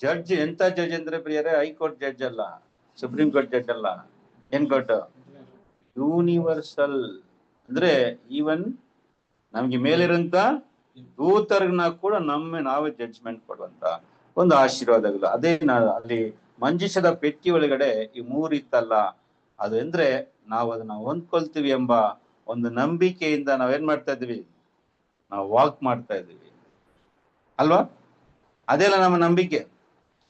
ಜಡ್ಜ್. ಎಂತ ಜಡ್ಜ್ ಅಂದ್ರೆ ಪ್ರಿಯರೇ, ಹೈಕೋರ್ಟ್ ಜಡ್ಜ್ ಅಲ್ಲ, ಸುಪ್ರೀಂ ಕೋರ್ಟ್ ಜಡ್ಜ್ ಅಲ್ಲ. ಏನ್ ಕೋರ್ಟ್? ಯೂನಿವರ್ಸಲ್. ಅಂದ್ರೆ ಈವನ್ ನಮ್ಗೆ ಮೇಲಿರಂತ ದೂತರ್ನ ಕೂಡ ನಾವೇ ಜಡ್ಜ್ಮೆಂಟ್ ಕೊಡುವಂತ ಒಂದು ಆಶೀರ್ವಾದಗಳು. ಅದೇ ಅಲ್ಲಿ ಮಂಜೂಷದ ಪೆಟ್ಟಿ ಒಳಗಡೆ ಈ 3 ಇತ್ತಲ್ಲ, ಅದು ಅಂದ್ರೆ ನಾವು ಅದನ್ನ ಹೊಂದ್ಕೊಳ್ತೀವಿ ಎಂಬ ಒಂದು ನಂಬಿಕೆಯಿಂದ ನಾವೇನ್ ಮಾಡ್ತಾ ಇದೀವಿ? ನಾವು ವಾಕ್ ಮಾಡ್ತಾ ಇದೀವಿ ಅಲ್ವಾ? ಅದೆಲ್ಲ ನಮ್ಮ ನಂಬಿಕೆ.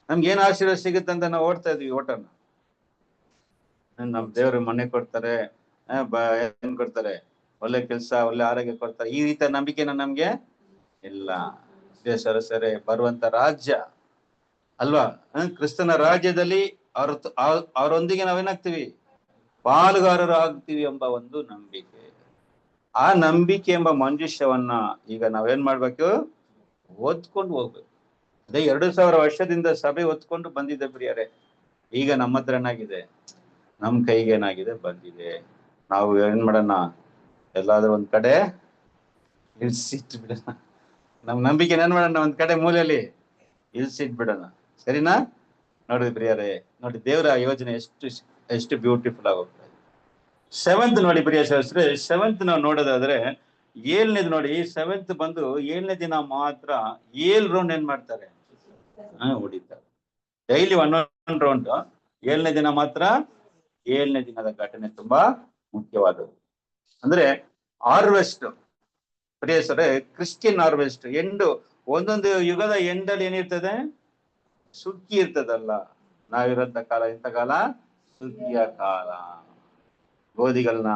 ನಮ್ಗೆ ಏನ್ ಆಶೀರ್ವಾದ ಸಿಗುತ್ತೆ ಅಂತ ನಾವು ಓಡ್ತಾ ಇದೀವಿ ಓಟನ. ನಮ್ ದೇವ್ರು ಮನೆ ಕೊಡ್ತಾರೆ, ಏನ್ ಕೊಡ್ತಾರೆ? ಒಳ್ಳೆ ಕೆಲಸ, ಒಳ್ಳೆ ಆರೋಗ್ಯ ಕೊಡ್ತಾರೆ. ಈ ರೀತಿಯ ನಂಬಿಕೆನ ನಮ್ಗೆ ಇಲ್ಲ. ಸರಸರೆ ಬರುವಂತ ರಾಜ್ಯ ಅಲ್ವಾ? ಕ್ರಿಸ್ತನ ರಾಜ್ಯದಲ್ಲಿ ಅವರೊಂದಿಗೆ ನಾವೇನಾಗ್ತೀವಿ? ಪಾಲುಗಾರರು ಆಗ್ತೀವಿ ಎಂಬ ಒಂದು ನಂಬಿಕೆ. ಆ ನಂಬಿಕೆ ಎಂಬ ಮಂಜೂಷವನ್ನ ಈಗ ನಾವೇನ್ ಮಾಡ್ಬೇಕು? ಓದ್ಕೊಂಡು ಹೋಗ್ಬೇಕು. ಅದೇ 2000 ವರ್ಷದಿಂದ ಸಭೆ ಹೊತ್ಕೊಂಡು ಬಂದಿದೆ ಪ್ರಿಯರೇ. ಈಗ ನಮ್ಮ ಹತ್ರ ಏನಾಗಿದೆ? ನಮ್ ಕೈಗೆ ಏನಾಗಿದೆ? ಬಂದಿದೆ. ನಾವು ಏನ್ ಮಾಡೋಣ? ಎಲ್ಲಾದ್ರೂ ಒಂದ್ ಕಡೆ ಇಳ್ಸಿಟ್ ಬಿಡೋಣ. ನಮ್ ನಂಬಿಕೆ ಏನ್ ಮಾಡೋಣ? ಒಂದ್ ಕಡೆ ಮೂಲೆಯಲ್ಲಿ ಇಳ್ಸಿಟ್ ಬಿಡೋಣ. ಸರಿನಾ? ನೋಡಿ ಪ್ರಿಯರೇ, ನೋಡಿ ದೇವರ ಯೋಜನೆ ಎಷ್ಟು ಬ್ಯೂಟಿಫುಲ್ ಆಗಿ ಹೋಗ್ತದೆ. 7th ನೋಡಿ ಪ್ರಿಯ ಸಹಸ್ರೆ, 7th ನಾವು ನೋಡೋದಾದ್ರೆ 7ನೇದು ನೋಡಿ. 7th ಬಂದು 7ನೇ ದಿನ ಮಾತ್ರ 7 ರೌಂಡ್ ಏನ್ ಮಾಡ್ತಾರೆ? ಹೊಡಿತಾರೆ. Daily 1 round. 7ನೇ ದಿನ ಮಾತ್ರ. 7ನೇ ದಿನದ ಘಟನೆ ತುಂಬಾ ಮುಖ್ಯವಾದದ್ದು. ಅಂದ್ರೆ ಹಾರ್ವೆಸ್ಟ್ ಪ್ರಿಯ ಸರ್, ಕ್ರಿಶ್ಚಿಯನ್ ಹಾರ್ವೆಸ್ಟ್ ಎಂಡು. ಒಂದೊಂದು ಯುಗದ ಎಂಡಲ್ಲಿ ಏನಿರ್ತದೆ? ಸುಗ್ಗಿ ಇರ್ತದಲ್ಲ. ನಾವಿರೋಂಥ ಕಾಲ ಎಂತ ಕಾಲ? ಸುಗ್ಗಿಯ ಕಾಲ. ಗೋಧಿಗಳನ್ನ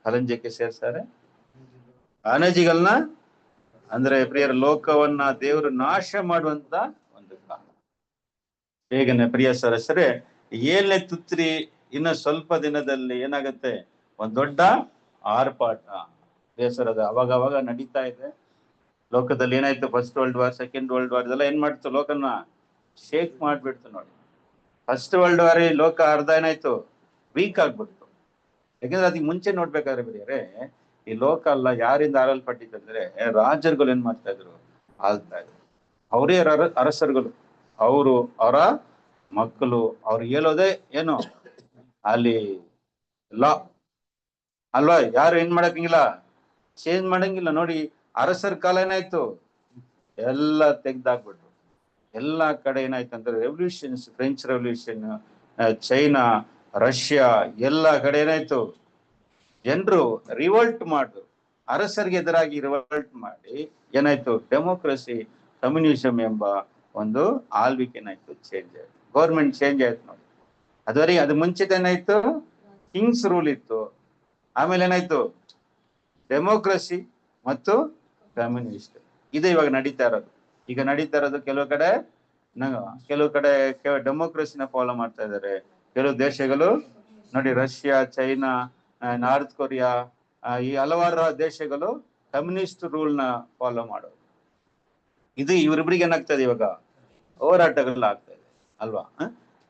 ಕಲಂಜಕ್ಕೆ ಸೇರ್ತಾರೆ, ಅಣಜಿಗಳನ್ನ ಅಂದ್ರೆ ಪ್ರಿಯರ ಲೋಕವನ್ನ ದೇವರು ನಾಶ ಮಾಡುವಂತ ಒಂದು ಕಾಲ. ಹೇಗನೆ ಪ್ರಿಯ ಸರಸರೇ, 7ನೇ ತುತ್ರಿ ಇನ್ನು ಸ್ವಲ್ಪ ದಿನದಲ್ಲಿ ಏನಾಗುತ್ತೆ? ಒಂದ್ ದೊಡ್ಡ ಆರ್ಪಾಟ ಬೇಸರದ ಅವಾಗ ನಡೀತಾ ಇದೆ ಲೋಕದಲ್ಲಿ. ಏನಾಯ್ತು? First world war, second world war ಇದೆಲ್ಲ ಏನ್ ಮಾಡ್ತು? ಲೋಕನ ಶೇಕ್ ಮಾಡ್ಬಿಡ್ತು ನೋಡಿ. ಫಸ್ಟ್ ವರ್ಲ್ಡ್ ವಾರ್ ಲೋಕ ಅರ್ಧ ಏನಾಯ್ತು, ವೀಕ್ ಆಗ್ಬಿಡ್ತು. ಯಾಕಂದ್ರೆ ಅದಕ್ಕೆ ಮುಂಚೆ ನೋಡ್ಬೇಕಾದ್ರೆ ಬೇರೆ ಈ ಲೋಕ ಅಲ್ಲ ಯಾರಿಂದ ಆಳಲ್ಪಟ್ಟಿತ್ತಂದ್ರೆ ರಾಜರುಗಳು ಏನ್ ಮಾಡ್ತಾ ಇದ್ರು, ಆಳ್ತಾ ಇದ್ರು. ಅವರೇ ಅರಸರುಗಳು, ಅವರ ಮಕ್ಕಳು, ಅವ್ರು ಹೇಳೋದೇ ಏನು ಅಲ್ಲಿ ಲಾ ಅಲ್ವಾ, ಯಾರು ಏನ್ ಮಾಡಂಗಿಲ್ಲ, ಚೇಂಜ್ ಮಾಡಂಗಿಲ್ಲ. ನೋಡಿ ಅರಸರ ಕಾಲ ಏನಾಯ್ತು, ಎಲ್ಲ ತೆಗ್ದಾಕ್ಬಿಟ್ರು. ಎಲ್ಲಾ ಕಡೆ ಏನಾಯ್ತು ಅಂದ್ರೆ revolutions, French revolution, China, Russia, ಎಲ್ಲಾ ಕಡೆ ಏನಾಯ್ತು, ಜನರು ರಿವೋಲ್ಟ್ ಮಾಡಿದ್ರು. ಅರಸರಿಗೆ ಎದುರಾಗಿ ರಿವೋಲ್ಟ್ ಮಾಡಿ ಏನಾಯ್ತು, ಡೆಮೋಕ್ರಸಿ, ಕಮ್ಯುನಿಸಂ ಎಂಬ ಒಂದು ಆಳ್ವಿಕೆ ಏನಾಯ್ತು, ಚೇಂಜ್ ಆಯ್ತು, ಗೌರ್ಮೆಂಟ್ ಚೇಂಜ್ ಆಯ್ತು ನೋಡಿ. ಅದುವರೆಗೆ ಅದು ಮುಂಚಿತ ಏನಾಯ್ತು, ಕಿಂಗ್ಸ್ ರೂಲ್ ಇತ್ತು. ಆಮೇಲೆ ಏನಾಯ್ತು, ಡೆಮೋಕ್ರಸಿ ಮತ್ತು ಕಮ್ಯುನಿಸ್ಟ್. ಇದು ಇವಾಗ ನಡೀತಾ ಇರೋದು. ಈಗ ನಡೀತಾ ಇರೋದು ಕೆಲವು ಕಡೆ ಡೆಮೋಕ್ರಸಿನ ಫಾಲೋ ಮಾಡ್ತಾ ಇದ್ದಾರೆ. ಕೆಲವು ದೇಶಗಳು ನೋಡಿ, ರಷ್ಯಾ, ಚೈನಾ, ನಾರ್ತ್ ಕೊರಿಯಾ, ಈ ಹಲವಾರು ದೇಶಗಳು ಕಮ್ಯುನಿಸ್ಟ್ ರೂಲ್ ನ ಫಾಲೋ ಮಾಡೋದು. ಇದು ಇವರಿಬ್ಬರಿಗೆ ಏನಾಗ್ತದೆ, ಇವಾಗ ಹೋರಾಟಗಳು ಆಗ್ತಾ ಇದೆ ಅಲ್ವಾ.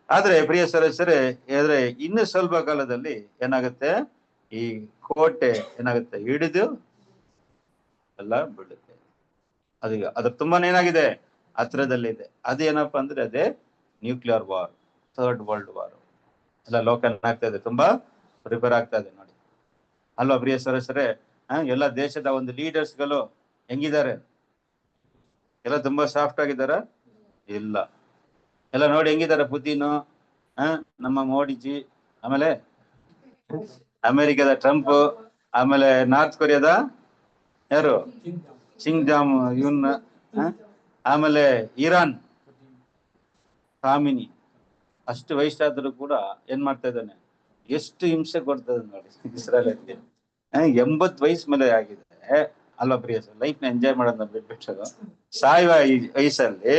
ಆದ್ರೆ ಪ್ರಿಯ ಸದಸ್ಯರೇ, ಆದ್ರೆ ಇನ್ನು ಸ್ವಲ್ಪ ಕಾಲದಲ್ಲಿ ಏನಾಗುತ್ತೆ, ಈ ಕೋಟೆ ಏನಾಗುತ್ತೆ, ಹಿಡಿದು ಎಲ್ಲ ಬೀಳುತ್ತೆ. ಅದ್ರ ತುಂಬಾನೇ ಏನಾಗಿದೆ, ಹತ್ರದಲ್ಲಿದೆ. ಅದೇನಪ್ಪಾ ಅಂದ್ರೆ ಅದೇ nuclear war, third world war. ಎಲ್ಲ ಲೋಕ ಏನಾಗ್ತಾ ಇದೆ, ತುಂಬಾ ಪ್ರಿಪೇರ್ ಆಗ್ತಾ ಇದೆ ನೋಡಿ ಅಲ್ವಾ ಪ್ರಿಯ ಸದಸ್ಯರೇ. ಎಲ್ಲ ದೇಶದ ಒಂದು ಲೀಡರ್ಸ್ಗಳು ಹೆಂಗಿದ್ದಾರೆ, ಎಲ್ಲ ತುಂಬಾ ಸಾಫ್ಟ್ ಆಗಿದಾರ? ಇಲ್ಲ. ಎಲ್ಲ ನೋಡಿ ಹೆಂಗಿದ್ದಾರೆ, ಪುತಿನ್, ನಮ್ಮ ಮೋದಿಜಿ, ಆಮೇಲೆ ಅಮೆರಿಕದ ಟ್ರಂಪ್, ಆಮೇಲೆ ನಾರ್ತ್ ಕೊರಿಯಾದ ಯಾರು ಚಿಂಗ್ಜಾಮ್ ಇವನ್, ಆಮೇಲೆ ಇರಾನ್ ಖಾಮಿನಿ. ಅಷ್ಟು ವಯಸ್ಸಾದ್ರೂ ಕೂಡ ಏನ್ ಮಾಡ್ತಾ ಇದ್ದಾನೆ, ಎಷ್ಟು ಹಿಂಸೆ ಕೊಡ್ತದೆ ನೋಡಿ ಇಸ್ರೇಲ್ಗೆ. 80 ವಯಸ್ಸು ಮೇಲೆ ಆಗಿದೆ ಅಲ್ವಾ ಪ್ರಿಯ. ಲೈಫ್ ನ ಎಂಜಾಯ್ ಮಾಡೋದನ್ನ ಬಿಟ್ಬಿಟ್ಟು ಸಾಯುವ ವಯಸ್ಸಲ್ಲಿ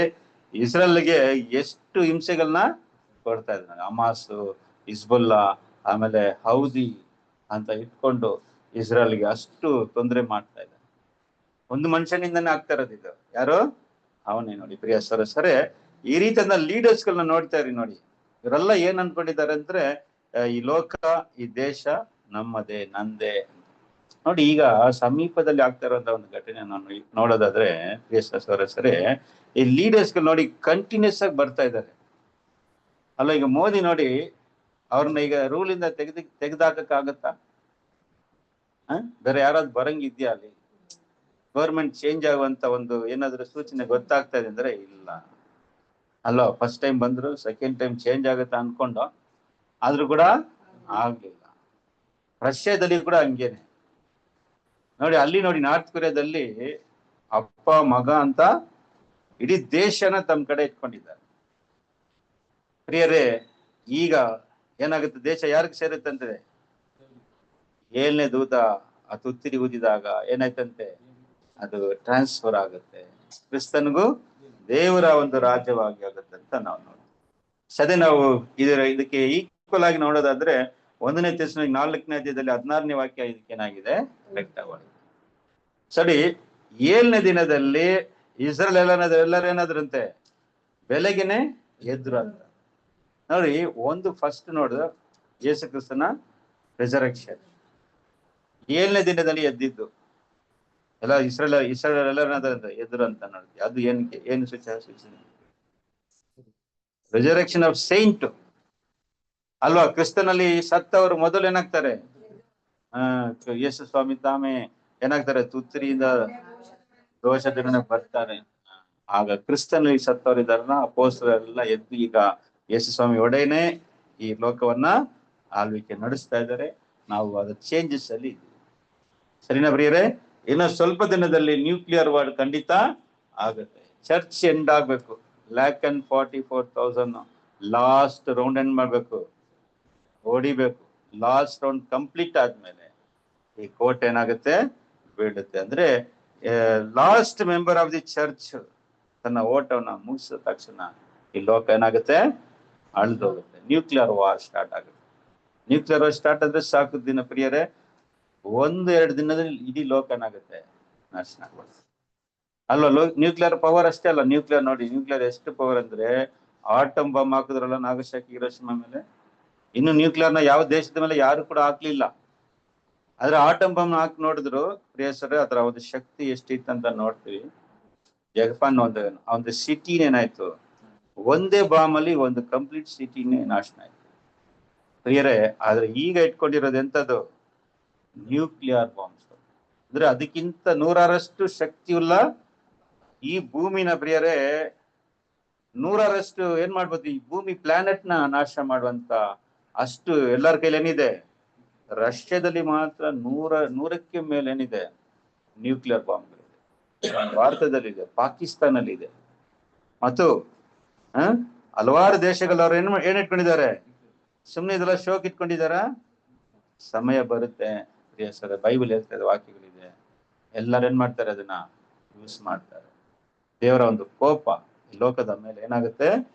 ಇಸ್ರೇಲ್ಗೆ ಎಷ್ಟು ಹಿಂಸೆಗಳನ್ನ ಕೊಡ್ತಾ ಇದ್ದಾನೆ. ಹಮಾಸ್, ಹಿಜ್ಬುಲ್ಲಾ, ಆಮೇಲೆ ಹೌದಿ ಅಂತ ಇಟ್ಕೊಂಡು ಇಸ್ರೇಲ್ಗೆ ಅಷ್ಟು ತೊಂದರೆ ಮಾಡ್ತಾ ಇದ್ದಾನೆ. ಒಂದು ಮನುಷ್ಯನಿಂದನೇ ಆಗ್ತಾ ಇರೋದು ಇದು. ಯಾರು? ಅವನೇ ನೋಡಿ ಪ್ರಿಯ ಸರಸರೇ. ಈ ರೀತಿಯ ಲೀಡರ್ಸ್ ಗಳನ್ನ ನೋಡ್ತಾ ಇರಿ ನೋಡಿ. ಇವರೆಲ್ಲ ಏನ್ ಅನ್ಕೊಂಡಿದ್ದಾರೆ ಅಂದ್ರೆ, ಈ ಲೋಕ, ಈ ದೇಶ ನಮ್ಮದೇ, ನಂದೇ ನೋಡಿ. ಈಗ ಸಮೀಪದಲ್ಲಿ ಆಗ್ತಾ ಇರೋಂತ ಒಂದು ಘಟನೆ ನಾನು ನೋಡೋದಾದ್ರೆ ಪ್ರಿಯ ಸರಸರೇ, ಈ ಲೀಡರ್ಸ್ ಗಳು ನೋಡಿ ಕಂಟಿನ್ಯೂಸ್ ಆಗಿ ಬರ್ತಾ ಇದ್ದಾರೆ ಅಲ್ಲ. ಈಗ ಮೋದಿ ನೋಡಿ, ಅವ್ರನ್ನ ಈಗ ರೂಲಿಂದ ತೆಗೆದಾಕಕ್ಕಾಗತ್ತಾ? ಬೇರೆ ಯಾರಾದ್ರೂ ಬರಂಗಿದ್ಯಾ ಅಲ್ಲಿ? ಗೌರ್ಮೆಂಟ್ ಚೇಂಜ್ ಆಗುವಂತ ಒಂದು ಏನಾದ್ರು ಸೂಚನೆ ಗೊತ್ತಾಗ್ತಾ ಇದೆ ಅಂದ್ರೆ ಇಲ್ಲ ಅಲ್ವಾ. ಫಸ್ಟ್ ಟೈಮ್ ಬಂದ್ರು, ಸೆಕೆಂಡ್ ಟೈಮ್ ಚೇಂಜ್ ಆಗುತ್ತಾ ಅನ್ಕೊಂಡು, ಆದ್ರೂ ಕೂಡ ಆಗ್ಲಿಲ್ಲ. ರಷ್ಯಾದಲ್ಲಿ ಕೂಡ ಹಂಗೇನೆ ನೋಡಿ. ಅಲ್ಲಿ ನೋಡಿ, ನಾರ್ತ್ ಕೊರಿಯಾದಲ್ಲಿ ಅಪ್ಪ ಮಗ ಅಂತ ಇಡೀ ದೇಶನ ತಮ್ಮ ಕಡೆ ಇಟ್ಕೊಂಡಿದ್ದಾರೆ. ಪ್ರಿಯರೇ, ಈಗ ಏನಾಗುತ್ತೆ, ದೇಶ ಯಾರಿಗೆ ಸೇರುತ್ತಂತೆ? 7ನೇ ದೂತ ಆ ತುತ್ತಿರಿ ಊದಿದಾಗ ಏನಾಯ್ತಂತೆ, ಅದು ಟ್ರಾನ್ಸ್ಫರ್ ಆಗುತ್ತೆ, ಕ್ರಿಸ್ತನಿಗೂ ದೇವರ ಒಂದು ರಾಜ್ಯವಾಗಿ ಆಗುತ್ತೆ ಅಂತ ನಾವು ನೋಡ್ತೀವಿ. ಸದೇ ನಾವು ಇದಕ್ಕೆ ಈಕ್ವಲ್ ಆಗಿ ನೋಡೋದಾದ್ರೆ 1ನೇ ಥೆಸಲೋನಿಕ 4ನೇ ಅಧ್ಯಾಯದಲ್ಲಿ 16ನೇ ವಾಕ್ಯ ಇದಕ್ಕೆ ಏನಾಗಿದೆ, ಕರೆಕ್ಟ್ ಆಗಿದೆ. ಸರಿ, 7ನೇ ದಿನದಲ್ಲಿ ಇಸ್ರೇಲ್ ಎಲ್ಲರೂ ಏನಾದ್ರಂತೆ, ಬೆಳಗ್ಗೆನೆ ಎದ್ರು ಅಂತ ನೋಡಿ. ಒಂದು ಫಸ್ಟ್ ನೋಡಿದ್ರೆ ಯೇಸು ಕ್ರಿಸ್ತನ ರಿಸರೆಕ್ಷನ್. 7ನೇ ದಿನದಲ್ಲಿ ಎದ್ದಿದ್ದು ಎಲ್ಲ ಇಸ್ರೇಲ್ ಎಲ್ಲರೂ ಎದ್ರು ಅಂತ ನೋಡ್ತೀವಿ. ಅದು ಏನು ಸೂಚನೆ? ರಿಸರೆಕ್ಷನ್ ಆಫ್ ಸೈಂಟ್ ಅಲ್ವಾ. ಕ್ರಿಸ್ತನಲ್ಲಿ ಸತ್ತವರು ಮೊದಲು ಏನಾಗ್ತಾರೆ, ಯೇಸು ಸ್ವಾಮಿ ತಾಮೇ ಏನಾಗ್ತಾರೆ, ತುತ್ತರಿಯಿಂದ ದೋಷದಿಂದ ಬರ್ತಾರೆ. ಆಗ ಕ್ರಿಸ್ತನಲ್ಲಿ ಸತ್ತವರಿದ್ದಾರನ್ನ ಅಪೊಸ್ತಲರೆಲ್ಲ ಎದ್ದು ಈಗ ಯೇಸು ಸ್ವಾಮಿ ಒಡೆಯನೇ ಈ ಲೋಕವನ್ನ ಆಳ್ವಿಕೆ ನಡೆಸ್ತಾ ಇದ್ದಾರೆ. ನಾವು ಅದ್ರ ಚೇಂಜಸ್ ಅಲ್ಲಿ ಇದ್ದೀವಿ. ಸರಿನಾ ಪ್ರಿಯರೇ? ಇನ್ನು ಸ್ವಲ್ಪ ದಿನದಲ್ಲಿ ನ್ಯೂಕ್ಲಿಯರ್ ವಾರ್ ಖಂಡಿತ ಆಗುತ್ತೆ. ಚರ್ಚ್ ಎಂಡ್ ಆಗ್ಬೇಕು. 1,44,000 ಲಾಸ್ಟ್ ರೌಂಡ್ ಎಂಡ್ ಮಾಡ್ಬೇಕು, ಹೊಡಿಬೇಕು. ಲಾಸ್ಟ್ ರೌಂಡ್ ಕಂಪ್ಲೀಟ್ ಆದ್ಮೇಲೆ ಈ ಕೋರ್ಟ್ ಏನಾಗುತ್ತೆ, ಬೀಳುತ್ತೆ. ಅಂದ್ರೆ last member of the church ತನ್ನ ಓಟವನ್ನ ಮುಗಿಸಿದ ತಕ್ಷಣ ಈ ಲೋಕ ಏನಾಗುತ್ತೆ, ಅಳ್ದೋಗುತ್ತೆ. ನ್ಯೂಕ್ಲಿಯರ್ ವಾರ್ ಸ್ಟಾರ್ಟ್ ಆಗುತ್ತೆ. ನ್ಯೂಕ್ಲಿಯರ್ ವಾರ್ ಸ್ಟಾರ್ಟ್ ಆದ್ರೆ ಸಾಕು ದಿನ ಪ್ರಿಯರೇ, 1-2 ದಿನದಲ್ಲಿ ಇಡೀ ಲೋಕ ಏನಾಗುತ್ತೆ, ನಾಶನ ಆಗ್ಬಿಡುತ್ತೆ. ಅಲ್ವಾ? ನ್ಯೂಕ್ಲಿಯರ್ ಪವರ್ ಅಷ್ಟೇ ಅಲ್ಲ, ನ್ಯೂಕ್ಲಿಯರ್ ನೋಡಿ, ನ್ಯೂಕ್ಲಿಯರ್ ಎಷ್ಟು ಪವರ್ ಅಂದ್ರೆ ಆಟಮ್ ಬಾಂಬ್ ಹಾಕಿದ್ರಲ್ಲ ನಾಗಸಾಕಿ ಹಿರೋಶಿಮಾ ಮೇಲೆ, ಇನ್ನು ನ್ಯೂಕ್ಲಿಯರ್ನ ಯಾವ ದೇಶದ ಮೇಲೆ ಯಾರು ಕೂಡ ಹಾಕ್ಲಿಲ್ಲ. ಆದ್ರೆ ಆಟಮ್ ಬಾಂಬ್ ಹಾಕಿ ನೋಡಿದ್ರು ಪ್ರಿಯಸರೇ, ಅದರ ಒಂದು ಶಕ್ತಿ ಎಷ್ಟಿತ್ತಂತ ನೋಡ್ತೀವಿ. ಜಪಾನ್ ಒಂದು ಸಿಟಿನೇ ಏನಾಯ್ತು, ಒಂದೇ ಬಾಂಬ್ ಅಲ್ಲಿ ಒಂದು ಕಂಪ್ಲೀಟ್ ಸಿಟಿನೇ ನಾಶ ಆಯ್ತು ಪ್ರಿಯರೇ. ಆದ್ರೆ ಈಗ ಇಟ್ಕೊಂಡಿರೋದು ಎಂತದ್ದು? Nuclear bombs. ಅಂದ್ರೆ ಅದಕ್ಕಿಂತ 100ರಷ್ಟು ಶಕ್ತಿಯುಳ್ಳ ಈ ಭೂಮಿನ ಪ್ರಿಯರೇ, 100ರಷ್ಟು ಏನ್ ಮಾಡ್ಬೋದು, ಈ ಭೂಮಿ ಪ್ಲಾನೆಟ್ ನ ನಾಶ ಮಾಡುವಂತ ಅಷ್ಟು ಎಲ್ಲರ ಕೈಲಿ ಏನಿದೆ. ರಷ್ಯಾದಲ್ಲಿ ಮಾತ್ರ 100ಕ್ಕೆ ಮೇಲೆ ಏನಿದೆ ನ್ಯೂಕ್ಲಿಯರ್ ಬಾಂಬ್ಗಳಿದೆ. ಭಾರತದಲ್ಲಿದೆ, ಪಾಕಿಸ್ತಾನಲ್ಲಿ ಇದೆ, ಮತ್ತು ಹಲವಾರು ದೇಶಗಳವರು ಏನ್ ಇಟ್ಕೊಂಡಿದ್ದಾರೆ? ಸುಮ್ಮನೆ ಇದೆಲ್ಲ ಶೋಕ್ ಇಟ್ಕೊಂಡಿದಾರ? ಸಮಯ ಬರುತ್ತೆ ಪ್ರಿಯ ಸರ್, ಬೈಬಲ್ ಹೇಳ್ತದೆ, ವಾಕ್ಯಗಳಿದೆ, ಎಲ್ಲರೂ ಏನ್ ಮಾಡ್ತಾರೆ? ಅದನ್ನ ಯೂಸ್ ಮಾಡ್ತಾರೆ. ದೇವರ ಒಂದು ಕೋಪ ಈ ಲೋಕದ ಮೇಲೆ ಏನಾಗುತ್ತೆ?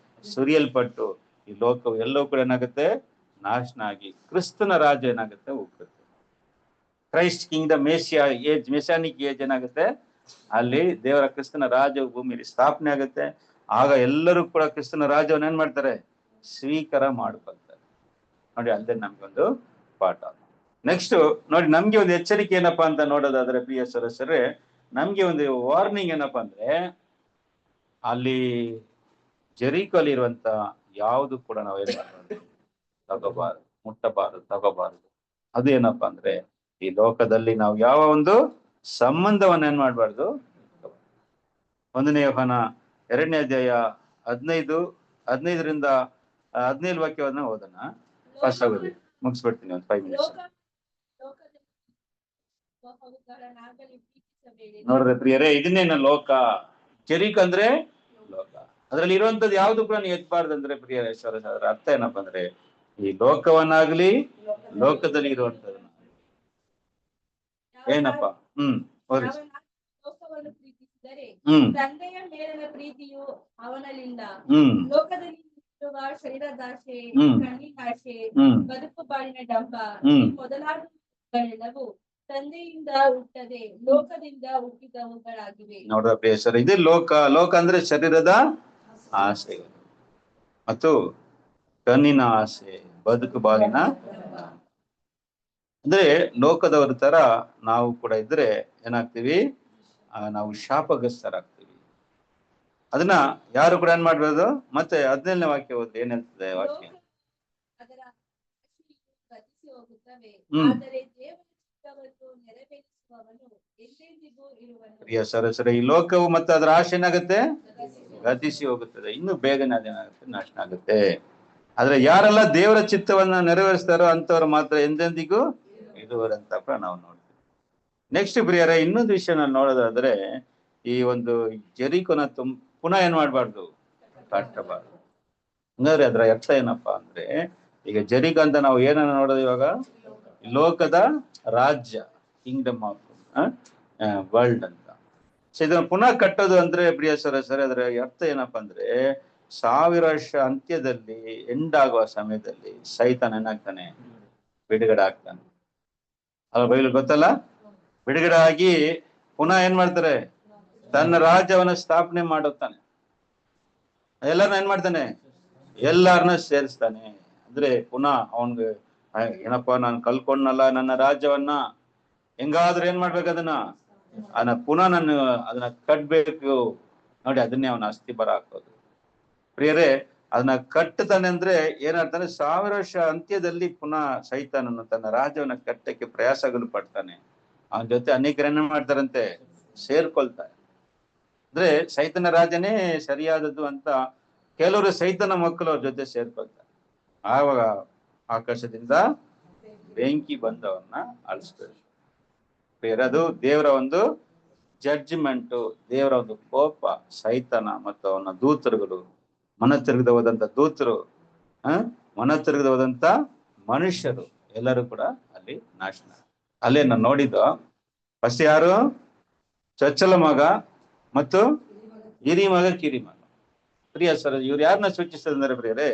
ಸುರಿಯಲ್ಪಟ್ಟು ಈ ಲೋಕವು ಎಲ್ಲವೂ ಕೂಡ ಏನಾಗುತ್ತೆ? ನಾಶನ ಆಗಿ ಕ್ರಿಸ್ತನ ರಾಜ್ಯ ಏನಾಗುತ್ತೆ? ಹೋಗುತ್ತೆ. ಕ್ರೈಸ್ಟ್ ಕಿಂಗ್ಡಮ್, ಮೆಸಾನಿಕ್ ಏಜ್ ಏನಾಗುತ್ತೆ? ಅಲ್ಲಿ ದೇವರ ಕ್ರಿಸ್ತನ ರಾಜ್ಯವು ಭೂಮಿಯಲ್ಲಿ ಸ್ಥಾಪನೆ ಆಗುತ್ತೆ. ಆಗ ಎಲ್ಲರೂ ಕೂಡ ಕ್ರಿಸ್ತನ ರಾಜ್ಯವನ್ನು ಏನ್ ಮಾಡ್ತಾರೆ? ಸ್ವೀಕಾರ ಮಾಡ್ಕೊಳ್ತಾರೆ. ನೋಡಿ, ಅಲ್ಲದೆ ನಮ್ಗೊಂದು ಪಾಠ. ನೆಕ್ಸ್ಟ್ ನೋಡಿ, ನಮ್ಗೆ ಒಂದು ಎಚ್ಚರಿಕೆ ಏನಪ್ಪಾ ಅಂತ ನೋಡೋದಾದ್ರೆ ಪ್ರಿಯ ಸದಸ್ಯರೇ, ನಮ್ಗೆ ಒಂದು ವಾರ್ನಿಂಗ್ ಏನಪ್ಪಾ ಅಂದ್ರೆ, ಅಲ್ಲಿ ಜೆರಿಕೋಲಿ ಇರುವಂತ ಯಾವುದು ಕೂಡ ನಾವು ಏನ್ ಮಾಡಬಾರ್ದು? ತಗೋಬಾರದು, ಮುಟ್ಟಬಾರದು, ತಗೋಬಾರದು. ಅದು ಏನಪ್ಪಾ ಅಂದ್ರೆ, ಈ ಲೋಕದಲ್ಲಿ ನಾವು ಯಾವ ಒಂದು ಸಂಬಂಧವನ್ನ ಏನ್ ಮಾಡ್ಬಾರ್ದು? 1ನೇ ಯೋಹಾನ 2ನೇ ಅಧ್ಯಾಯ 15ರಿಂದ 17 ವಾಕ್ಯವನ್ನ ಓದೋಣ. ಫಸ್ಟ್ ಆಗೋದು ಮುಗಿಸ್ಬಿಡ್ತೀನಿ, ಒಂದು 5 ಮಿನಿಟ್ಸ್. ನೋಡ್ರಿ ಪ್ರಿಯರೇ, ಇದನ್ನೇನ ಲೋಕ? ಜೆರಿಕೋ ಅಂದ್ರೆ ಲೋಕ. ಅದ್ರಲ್ಲಿ ಇರುವಂತದ್ದು ಯಾವ್ದು ಕೂಡ ನೀವು ಎತ್ಬಾರ್ದು ಅಂದ್ರೆ ಪ್ರಿಯರೇ, ಅದರ ಅರ್ಥ ಏನಪ್ಪಾ ಅಂದ್ರೆ, ಈ ಲೋಕವನ್ನಾಗ್ಲಿ ಲೋಕದಲ್ಲಿ ಇರುವಂತದನ್ನ ಏನಪ್ಪಾ ಲೋಕವನ್ನು ಪ್ರೀತಿಸಿದರೆ ಹ್ಮ್ ತಂದೆಯ ಮೇಲಿನ ಪ್ರೀತಿಯು ಅವನಲ್ಲಿಲ್ಲ. ಹ್ಮ್ ಲೋಕದಲ್ಲಿ ಇರುವ ಶರೀರದಾಶೆ, ಹ್ಮ್ ಕಣ್ಣಿನಾಶೆ, ಹ್ಮ್ ಬದುಕು ಬಾಳಿನ ಡಂಬ ಹ್ಮ್ ಮೊದಲಾದವುಗಳೆಲ್ಲವೂ ತಂದೆಯಿಂದ ಹುಟ್ಟದೆ ಲೋಕದಿಂದ ಹುಟ್ಟಿದವುಗಳಾಗಿವೆ. ನೋಡ್ರ ಪ್ರಿಯಸರ, ಇದು ಲೋಕ ಅಂದ್ರೆ ಶರೀರದ ಆಸೆ ಮತ್ತು ಕಣ್ಣಿನ ಆಸೆ, ಬದುಕು ಬಾಳಿನ. ಅಂದ್ರೆ ಲೋಕದವರ ತರ ನಾವು ಕೂಡ ಇದ್ರೆ ಏನಾಗ್ತೀವಿ? ನಾವು ಶಾಪಗ್ರಸ್ತರಾಗ್ತೀವಿ. ಅದನ್ನ ಯಾರು ಕೂಡ ಏನ್ ಮಾಡ್ಬೋದು? ಮತ್ತೆ 17ನೇ ವಾಕ್ಯ ಓದಿ, ಏನ್ ಹೇಳ್ತದೆ ವಾಕ್ಯ? ಅದರ ಗತಿಸಿ ಹೋಗುತ್ತವೆ, ಹ್ಮ್ ಆದರೆ ದೇವರ ಚಿತ್ತವನ್ನು ನೆರವೇರಿಸುವವನು ಎಂದೆಂದಿಗೂ ಇರುವನು. ಪ್ರಿಯ ಸರಸರ, ಈ ಲೋಕವು ಮತ್ತೆ ಅದರ ಆಸೆ ಏನಾಗುತ್ತೆ? ಗತಿಸಿ ಹೋಗುತ್ತದೆ, ಇನ್ನು ಬೇಗನೆ ಅದೇನಾಗುತ್ತೆ? ನಾಶನ ಆಗುತ್ತೆ. ಆದ್ರೆ ಯಾರೆಲ್ಲ ದೇವರ ಚಿತ್ತವನ್ನ ನೆರವೇರಿಸ್ತಾರೋ ಅಂತವ್ರು ಮಾತ್ರ ಎಂದೆಂದಿಗೂ ಇರುವರಂತ ನಾವು ನೋಡ್ತೀವಿ. ನೆಕ್ಸ್ಟ್ ಪ್ರಿಯರೇ, ಇನ್ನೊಂದು ವಿಷಯ ನಾನು ನೋಡೋದಾದ್ರೆ, ಈ ಒಂದು ಜೆರಿಕೋನ ಪುನಃ ಏನ್ ಮಾಡ್ಬಾರ್ದು? ಕಟ್ಟಬಾರ್ದು. ಹಂಗಾದ್ರೆ ಅದರ ಅರ್ಥ ಏನಪ್ಪಾ ಅಂದ್ರೆ, ಈಗ ಜೆರಿಕೋ ಅಂತ ನಾವು ಏನನ್ನ ನೋಡೋದು ಇವಾಗ? ಲೋಕದ ರಾಜ್ಯ, ಕಿಂಗ್ಡಮ್ ಆಫ್ ವರ್ಲ್ಡ್ ಅಂತ. ಸೊ ಇದನ್ನ ಪುನಃ ಕಟ್ಟೋದು ಅಂದ್ರೆ ಪ್ರಿಯ ಸರಸರೇ, ಅದರ ಅರ್ಥ ಏನಪ್ಪಾ ಅಂದ್ರೆ, 1000 ವರ್ಷ ಅಂತ್ಯದಲ್ಲಿ ಎಂಡ್ ಆಗುವ ಸಮಯದಲ್ಲಿ ಸೈತಾನ ಏನಾಗ್ತಾನೆ? ಬಿಡುಗಡೆ ಆಗ್ತಾನೆ. ಅಲ್ಲ, ಬೈಬಲ್ ಗೊತ್ತಲ್ಲ? ಬಿಡುಗಡೆ ಆಗಿ ಪುನಃ ಏನ್ ಮಾಡ್ತಾರೆ? ತನ್ನ ರಾಜ್ಯವನ್ನ ಸ್ಥಾಪನೆ ಮಾಡುತ್ತಾನೆ. ಎಲ್ಲರನ್ನ ಏನ್ ಮಾಡ್ತಾನೆ? ಎಲ್ಲಾರನ್ನ ಸೇರಿಸ್ತಾನೆ. ಅಂದ್ರೆ ಪುನಃ ಅವನ್ಗೆ ಏನಪ್ಪಾ, ನಾನು ಕಲ್ಕೊಂಡ್ನಲ್ಲ ನನ್ನ ರಾಜ್ಯವನ್ನ, ಹೆಂಗಾದ್ರೂ ಏನ್ ಮಾಡ್ಬೇಕು? ಅದನ್ನ ಪುನಃ ನಾನು ಅದನ್ನ ಕಟ್ಬೇಕು. ನೋಡಿ, ಅದನ್ನೇ ಅವನ ಅಸ್ಥಿ ಬರ ಹಾಕೋದು. ಪ್ರಿಯರೇ, ಅದನ್ನ ಕಟ್ಟತಾನೆ ಅಂದ್ರೆ ಏನಾಗ್ತಾನೆ? 1000 ವರ್ಷ ಅಂತ್ಯದಲ್ಲಿ ಪುನಃ ಸೈತಾನನು ತನ್ನ ರಾಜ್ಯವನ್ನ ಕಟ್ಟಕ್ಕೆ ಪ್ರಯಾಸಗಳು ಪಡ್ತಾನೆ. ಅವನ ಜೊತೆ ಅನೇಕರನ್ನ ಮಾಡ್ತಾರಂತೆ, ಸೇರ್ಕೊಳ್ತಾರೆ. ಅಂದ್ರೆ ಸೈತನ ರಾಜನೇ ಸರಿಯಾದದ್ದು ಅಂತ ಕೆಲವರು ಸೈತನ ಮಕ್ಕಳು ಅವ್ರ ಜೊತೆ ಸೇರ್ಕೊಳ್ತಾರೆ. ಆವಾಗ ಆಕಾಶದಿಂದ ಬೆಂಕಿ ಬಂದವನ್ನ ಅಳಿಸ್ತಾರೆ. ಅದು ದೇವರ ಒಂದು ಜಡ್ಜ್ಮೆಂಟು, ದೇವರ ಒಂದು ಕೋಪ. ಸೈತನ ಮತ್ತು ಅವನ ದೂತರುಗಳು, ಮನ ತಿರುಗದ ಹೋದಂತ ದೂತರು, ಮನ ತಿರುಗದ ಹೋದಂತ ಮನುಷ್ಯರು ಎಲ್ಲರೂ ಕೂಡ ಅಲ್ಲಿ ನಾಶನ. ಅಲ್ಲೇ ನಾನು ನೋಡಿದ್ದು ಫಸ್ಟ್ ಯಾರು? ಚೊಚ್ಚಲ ಮಗ ಮತ್ತು ಹಿರಿ ಮಗ, ಕಿರಿ ಮಗ. ಪ್ರಿಯ ಸರ್, ಇವ್ರು ಯಾರನ್ನ ಸೂಚಿಸ್ತದಂದ್ರೆ ಪ್ರಿಯರೇ,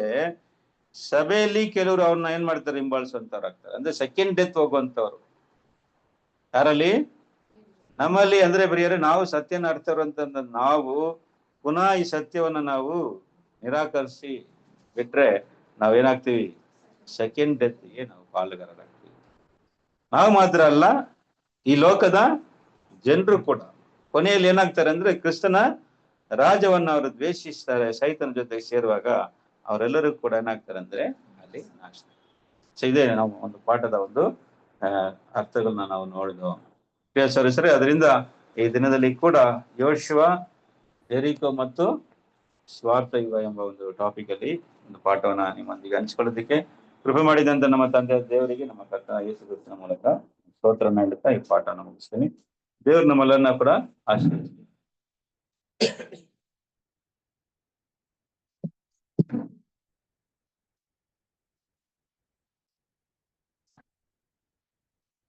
ಸಭೆಯಲ್ಲಿ ಕೆಲವರು ಅವ್ರನ್ನ ಏನ್ ಮಾಡ್ತಾರೆ? ಹಿಂಬಾಲಿಸುವಂತವ್ರು ಆಗ್ತಾರೆ. ಅಂದ್ರೆ ಸೆಕೆಂಡ್ ಡೆತ್ ಹೋಗುವಂತವ್ರು. ಯಾರಲ್ಲಿ? ನಮ್ಮಲ್ಲಿ ಅಂದ್ರೆ ಪ್ರಿಯರೇ, ನಾವು ಸತ್ಯನ ಅರ್ಥವಂತ ನಾವು ಪುನಃ ಈ ಸತ್ಯವನ್ನ ನಾವು ನಿರಾಕರಿಸಿ ಬಿಟ್ರೆ ನಾವೇನಾಗ್ತೀವಿ? ಸೆಕೆಂಡ್ ಡೆತ್ಗೆ ನಾವು ಪಾಲುಗಾರರಾಗ್ತೀವಿ. ನಾವು ಮಾತ್ರ ಅಲ್ಲ, ಈ ಲೋಕದ ಜನರು ಕೂಡ ಕೊನೆಯಲ್ಲಿ ಏನಾಗ್ತಾರೆ ಅಂದ್ರೆ ಕ್ರಿಸ್ತನ ರಾಜವನ್ನ ಅವರು ದ್ವೇಷಿಸ್ತಾರೆ. ಸೈತನ ಜೊತೆಗೆ ಸೇರುವಾಗ ಅವರೆಲ್ಲರೂ ಕೂಡ ಏನಾಗ್ತಾರೆ ಅಂದ್ರೆ ಅಲ್ಲಿ ನಾಶ. ಸೊ ಇದೇ ನಾವು ಒಂದು ಪಾಠದ ಒಂದು ಅರ್ಥಗಳನ್ನ ನಾವು ನೋಡಿದ್ವು. ಸರಿ, ಅದರಿಂದ ಈ ದಿನದಲ್ಲಿ ಕೂಡ ಯೋಶುವ, ಯೆರಿಕೋ ಮತ್ತು ಸ್ವಾರ್ಥ ಯುಗ ಎಂಬ ಒಂದು ಟಾಪಿಕ್ ಅಲ್ಲಿ ಒಂದು ಪಾಠವನ್ನ ನಿಮ್ಮೊಂದಿಗೆ ಹಂಚಿಕೊಳ್ಳೋದಕ್ಕೆ ಕೃಪೆ ಮಾಡಿದಂತ ನಮ್ಮ ತಂದೆ ದೇವರಿಗೆ, ನಮ್ಮ ಕರ್ತನ ಯೇಸು ಕ್ರಿಸ್ತನ ಮೂಲಕ ಸ್ತೋತ್ರ ನೀಡುತ್ತಾ ಈ ಪಾಠನ ಮುಗಿಸ್ತೀನಿ. ದೇವ್ರು ನಮ್ಮೆಲ್ಲರನ್ನ ಕೂಡ ಆಶೀರ್ವದಿಸಲಿ.